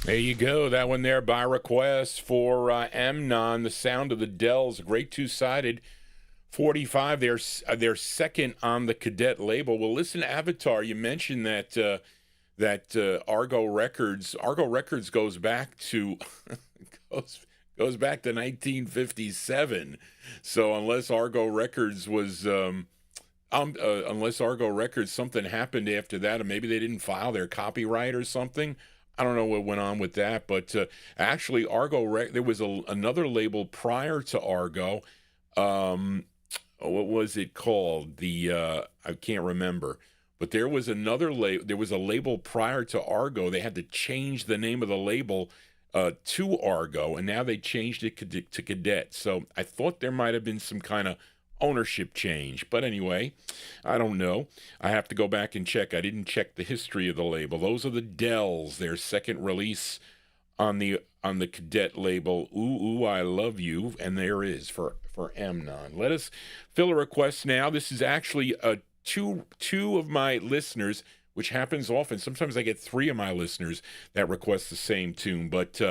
There you go. That one there by request for Amnon, The Sound of the Dells, a great two-sided 45. They're second on the Cadet label. Well, listen, Avatar, you mentioned that Argo Records. Argo Records goes back to goes back to 1957. So unless Argo Records was unless Argo Records, something happened after that, or maybe they didn't file their copyright or something. I don't know what went on with that, but actually, there was another label prior to Argo. What was it called? I can't remember, but there was another label. There was a label prior to Argo. They had to change the name of the label to Argo, and now they changed it to Cadet. So I thought there might have been some kind of ownership change, but anyway, I don't know. I have to go back and check. I didn't check the history of the label. Those are the Dells, their second release on the Cadet label. Ooh, I Love You, and there is for Amnon. Let us fill a request now. This is actually two of my listeners, which happens often. Sometimes I get three of my listeners that request the same tune, but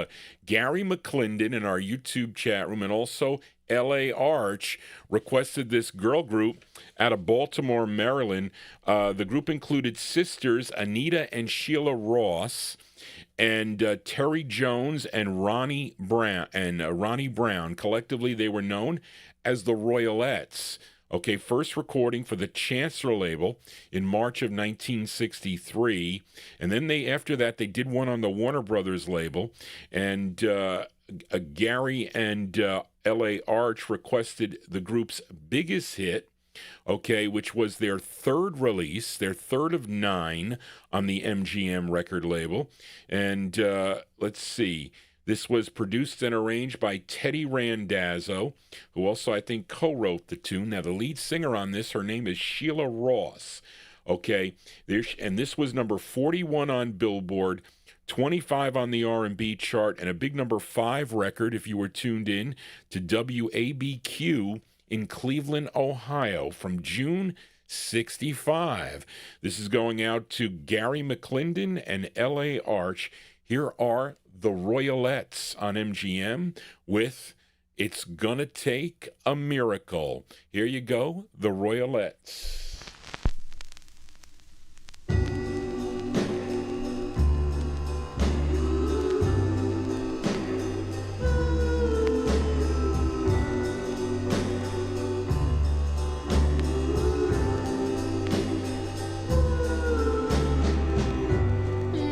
Gary McClendon in our YouTube chat room, and also L.A. Arch requested this girl group out of Baltimore, Maryland. The group included sisters Anita and Sheila Ross, and Terry Jones and Ronnie Brown. Collectively, they were known as the Royalettes. Okay, first recording for the Chancellor label in March of 1963, and then after that they did one on the Warner Brothers label, and Gary and L.A. Arch requested the group's biggest hit, okay, which was their third release, their third of 9 on the MGM record label. And let's see, this was produced and arranged by Teddy Randazzo, who also, I think, co-wrote the tune. Now, the lead singer on this, her name is Sheila Ross, okay, and this was number 41 on Billboard, 25 on the R&B chart, and a big number 5 record if you were tuned in to WABQ in Cleveland, Ohio from June 65. This is going out to Gary McClendon and L.A. Arch. Here are the Royalettes on MGM with It's Gonna Take a Miracle. Here you go, the Royalettes.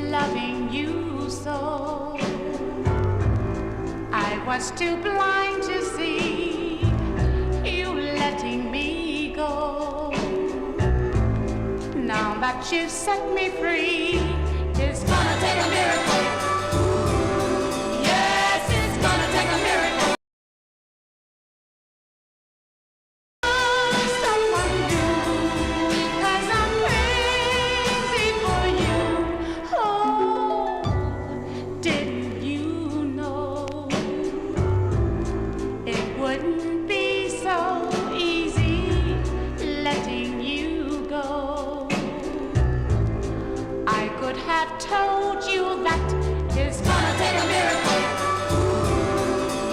Loving you so, I was too blind to see you letting me go. Now that you've set me free, it's gonna take a miracle. Yes, it's gonna take a miracle. Someone new, 'cause I'm crazy for you. Oh, didn't you know it wouldn't be so easy letting you go? I could have told you that it's gonna take a miracle.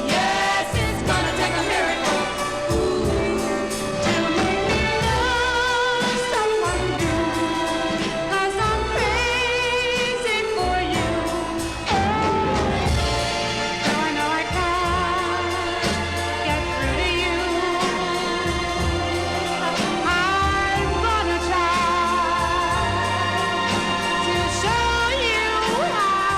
Yes, it's gonna take a miracle to make me love someone new, 'cause I'm crazy for you. Oh, though I know I can't get through to you, I'm gonna try to show you how.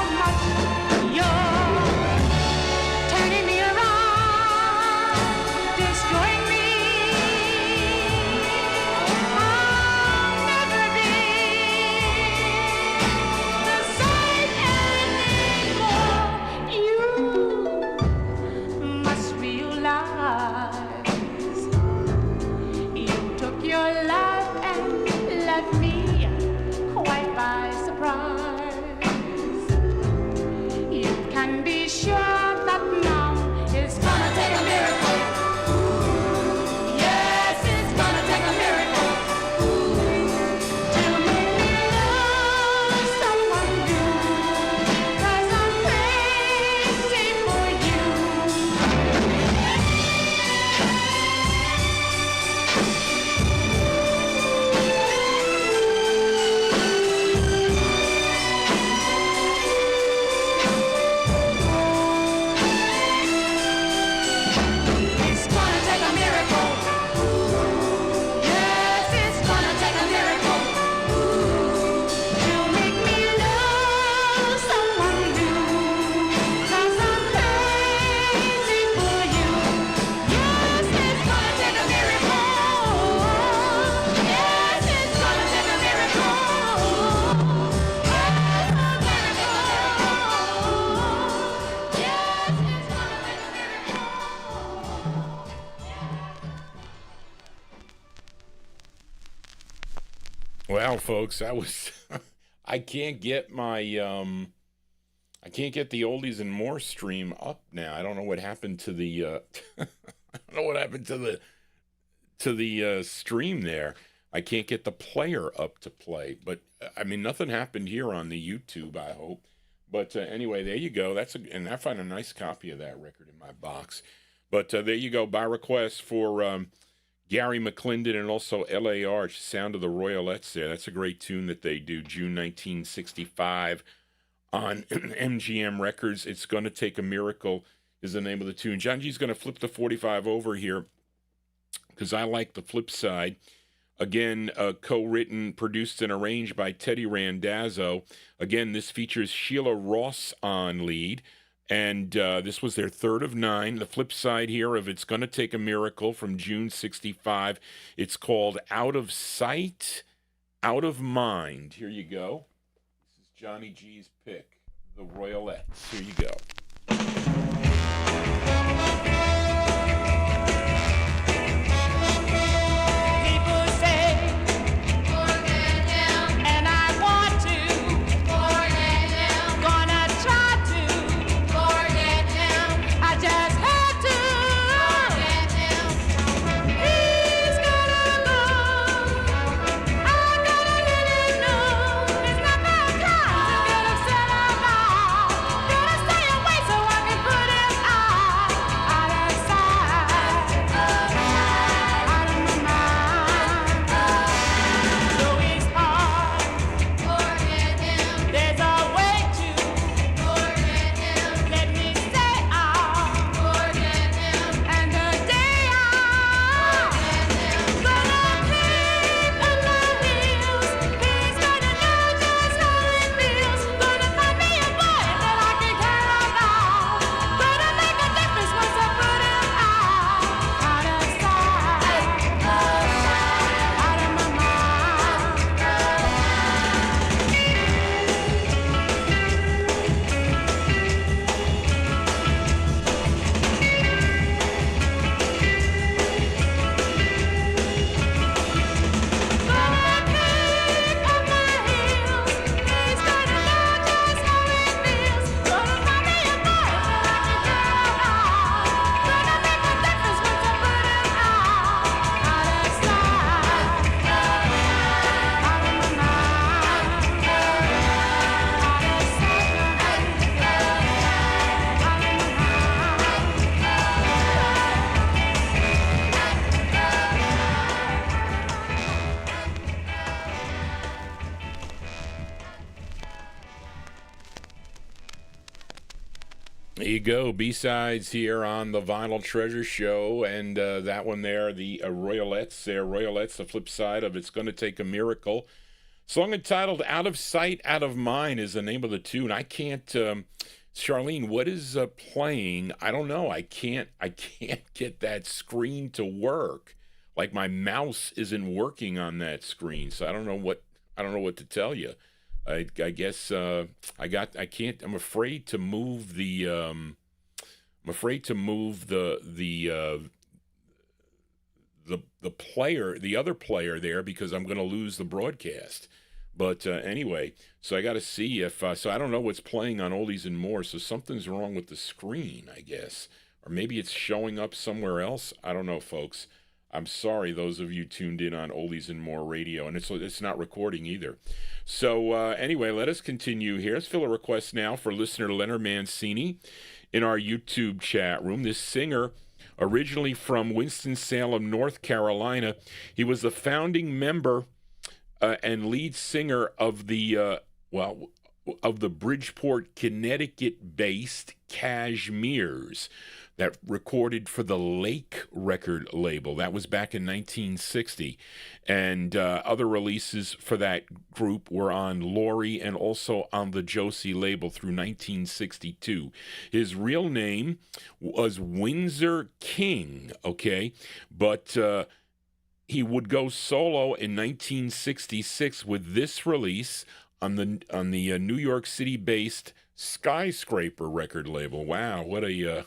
Wow, folks, that was. I can't get my I can't get the oldies and more stream up now. I don't know what happened to the I don't know what happened to the stream there. I can't get the player up to play, but I mean nothing happened here on the YouTube, I hope. But anyway, there you go. And I find a nice copy of that record in my box. But there you go, by request for Gary McClendon and also L.A. Arch, Sound of the Royalettes there. That's a great tune that they do, June 1965 on MGM Records. It's Gonna Take a Miracle is the name of the tune. John G's going to flip the 45 over here because I like the flip side. Again, co-written, produced, and arranged by Teddy Randazzo. Again, this features Sheila Ross on lead. And this was their third of 9. The flip side here of It's Gonna Take a Miracle from June 65. It's called Out of Sight, Out of Mind. Here you go. This is Johnny G's pick, the Royalettes. Here you go. People say, forget him, and I want to forget him. Gonna try to forget him. I just had to forget him. He's gonna go. I gotta let him know it's not my time to get upset about. Gotta stay away so I can put him out of sight, out of my mind. Though he's hard, forget him. There's a way to forget him. Let me say I'll forget him. And the day I'll forget him, gonna keep on my heels. He's gonna know just how it feels. Gonna find me a boy that I can count on. Gonna make a difference once I put him out of sight, out of my mind. Gonna keep on my heels. He's gonna know just how it feels. Gonna find me a boy that I can count on. Gonna make a difference once I put him out of sight, out of my mind. Out of sight, There you go, B-sides here on the Vinyltreasure show, and that one there, the Royalettes there. Royalettes, the flip side of It's Gonna Take a Miracle. Song entitled Out of Sight, Out of Mind is the name of the tune. I can't, Charlene, what is playing? I don't know. I can't get that screen to work. Like my mouse isn't working on that screen, so I don't know what to tell you. I guess I'm afraid to move the player, the other player there, because I'm going to lose the broadcast. But anyway, so I got to see if so I don't know what's playing on Oldies and More. So something's wrong with the screen, I guess, or maybe it's showing up somewhere else. I don't know, folks. I'm sorry, those of you tuned in on Oldies and More Radio, and it's not recording either. So anyway, let us continue here. Let's fill a request now for listener Leonard Mancini in our YouTube chat room. This singer, originally from Winston-Salem, North Carolina, he was the founding member and lead singer of the Bridgeport, Connecticut-based Cashmeres that recorded for the Lake record label. That was back in 1960. And other releases for that group were on Laurie and also on the Josie label through 1962. His real name was Windsor King, okay? But he would go solo in 1966 with this release on the New York City-based Skyscraper record label. Wow, what a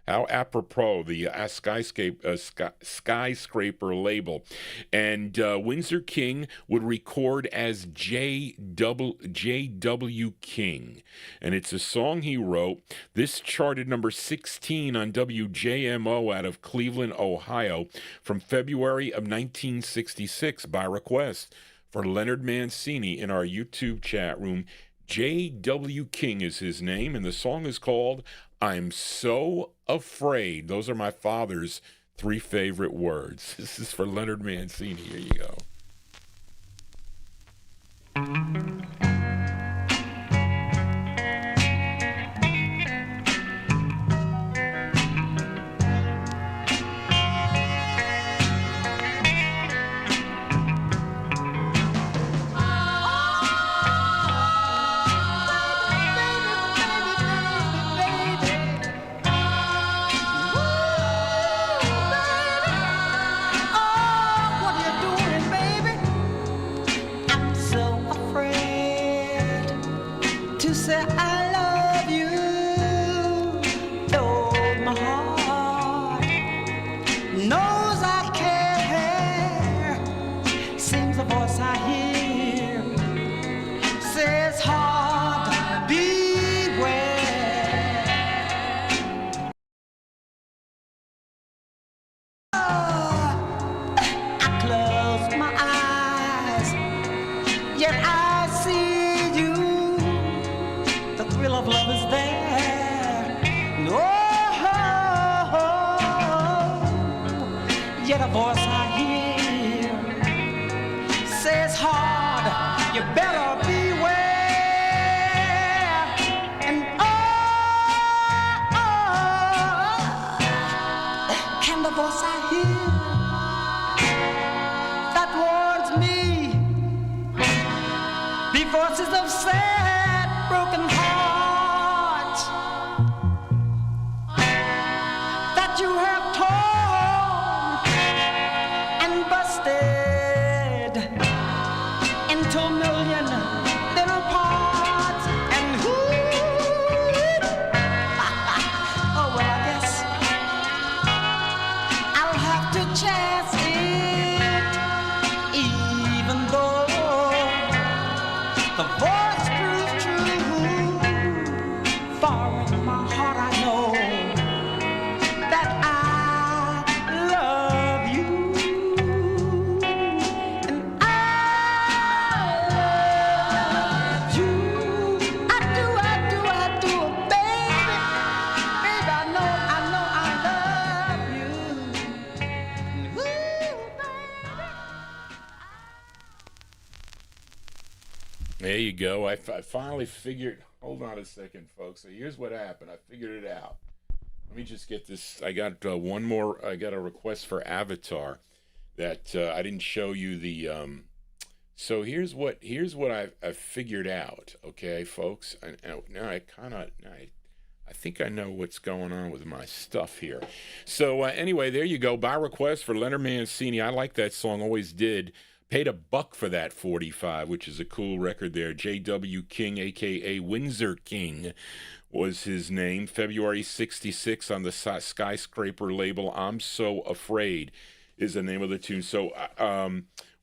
How apropos, the skyscraper label. And Windsor King would record as J.W. King. And it's a song he wrote. This charted number 16 on WJMO out of Cleveland, Ohio, from February of 1966 by request for Leonard Mancini in our YouTube chat room. J.W. King is his name, and the song is called I'm So Afraid. Those are my father's 3 favorite words. This is for Leonard Mancini. Here you go. There you go. I finally figured. Hold on a second, folks. So here's what happened. I figured it out. Let me just get this. I got one more. I got a request for Avatar that I didn't show you the. So here's what I figured out. Okay, folks. I think I know what's going on with my stuff here. So anyway, there you go. By request for Leonard Mancini. I like that song. Always did. Paid $1 for that 45, which is a cool record there. J.W. King, a.k.a. Windsor King, was his name. February 66 on the Skyscraper label. I'm So Afraid is the name of the tune. So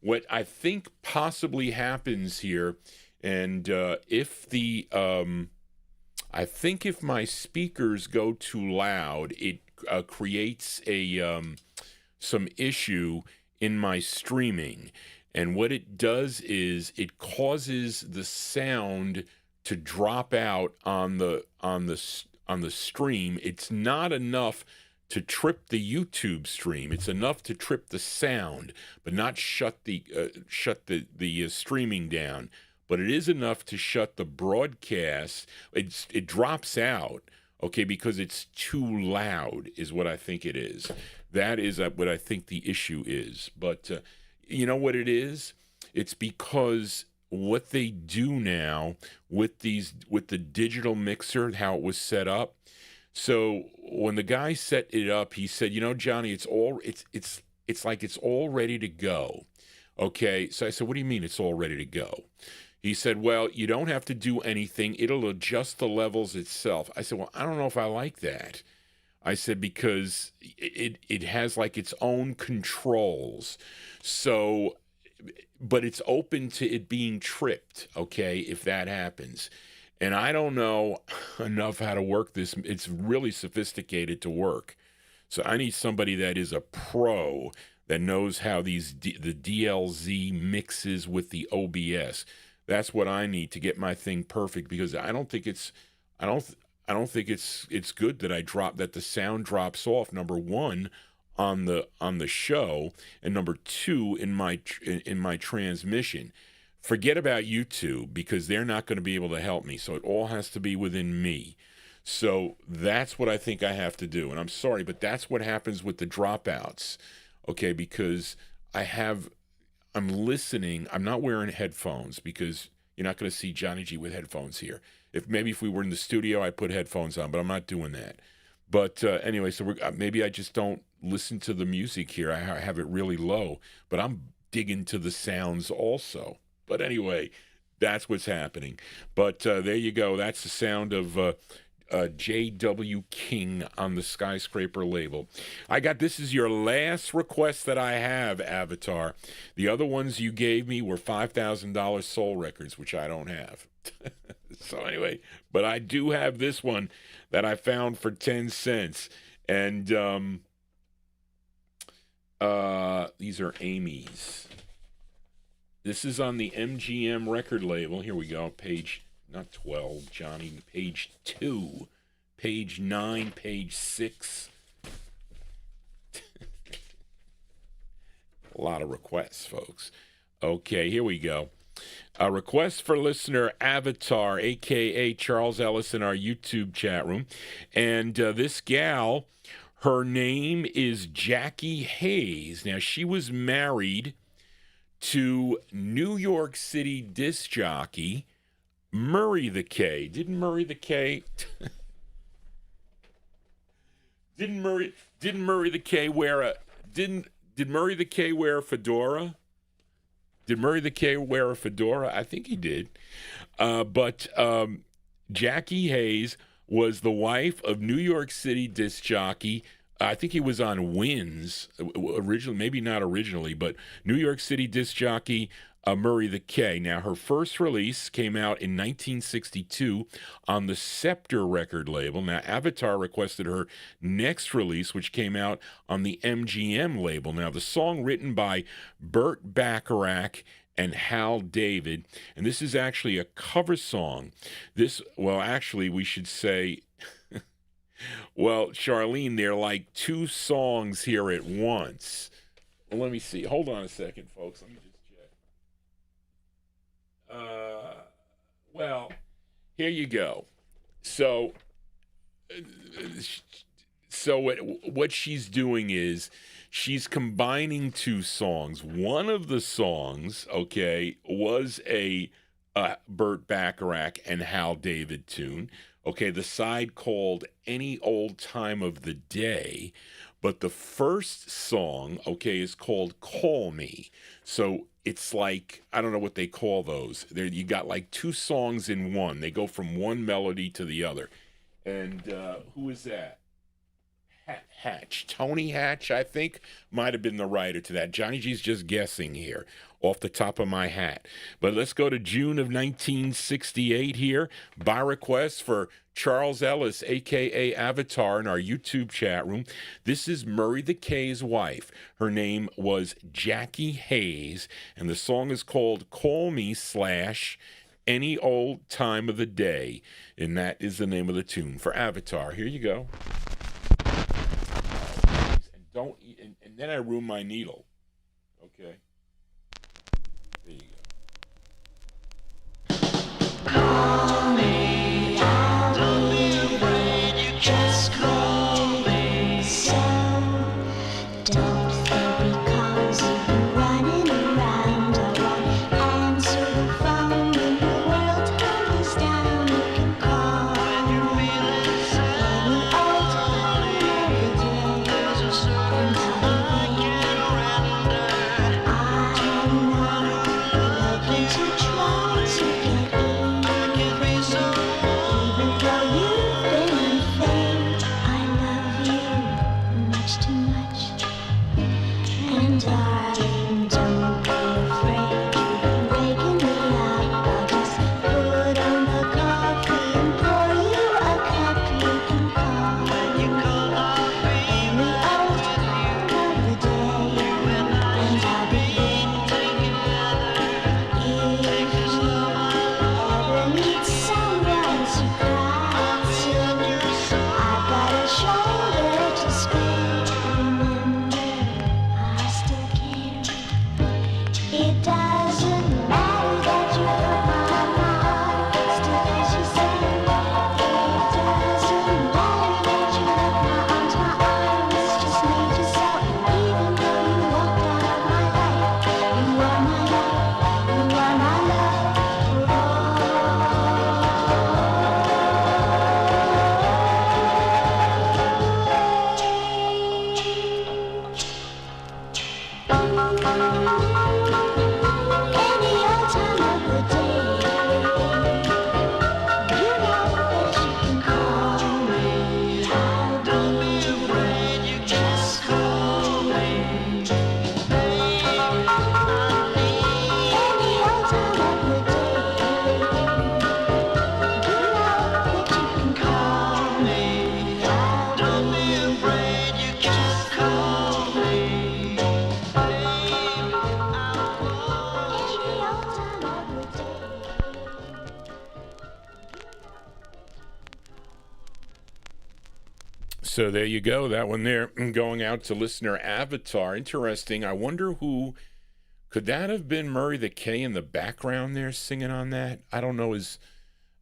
what I think possibly happens here, and if the... I think if my speakers go too loud, it creates some issue in my streaming. And what it does is it causes the sound to drop out on the stream. It's not enough to trip the YouTube stream. It's enough to trip the sound, but not shut the streaming down. But it is enough to shut the broadcast. It drops out, okay, because it's too loud is what I think it is. That is what I think the issue is. But you know what it is? It's because what they do now with the digital mixer, how it was set up. So when the guy set it up, he said, Johnny, it's like it's all ready to go. Okay. So I said, what do you mean it's all ready to go? He said, well, you don't have to do anything. It'll adjust the levels itself. I said, well, I don't know if I like that. I said because it has like its own controls. So, but it's open to it being tripped, okay, if that happens. And I don't know enough how to work this. It's really sophisticated to work. So I need somebody that is a pro that knows how the DLZ mixes with the OBS. That's what I need to get my thing perfect, because I don't think it's good that the sound drops off, number one, on the show, and number two, in my transmission. Forget about YouTube, because they're not going to be able to help me. So it all has to be within me. So that's what I think I have to do. And I'm sorry, but that's what happens with the dropouts. Okay, because I'm listening. I'm not wearing headphones, because you're not going to see Johnny G with headphones here. If we were in the studio, I'd put headphones on, but I'm not doing that. But anyway, so maybe I just don't listen to the music here. I have it really low, but I'm digging to the sounds also. But anyway, that's what's happening. But there you go. That's the sound of J.W. King on the Skyscraper label. This is your last request that I have, Avatar. The other ones you gave me were $5,000 soul records, which I don't have. So anyway, but I do have this one that I found for 10 cents. And these are Amy's. This is on the MGM record label. Here we go. Page, not 12, Johnny. Page 2. Page 9. Page 6. A lot of requests, folks. Okay, here we go. A request for listener Avatar, a.k.a. Charles Ellis, in our YouTube chat room. And this gal, her name is Jackie Hayes. Now, she was married to New York City disc jockey Murray the K. Didn't Murray the K wear a fedora? Did Murray the K wear a fedora? I think he did. But Jackie Hayes was the wife of New York City disc jockey. I think he was on Wins originally, maybe not originally, but New York City disc jockey Murray the K. Now, her first release came out in 1962 on the Scepter record label. Now, Avatar requested her next release, which came out on the MGM label. Now, the song written by Burt Bacharach and Hal David, and this is actually a cover song. Actually, we should say... Well, Charlene, they're like two songs here at once. Well, let me see. Hold on a second, folks. Let me just check. Here you go. So what she's doing is she's combining two songs. One of the songs, okay, was a Burt Bacharach and Hal David tune. Okay, the side called Any Old Time of the Day, but the first song, okay, is called Call Me. So it's like, I don't know what they call those. You got like two songs in one. They go from one melody to the other. And who is that? Hatch. Tony Hatch, I think, might have been the writer to that. Johnny G's just guessing here off the top of my hat. But let's go to June of 1968 here. By request for Charles Ellis, a.k.a. Avatar, in our YouTube chat room. This is Murray the K's wife. Her name was Jackie Hayes, and the song is called Call Me / Any Old Time of the Day, and that is the name of the tune for Avatar. Here you go. And then I ruin my needle. Okay. There you go. Call me, don't be afraid, you just call me. So, don't think because you've been running around, I won't answer the phone when the world comes down. You can call when you're feeling sad. Any old time of the day. There's a certain I can render. I'm not looking to try to get in. So there you go. That one there going out to listener Avatar. Interesting. I wonder who could that have been. Murray the K in the background there singing on that? I don't know.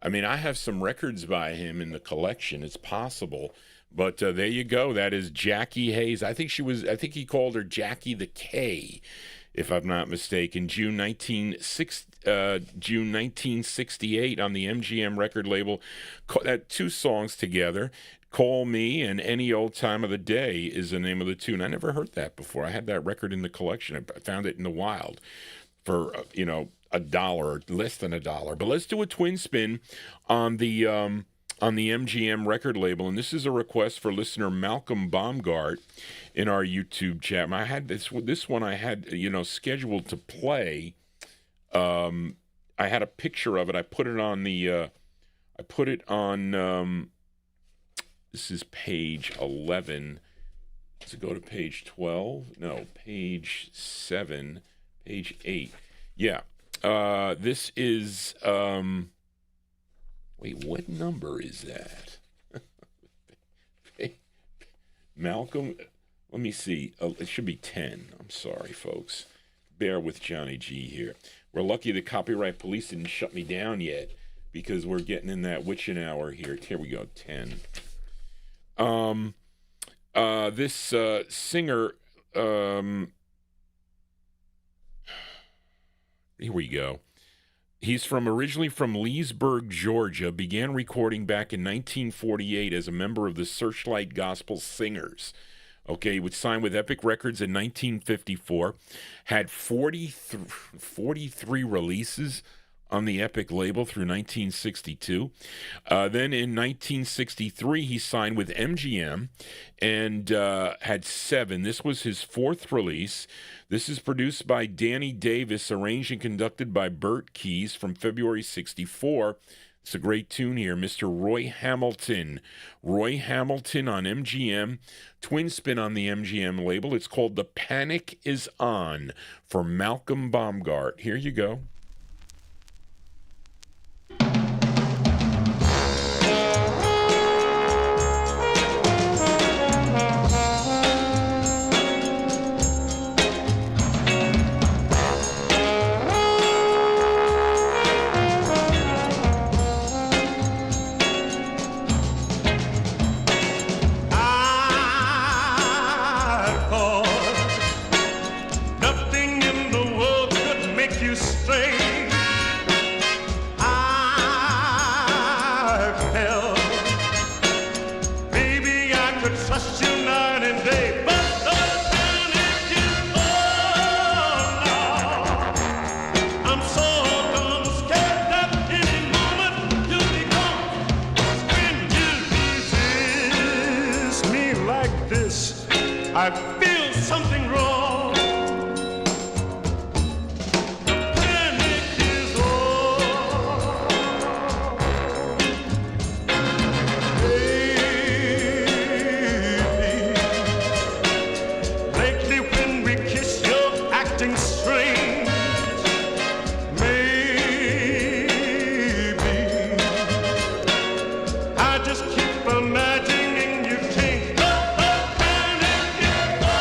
I have some records by him in the collection. It's possible. But there you go. That is Jackie Hayes. I think he called her Jackie the K, if I'm not mistaken. June 1968 on the MGM record label. Two songs together. Call Me and Any Old Time of the Day is the name of the tune. I never heard that before. I had that record in the collection. I found it in the wild for, $1, less than $1. But let's do a twin spin on the MGM record label. And this is a request for listener Malcolm Baumgart in our YouTube chat. I had this one I had, scheduled to play. I had a picture of it. I put it on this is page 11. Does it go to page 12? No, page 7, page 8. Yeah. This is, wait, what number is that? Malcolm, let me see. It should be 10. I'm sorry, folks. Bear with Johnny G here. We're lucky the copyright police didn't shut me down yet because we're getting in that witching hour here. Here we go, 10. This singer, here we go. He's originally from Leesburg, Georgia, began recording back in 1948 as a member of the Searchlight Gospel Singers. Okay, he would sign with Epic Records in 1954, had 43 releases on the Epic label through 1962. Then in 1963, he signed with MGM and had 7. This was his 4th release. This is produced by Danny Davis, arranged and conducted by Bert Keys from February 64. It's a great tune here, Mr. Roy Hamilton. Roy Hamilton on MGM, twin spin on the MGM label. It's called The Panic Is On for Malcolm Baumgart. Here you go. Just keep imagining you can't. The panic is on.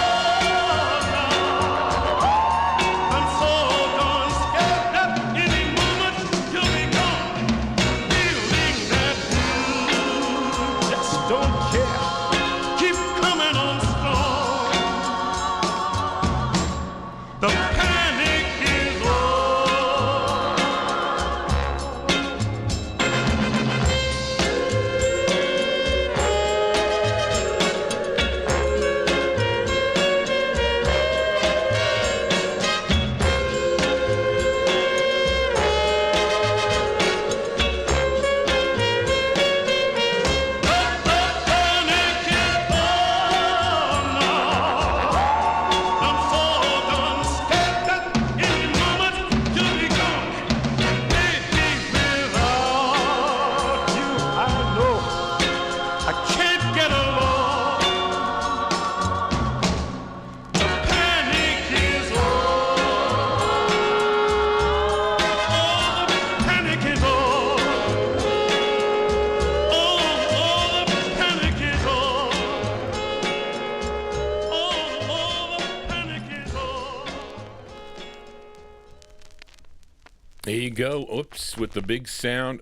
go. Oops, with the big sound,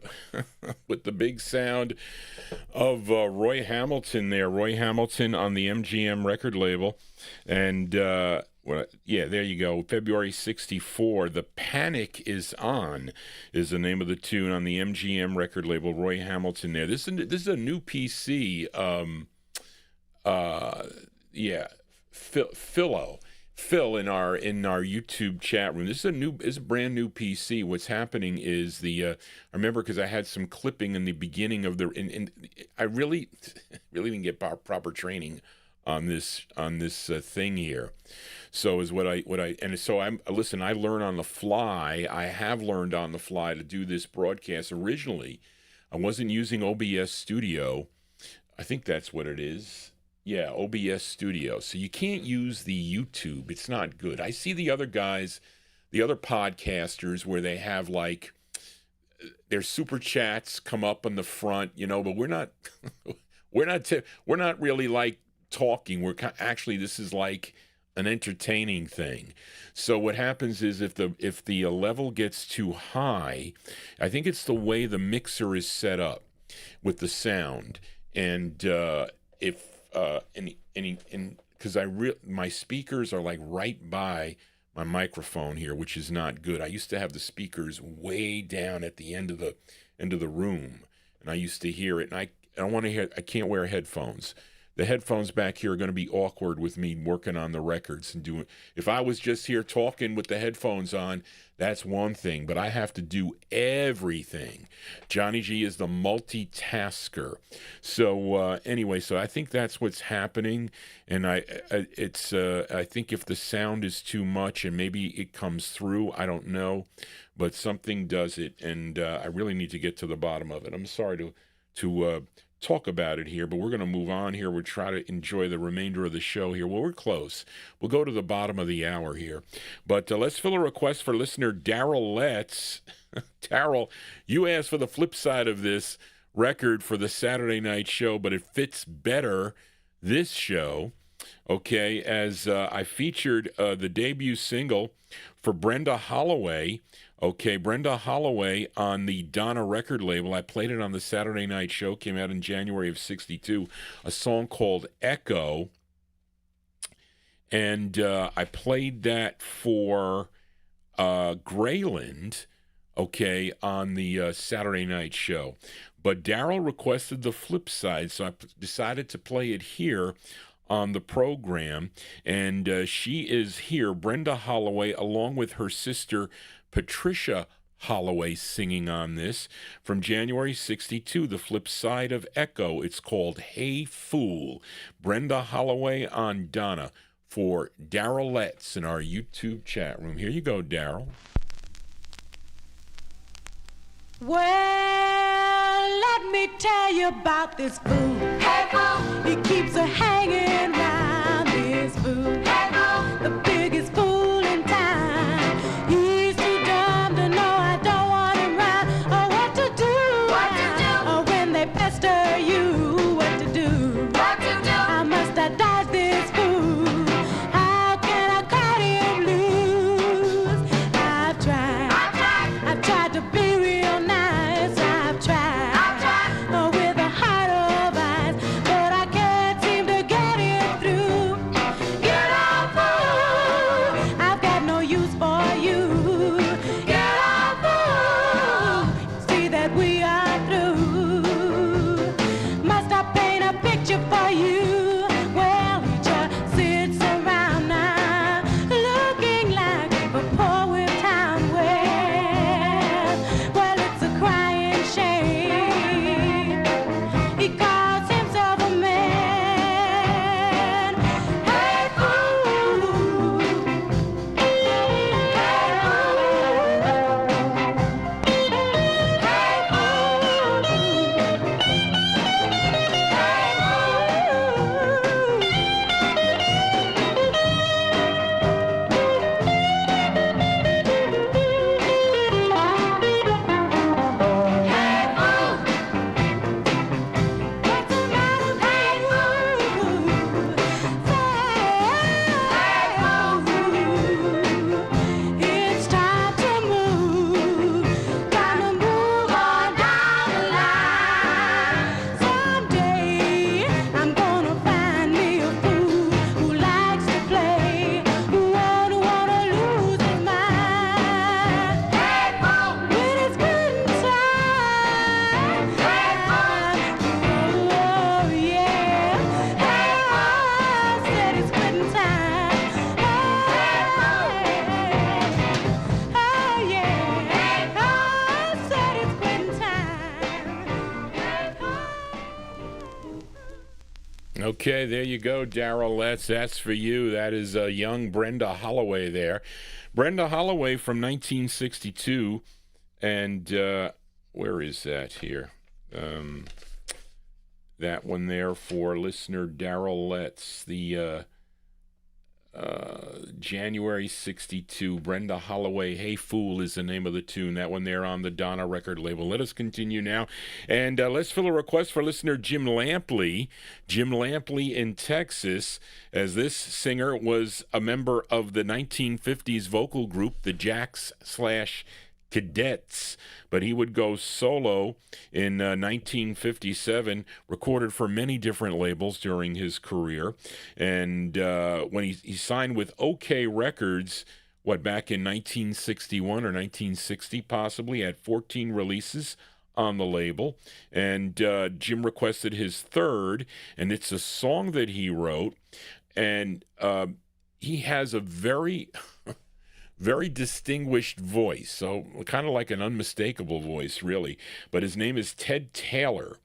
with the big sound of Roy Hamilton there. Roy Hamilton on the MGM record label. And, yeah, there you go. February 64, The Panic Is On is the name of the tune on the MGM record label. Roy Hamilton there. This is a new PC. Phil in our YouTube chat room. This is a brand new PC. What's happening is I remember because I had some clipping in the beginning of and I really didn't get proper training on this thing here. So is I learn on the fly. I have learned on the fly to do this broadcast. Originally, I wasn't using OBS Studio. I think that's what it is. Yeah, OBS Studio. So you can't use the YouTube. It's not good. I see the other guys, the other podcasters, where they have like their super chats come up on the front, but we're not we're not really like talking. Actually, this is like an entertaining thing. So what happens is if the level gets too high, I think it's the way the mixer is set up with the sound, and because my speakers are like right by my microphone here, which is not good. I used to have the speakers way down at the end of the room, and I used to hear it. And I don't want to hear. I can't wear headphones. The headphones back here are going to be awkward with me working on the records and doing. If I was just here talking with the headphones on, that's one thing, but I have to do everything. Johnny G is the multitasker. So anyway, so I think that's what's happening, and I think if the sound is too much and maybe it comes through, I don't know, but something does it, and I really need to get to the bottom of it. I'm sorry to talk about it here, but we're going to move on here. We'll try to enjoy the remainder of the show here. Well, we're close. We'll go to the bottom of the hour here. But let's fill a request for listener Daryl Letts. Daryl, you asked for the flip side of this record for the Saturday night show, but it fits better this show, okay, as I featured the debut single for Brenda Holloway. Okay, Brenda Holloway on the Donna record label. I played it on the Saturday night show. Came out in January of '62. A song called Echo. And I played that for Grayland, okay, on the Saturday night show. But Daryl requested the flip side, so I decided to play it here on the program. And she is here, Brenda Holloway, along with her sister Patricia Holloway, singing on this from January '62, the flip side of Echo. It's called Hey Fool. Brenda Holloway on Donna for Daryl Letts in our YouTube chat room. Here you go, Daryl. Well, let me tell you about this fool. Hey fool, he keeps a hanging around. This fool, hey fool, the biggest fool in town. He's too dumb to know I don't want him round. Or what to do, or when they pester you, what to do, How must I dodge this fool? How can I cut him loose? I've tried to be real nice. I've tried with a heart of ice, but I can't seem to get it through. Get Okay, there you go, Darrellettes. That's for you. That is young Brenda Holloway there. Brenda Holloway from 1962. And where is that here? That one there for listener Darrellettes. The January 62, Brenda Holloway, Hey Fool is the name of the tune. That one there on the Donna record label. Let us continue now. And let's fill a request for listener Jim Lampley. Jim Lampley in Texas, as this singer was a member of the 1950s vocal group, the Jacks/Cadets, but he would go solo in 1957, recorded for many different labels during his career, and when he signed with OK Records, back in 1961 or 1960 possibly, had 14 releases on the label, and Jim requested his third, and it's a song that he wrote, and he has a very distinguished voice, so kind of like an unmistakable voice, really. But his name is Ted Taylor.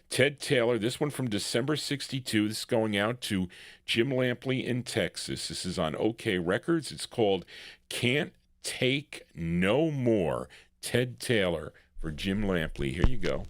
Ted Taylor, this one from December 62. This is going out to Jim Lampley in Texas. This is on OK Records. It's called Can't Take No More. Ted Taylor for Jim Lampley. Here you go.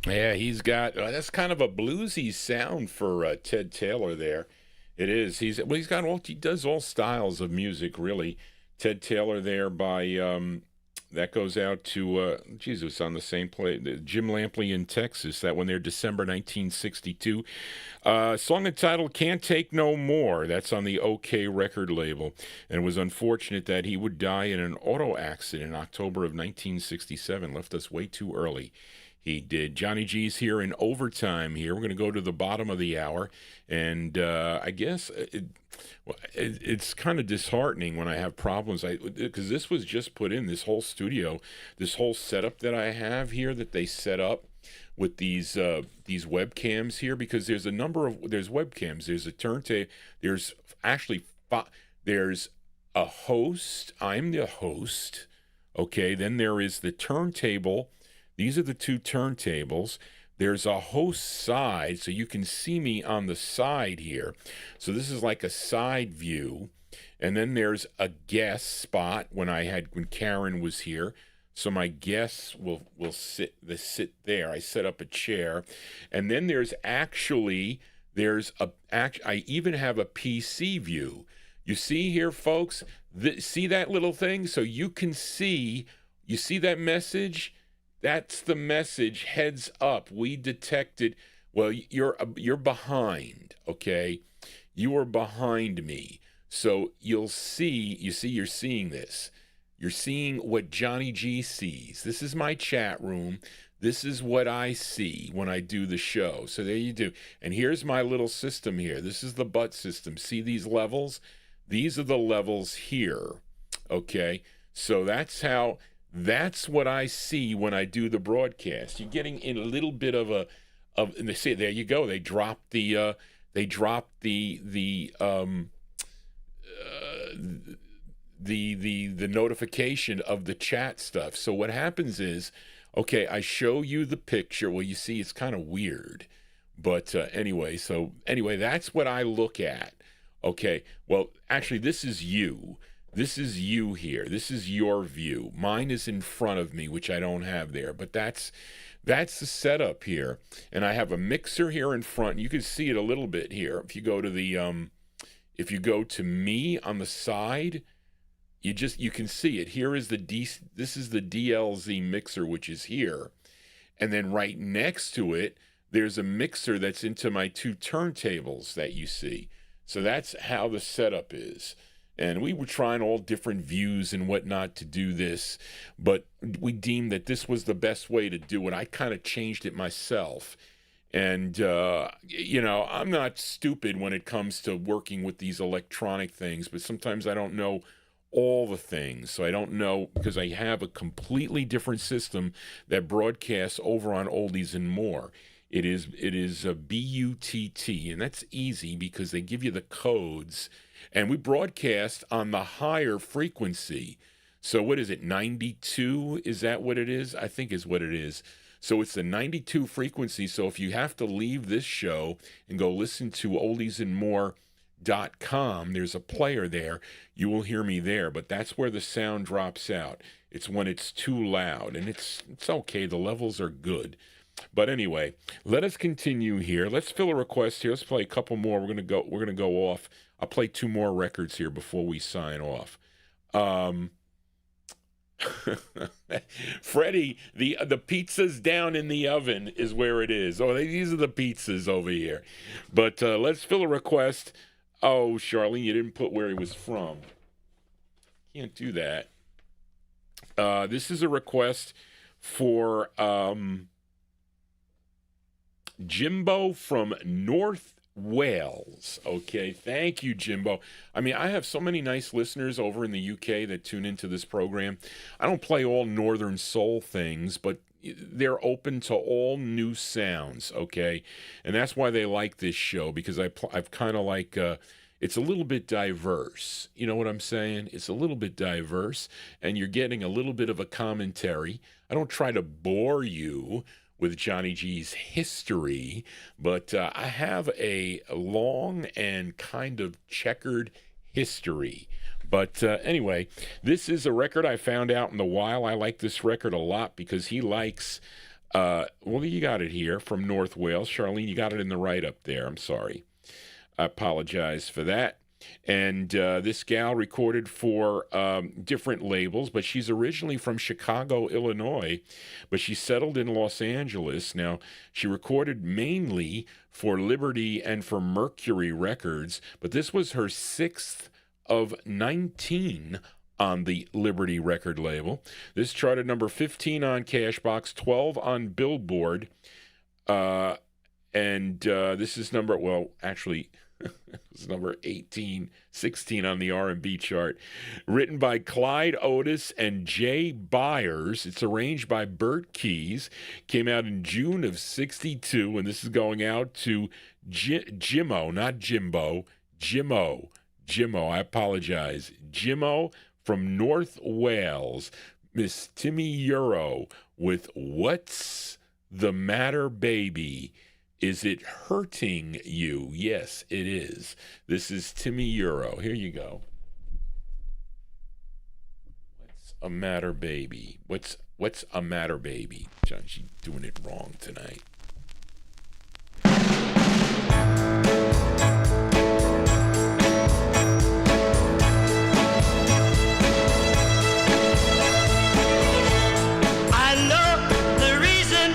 Yeah, he's got that's kind of a bluesy sound for Ted Taylor there. It is. He does all styles of music, really. Ted Taylor there by that goes out to Jesus on the same play. Jim Lampley in Texas. That one there, December 1962. Song entitled "Can't Take No More." That's on the OK record label, and it was unfortunate that he would die in an auto accident in October of 1967. Left us way too early. he did. Johnny G's here in overtime here. We're going to go to the bottom of the hour, and I guess it's kind of disheartening when I have problems. Because this was just put in, this whole studio, this whole setup that I have here that they set up with these webcams here, because there's webcams, there's a turntable, there's actually there's a host. I'm the host. Okay, then there is the turntable. These are the two turntables. There's a host side, so you can see me on the side here. So this is like a side view. And then there's a guest spot when Karen was here. So my guests will sit there. I set up a chair. And then I even have a PC view. You see here, folks, see that little thing? So you can see, you see that message? That's the message, heads up, we detected. Well, you're behind, okay? You are behind me. So you're seeing this. You're seeing what Johnny G sees. This is my chat room. This is what I see when I do the show. So there you do. And here's my little system here. This is the butt system. See these levels? These are the levels here, okay? So that's what I see when I do the broadcast. You're getting in a little bit and they say, there you go. They dropped the notification of the chat stuff. So what happens is, okay, I show you the picture. Well, you see, it's kind of weird, but anyway, that's what I look at. Okay, well, actually, this is you. This is you here. This is your view. Mine is in front of me, which I don't have there, but that's the setup here. And I have a mixer here in front. You can see it a little bit here. If you go to me on the side, you can see it. Here is this is the DLZ mixer, which is here. And then right next to it, there's a mixer that's into my two turntables that you see. So that's how the setup is. And we were trying all different views and whatnot to do this, but we deemed that this was the best way to do it. I kind of changed it myself. And, I'm not stupid when it comes to working with these electronic things, but sometimes I don't know all the things. So I don't know, because I have a completely different system that broadcasts over on Oldies and More. It is a BUTT, and that's easy because they give you the codes, and we broadcast on the higher frequency. So what is it, 92? Is that what it is? I think is what it is. So it's the 92 frequency. So if you have to leave this show and go listen to oldiesandmore.com, there's a player there. You will hear me there, but that's where the sound drops out. It's when it's too loud, and it's okay. The levels are good. But anyway, let us continue here. Let's fill a request here. Let's play a couple more. We're gonna go off. I'll play two more records here before we sign off. Freddie, the pizza's down in the oven is where it is. Oh, these are the pizzas over here. But let's fill a request. Oh, Charlene, you didn't put where he was from. Can't do that. This is a request for Jimbo from North Wales. Okay, thank you, Jimbo. I mean, I have so many nice listeners over in the UK that tune into this program. I don't play all Northern Soul things, but they're open to all new sounds, okay? And that's why they like this show, because I've kind of like, it's a little bit diverse. You know what I'm saying? It's a little bit diverse, and you're getting a little bit of a commentary. I don't try to bore you with Johnny G's history, but I have a long and kind of checkered history. But anyway, this is a record I found out in the wild. I like this record a lot because he likes, well, you got it here from North Wales. Charlene, you got it in the right up there. I'm sorry. I apologize for that. And this gal recorded for different labels, but she's originally from Chicago, Illinois, but she settled in Los Angeles. Now, she recorded mainly for Liberty and for Mercury Records, but this was her 6th of 19 on the Liberty record label. This charted number 15 on Cashbox, 12 on Billboard, and this is number, well, actually, it's number 18, 16 on the R&B chart. Written by Clyde Otis and Jay Byers. It's arranged by Bert Keys. Came out in June of 62, and this is going out to Jimmo, not Jimbo, Jimmo, I apologize. Jimmo from North Wales, Miss Timmy Yuro with What's the Matter, Baby? Is it hurting you? Yes, it is. This is Timmy Yuro. Here you go. What's a matter, baby? What's a matter, baby? John, she's doing it wrong tonight. I know the reason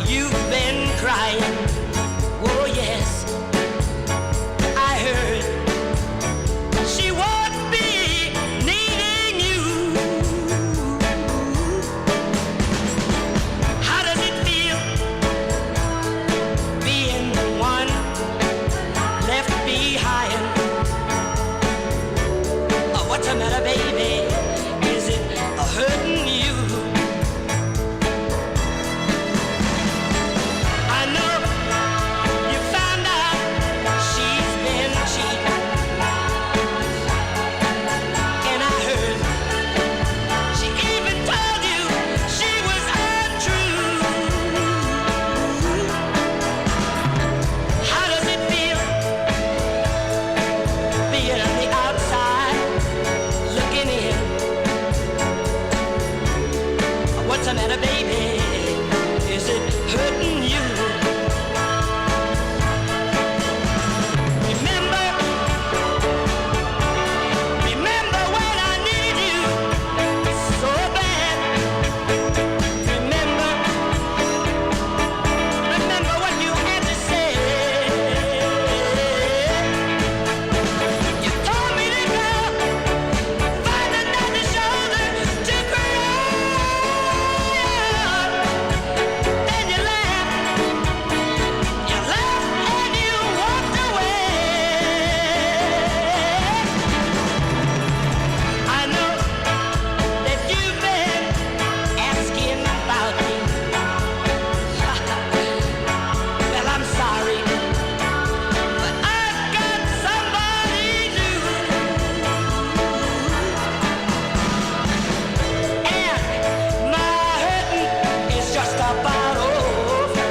you've been crying. Oh yes, I heard she won't be needing you. How does it feel being the one left behind? Oh, what's the matter, baby? Is it hurting you? I know you found out she's been cheating, and I heard she even told you she was untrue. How does it feel being on the outside looking in? What's the matter, baby? Is it hurting you? Remember when I needed you so bad. Remember what you had to say. You told me to go find another shoulder to cry on. Then you laughed and you walked away. I know that you've been asking about me. Well, I'm sorry, but I've got somebody new, and my hurting is just about over.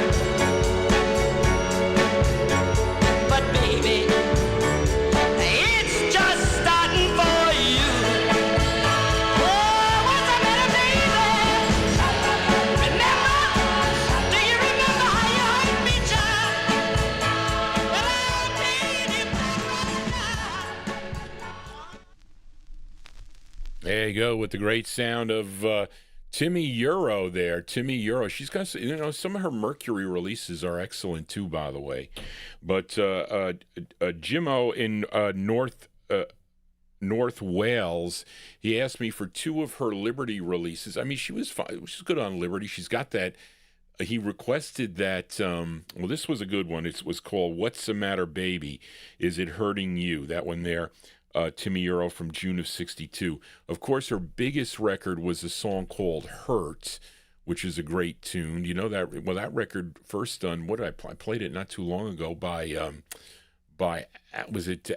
But baby, it's just starting for you. Oh, what's the matter, baby? Do you remember how you hurt me, child? Well, I'll pay you back right now. There you go, with the great sound of Timmy Yuro there. Timmy Yuro. She's got, some of her Mercury releases are excellent too, by the way. But Jimmo in North Wales, he asked me for two of her Liberty releases. I mean, she was fine. She's good on Liberty. She's got that. He requested that. Well, this was a good one. It was called "What's the Matter, Baby? Is it hurting you?" That one there. Timmy Yuro from June of 62. Of course, her biggest record was a song called Hurt, which is a great tune. You know that, well, that record first done, what did I play? I played it not too long ago by was it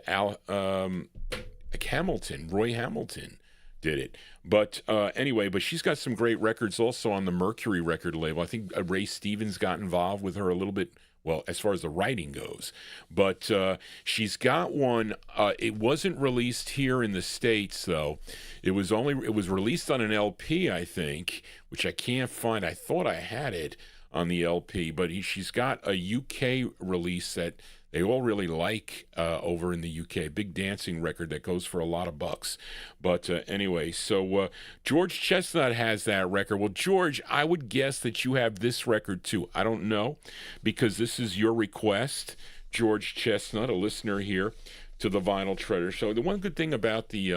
Hamilton, Roy Hamilton did it. But anyway, but she's got some great records also on the Mercury record label. I think Ray Stevens got involved with her a little bit, well, as far as the writing goes. But she's got one. It wasn't released here in the States, though. It was released on an LP, I think, which I can't find. I thought I had it on the LP, but she's got a UK release that they all really like over in the UK. Big dancing record that goes for a lot of bucks. But anyway, so George Chestnut has that record. Well, George, I would guess that you have this record too. I don't know, because this is your request, George Chestnut, a listener here to the Vinyl Treasure. So the one good thing about the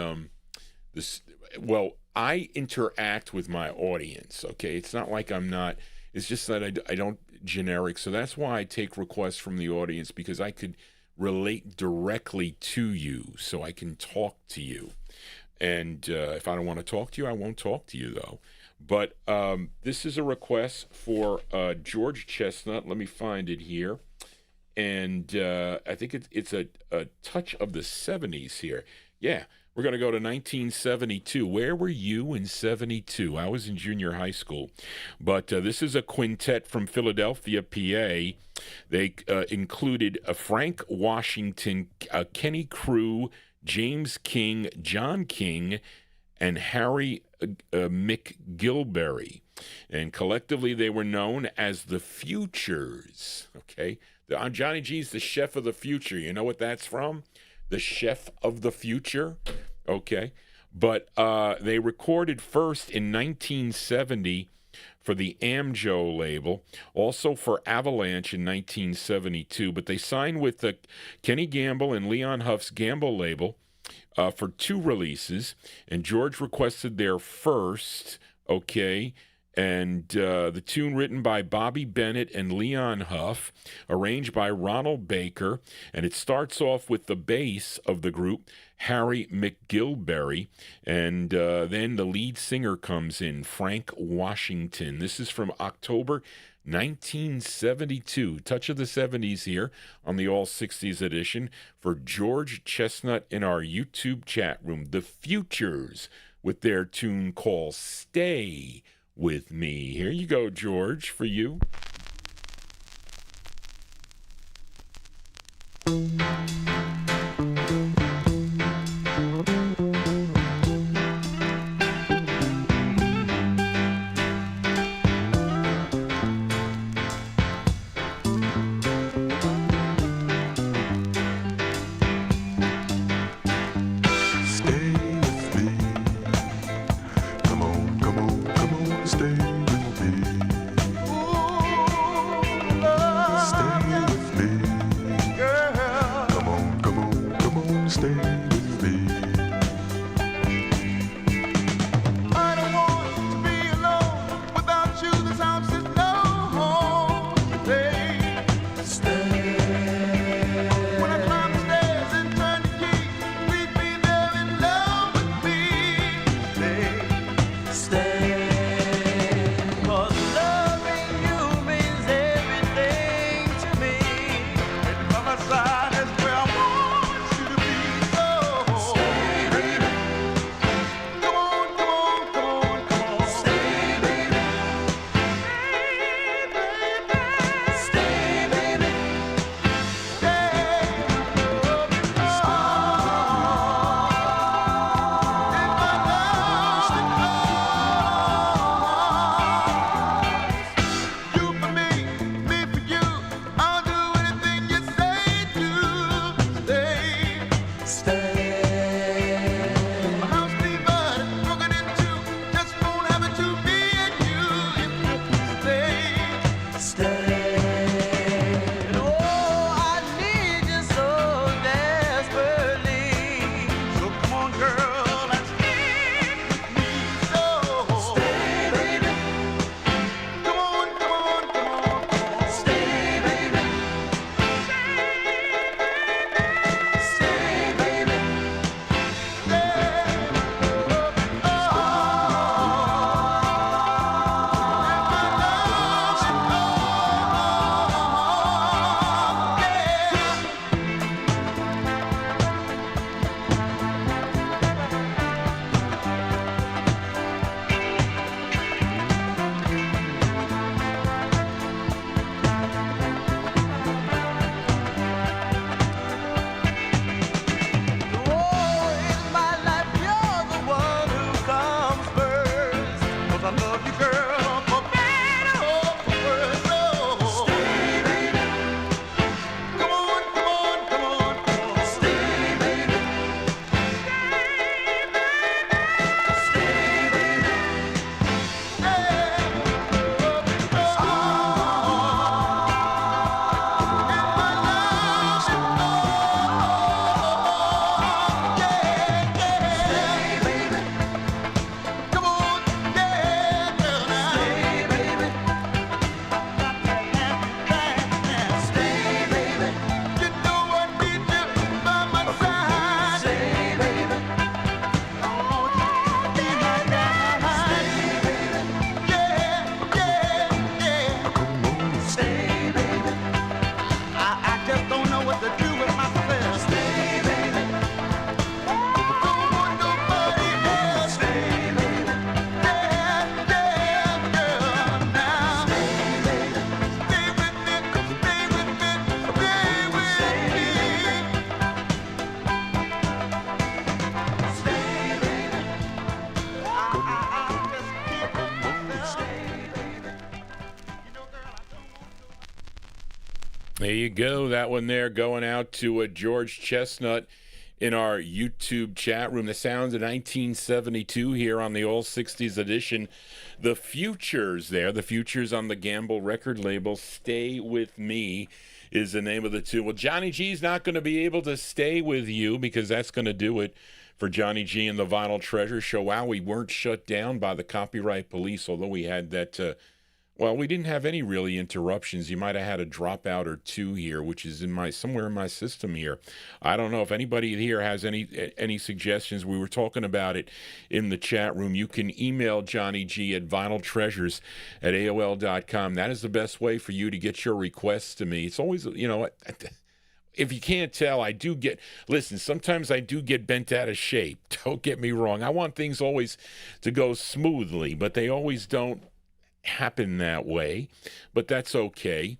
Well, I interact with my audience, okay? It's not like I'm not, it's just that I don't generic. So that's why I take requests from the audience, because I could relate directly to you, so I can talk to you. And if I don't want to talk to you, I won't talk to you, though. But this is a request for George Chestnut. Let me find it here. And I think it's a touch of the 70s here. Yeah, we're going to go to 1972. Where were you in 72? I was in junior high school. But this is a quintet from Philadelphia, PA. They included Frank Washington, Kenny Crew, James King, John King, and Harry McGilberry. And collectively, they were known as the Futures. Okay? On Johnny G's, the Chef of the Future. You know what that's from? The Chef of the Future. Okay? But they recorded first in 1970 for the Amjo label, also for Avalanche in 1972. But they signed with the Kenny Gamble and Leon Huff's Gamble label for 2 releases. And George requested their first, okay? And the tune written by Bobby Bennett and Leon Huff, arranged by Ronald Baker, and it starts off with the bass of the group, Harry McGilberry, and then the lead singer comes in, Frank Washington. This is from October 1972. Touch of the 70s here on the All 60s edition for George Chestnut in our YouTube chat room. The Futures with their tune called Stay With Me. Here you go, George, for you. There you go. That one there going out to George Chestnut in our YouTube chat room. The sounds of 1972 here on the All 60s edition. The Futures there. The Futures on the Gamble record label. Stay With Me is the name of the tune. Well, Johnny G's not going to be able to stay with you because that's going to do it for Johnny G and the Vinyltreasure show. Wow, we weren't shut down by the copyright police, although we had that... Well, we didn't have any really interruptions. You might have had a dropout or two here, which is somewhere in my system here. I don't know if anybody here has any suggestions. We were talking about it in the chat room. You can email Johnny G at vinyltreasures@aol.com. That is the best way for you to get your requests to me. It's always, if you can't tell, sometimes I do get bent out of shape. Don't get me wrong. I want things always to go smoothly, but they always don't happen that way, but that's okay.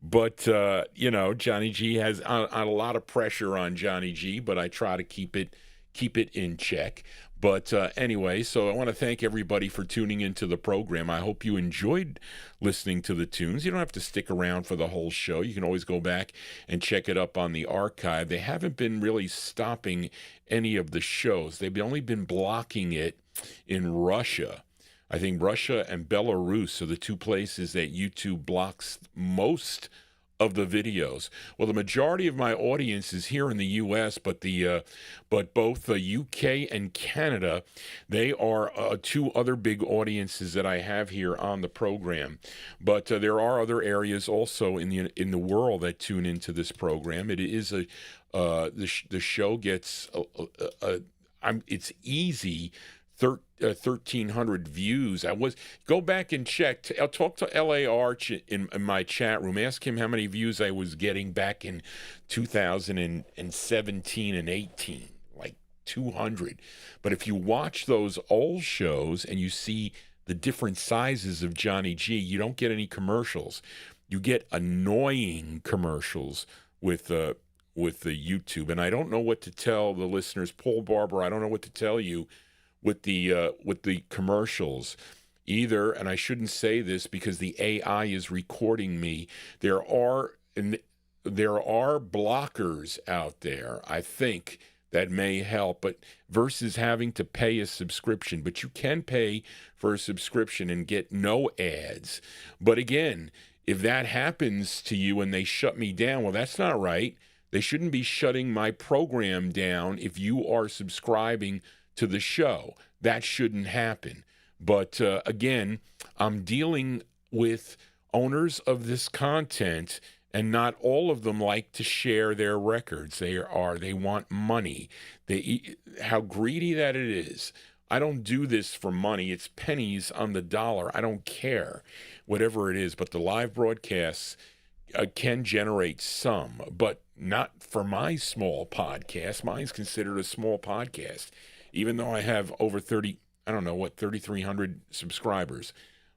But Johnny G has a lot of pressure on Johnny G, but I try to keep it in check. But anyway, so I want to thank everybody for tuning into the program. I hope you enjoyed listening to the tunes. You don't have to stick around for the whole show. You can always go back and check it up on the archive. They haven't been really stopping any of the shows. They've only been blocking it in Russia. I think Russia and Belarus are the two places that YouTube blocks most of the videos. Well, the majority of my audience is here in the U.S., but both the U.K. and Canada, they are two other big audiences that I have here on the program. But there are other areas also in the world that tune into this program. It is the show gets it's easy. 1,300 views. Go back and check. I'll talk to L.A. Arch in my chat room. Ask him how many views I was getting back in 2017 and 18, like 200. But if you watch those old shows and you see the different sizes of Johnny G, you don't get any commercials. You get annoying commercials with the YouTube. And I don't know what to tell the listeners. Paul Barber, I don't know what to tell you with the commercials either, and I shouldn't say this because the AI is recording me. There are blockers out there, I think, that may help, but versus having to pay a subscription. But you can pay for a subscription and get no ads. But again, if that happens to you and they shut me down, well, that's not right. They shouldn't be shutting my program down if you are subscribing to the show. That shouldn't happen. But again, I'm dealing with owners of this content, and not all of them like to share their records. They want money. How greedy that it is. I don't do this for money. It's pennies on the dollar. I don't care, whatever it is. But the live broadcasts can generate some, but not for my small podcast. Mine's considered a small podcast, even though I have over 3,300 subscribers.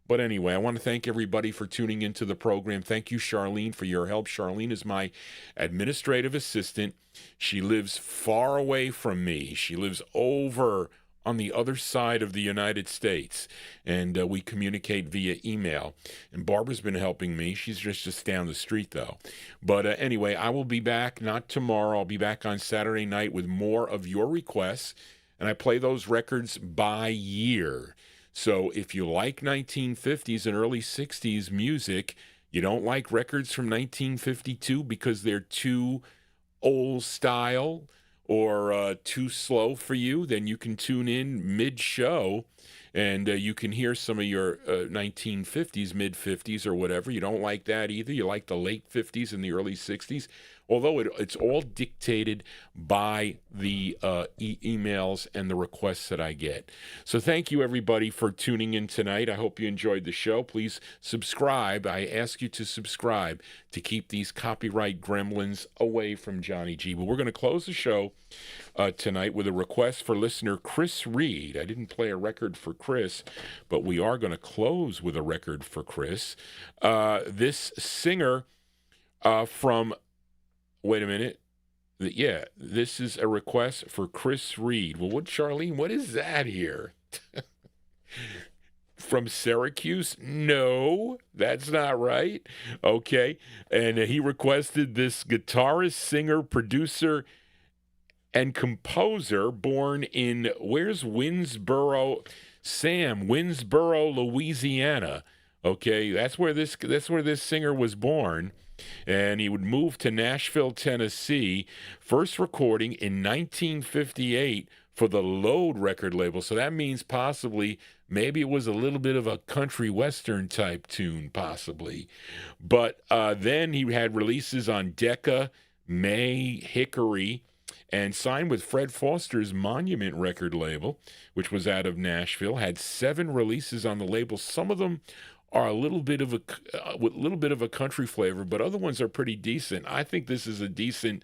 But anyway, I want to thank everybody for tuning into the program. Thank you, Charlene, for your help. Charlene is my administrative assistant. She lives far away from me. She lives over on the other side of the United States, and we communicate via email. And Barbara's been helping me. She's just down the street, though. But anyway, I will be back, not tomorrow. I'll be back on Saturday night with more of your requests, and I play those records by year. So if you like 1950s and early 60s music, you don't like records from 1952 because they're too old style or too slow for you, then you can tune in mid-show and you can hear some of your 1950s, mid-50s or whatever. You don't like that either. You like the late 50s and the early 60s, although it's all dictated by the emails and the requests that I get. So thank you, everybody, for tuning in tonight. I hope you enjoyed the show. Please subscribe. I ask you to subscribe to keep these copyright gremlins away from Johnny G. But we're going to close the show tonight with a request for listener Chris Reed. I didn't play a record for Chris, but we are going to close with a record for Chris. This singer from... Wait a minute. Yeah, this is a request for Chris Reed. Well, Charlene, what is that here? from Syracuse? No, that's not right. Okay. And he requested this guitarist, singer, producer, and composer born in, where's Winsboro? Winsboro, Louisiana. Okay, that's where this singer was born. And he would move to Nashville, Tennessee, first recording in 1958 for the Load record label. So that means possibly, maybe it was a little bit of a country western type tune, possibly. But then he had releases on Decca, May, Hickory, and signed with Fred Foster's Monument record label, which was out of Nashville. Had 7 releases on the label. Some of them are a little bit of a country flavor, but other ones are pretty decent. I think this is a decent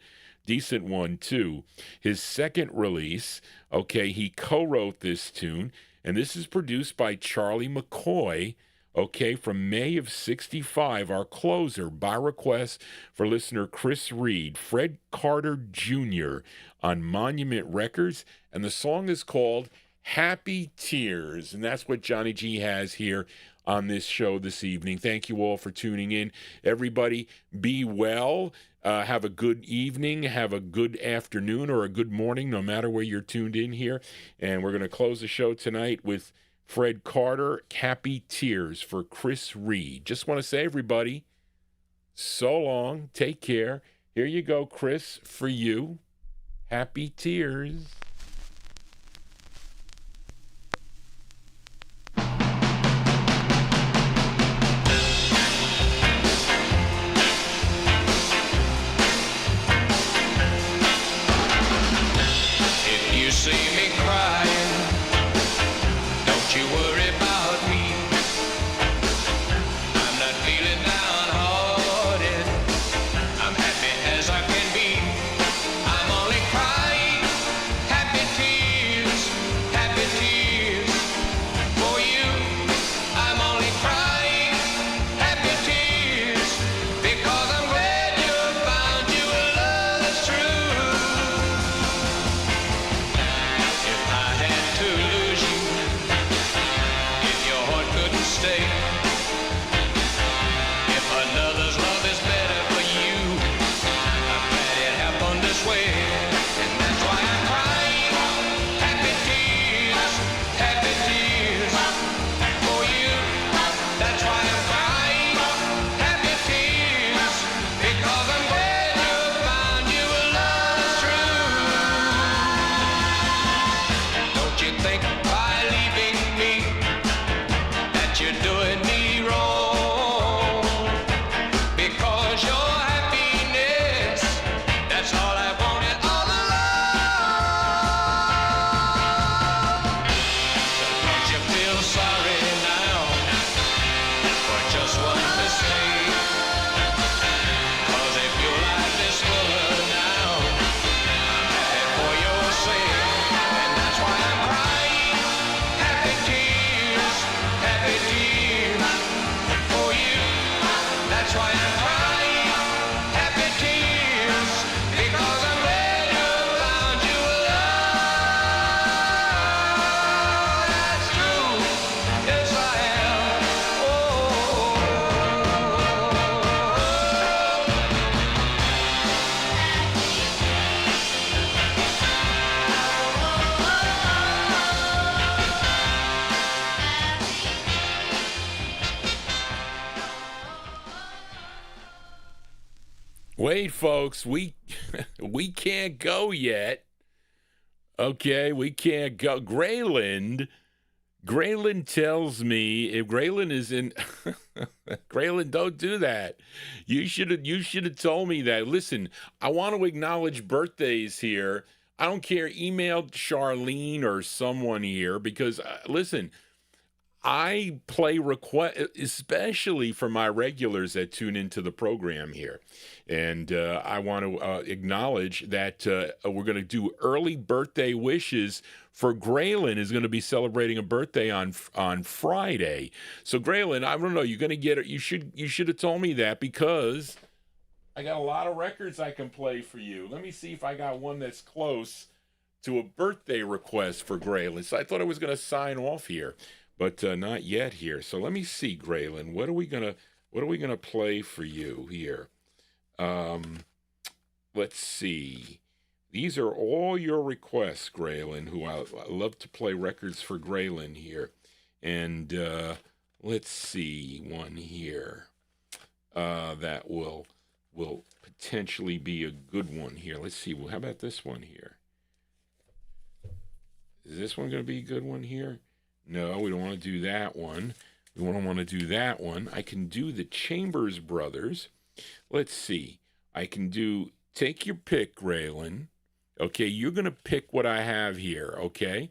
one too. His second release, okay, he co-wrote this tune, and this is produced by Charlie McCoy. Okay, from May of 65, our closer, by request for listener Chris Reed, Fred Carter Jr. on Monument Records, and the song is called Happy Tears, and that's what Johnny G has here on this show this evening. Thank you all for tuning in. Everybody, be well. Have a good evening, have a good afternoon, or a good morning, no matter where you're tuned in here. And we're going to close the show tonight with Fred Carter, Happy Tears for Chris Reed. Just want to say, everybody, so long. Take care. Here you go, Chris, for you. Happy Tears. If you see me crying, don't you worry about me. I'm not feeling downhearted. I'm happy as I can be. I'm only crying happy tears for you. I'm only crying happy tears because I'm glad you found you a love that's true. If I had to lose you, if your heart couldn't stay, if another's love is better for you, I'm glad it happened this way. And that's why I'm crying happy tears for you. That's why I'm crying happy tears because I'm glad you found you a love that's true. Don't you think by leaving me that you're doing me wrong? Because your happiness, that's all I wanted all along. Don't you feel sorry now for just one mistake? 'Cause if your life is fuller now, I'm happy for your sake. And that's why I'm crying happy tears for you. That's why I'm crying happy tears because I'm glad you found you a love that's true. Yes, I am. Wait, folks, we can't go yet. Okay, we can't go. Grayland tells me if Grayland is in Grayland, don't do that. You should have told me that. Listen, I want to acknowledge birthdays here. I don't care. Email Charlene or someone here because listen, I play request, especially for my regulars that tune into the program here. And I want to acknowledge that we're going to do early birthday wishes for Graylin, is going to be celebrating a birthday on Friday. So Graylin, I don't know, you're going to get it. You should have told me that because I got a lot of records I can play for you. Let me see if I got one that's close to a birthday request for Graylin. So I thought I was going to sign off here. but not yet here. So let me see, Graylin. What are we gonna play for you here? Let's see. These are all your requests, Graylin, who I love to play records for Graylin here. And let's see one here that will potentially be a good one here. Let's see. Well, how about this one here? Is this one going to be a good one here? No, we don't want to do that one. We don't want to do that one. I can do the Chambers Brothers. Let's see. I can do, take your pick, Graylin. Okay, you're going to pick what I have here, okay?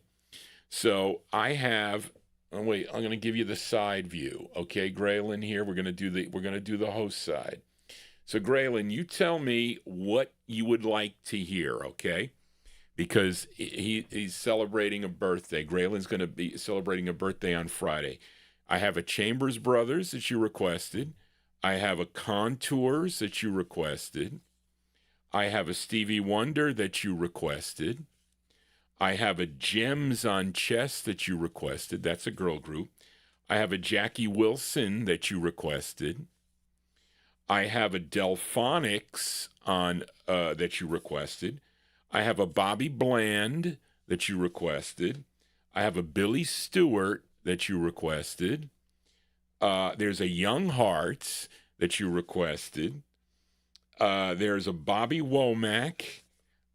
So I have, oh wait, I'm going to give you the side view. Okay, Graylin here, we're going to do the host side. So Graylin, you tell me what you would like to hear, okay? Because he's celebrating a birthday. Graylin's going to be celebrating a birthday on Friday. I have a Chambers Brothers that you requested. I have a Contours that you requested. I have a Stevie Wonder that you requested. I have a Gems on Chess that you requested. That's a girl group. I have a Jackie Wilson that you requested. I have a Delphonics on that you requested. I have a Bobby Bland that you requested. I have a Billy Stewart that you requested. There's a Young Hearts that you requested. There's a Bobby Womack.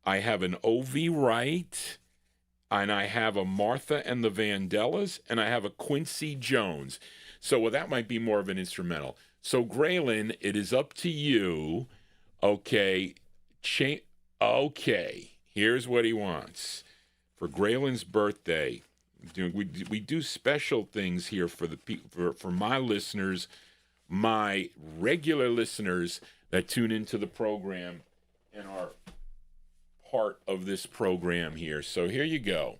I have an O.V. Wright. And I have a Martha and the Vandellas. And I have a Quincy Jones. So, well, that might be more of an instrumental. So, Graylin, it is up to you. Okay. Okay. Here's what he wants. For Graylin's birthday, we do special things here for my listeners, my regular listeners that tune into the program and are part of this program here. So here you go.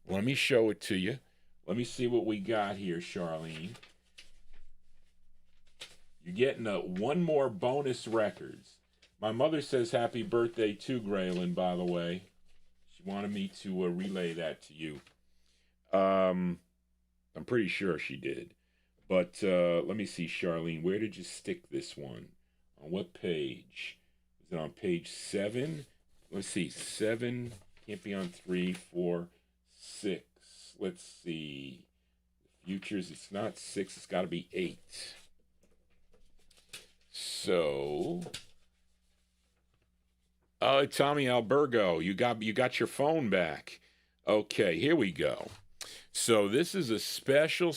Let me show it to you. Let me see what we got here, Charlene. You're getting one more bonus records. My mother says happy birthday to Graylin, by the way. She wanted me to relay that to you. I'm pretty sure she did. But let me see, Charlene. Where did you stick this one? On what page? Is it on page 7? Let's see. 7. Can't be on 3, 4, 6. Let's see. Futures, it's not 6. It's got to be 8. So... Oh, Tommy Albergo, you got your phone back. Okay, here we go. So this is a special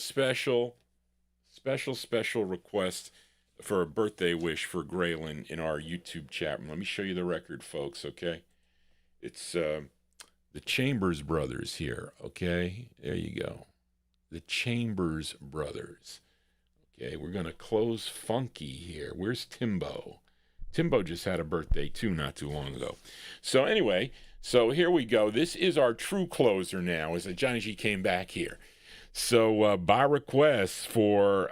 request for a birthday wish for Graylin in our YouTube chat room. Let me show you the record, folks, okay? It's the Chambers Brothers here, okay? There you go. The Chambers Brothers. Okay, we're going to close funky here. Where's Timbo? Timbo just had a birthday, too, not too long ago. So anyway, so here we go. This is our true closer now, as Johnny G came back here. So by request for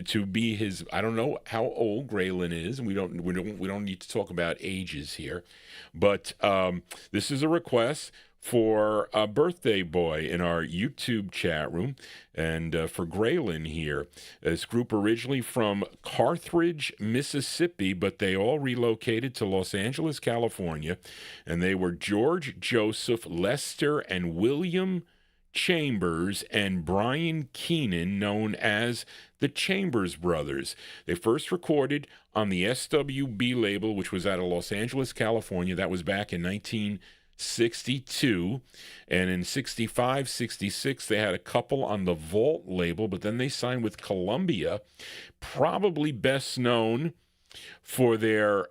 to be his, I don't know how old Graylin is, and we don't need to talk about ages here, but this is a request for a birthday boy in our YouTube chat room, and for Graylin here. This group originally from Carthage, Mississippi, but they all relocated to Los Angeles, California, and they were George, Joseph, Lester, and William Chambers and Brian Keenan, known as the Chambers Brothers. They first recorded on the SWB label, which was out of Los Angeles, California. That was back in 1962, and in 65, 66, they had a couple on the Vault label, but then they signed with Columbia, probably best known for their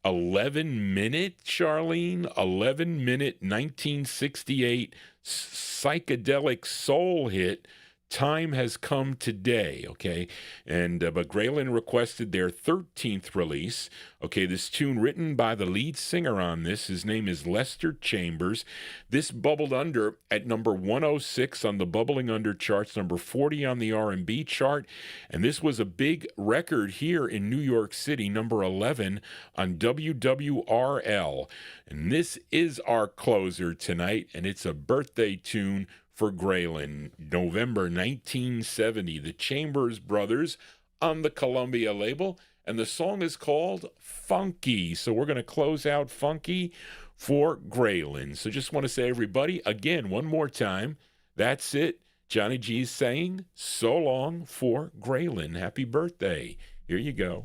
11-minute, Charlene, 11-minute 1968 psychedelic soul hit, Time Has Come Today, okay? And but Graylin requested their 13th release. Okay, this tune written by the lead singer on this. His name is Lester Chambers. This bubbled under at number 106 on the Bubbling Under charts, number 40 on the R&B chart. And this was a big record here in New York City, number 11 on WWRL. And this is our closer tonight, and it's a birthday tune for Graylin, November 1970. The Chambers Brothers on the Columbia label, and the song is called Funky. So we're going to close out Funky for Graylin. So just want to say, everybody, again, one more time, that's it. Johnny G's saying so long for Graylin. Happy birthday. Here you go.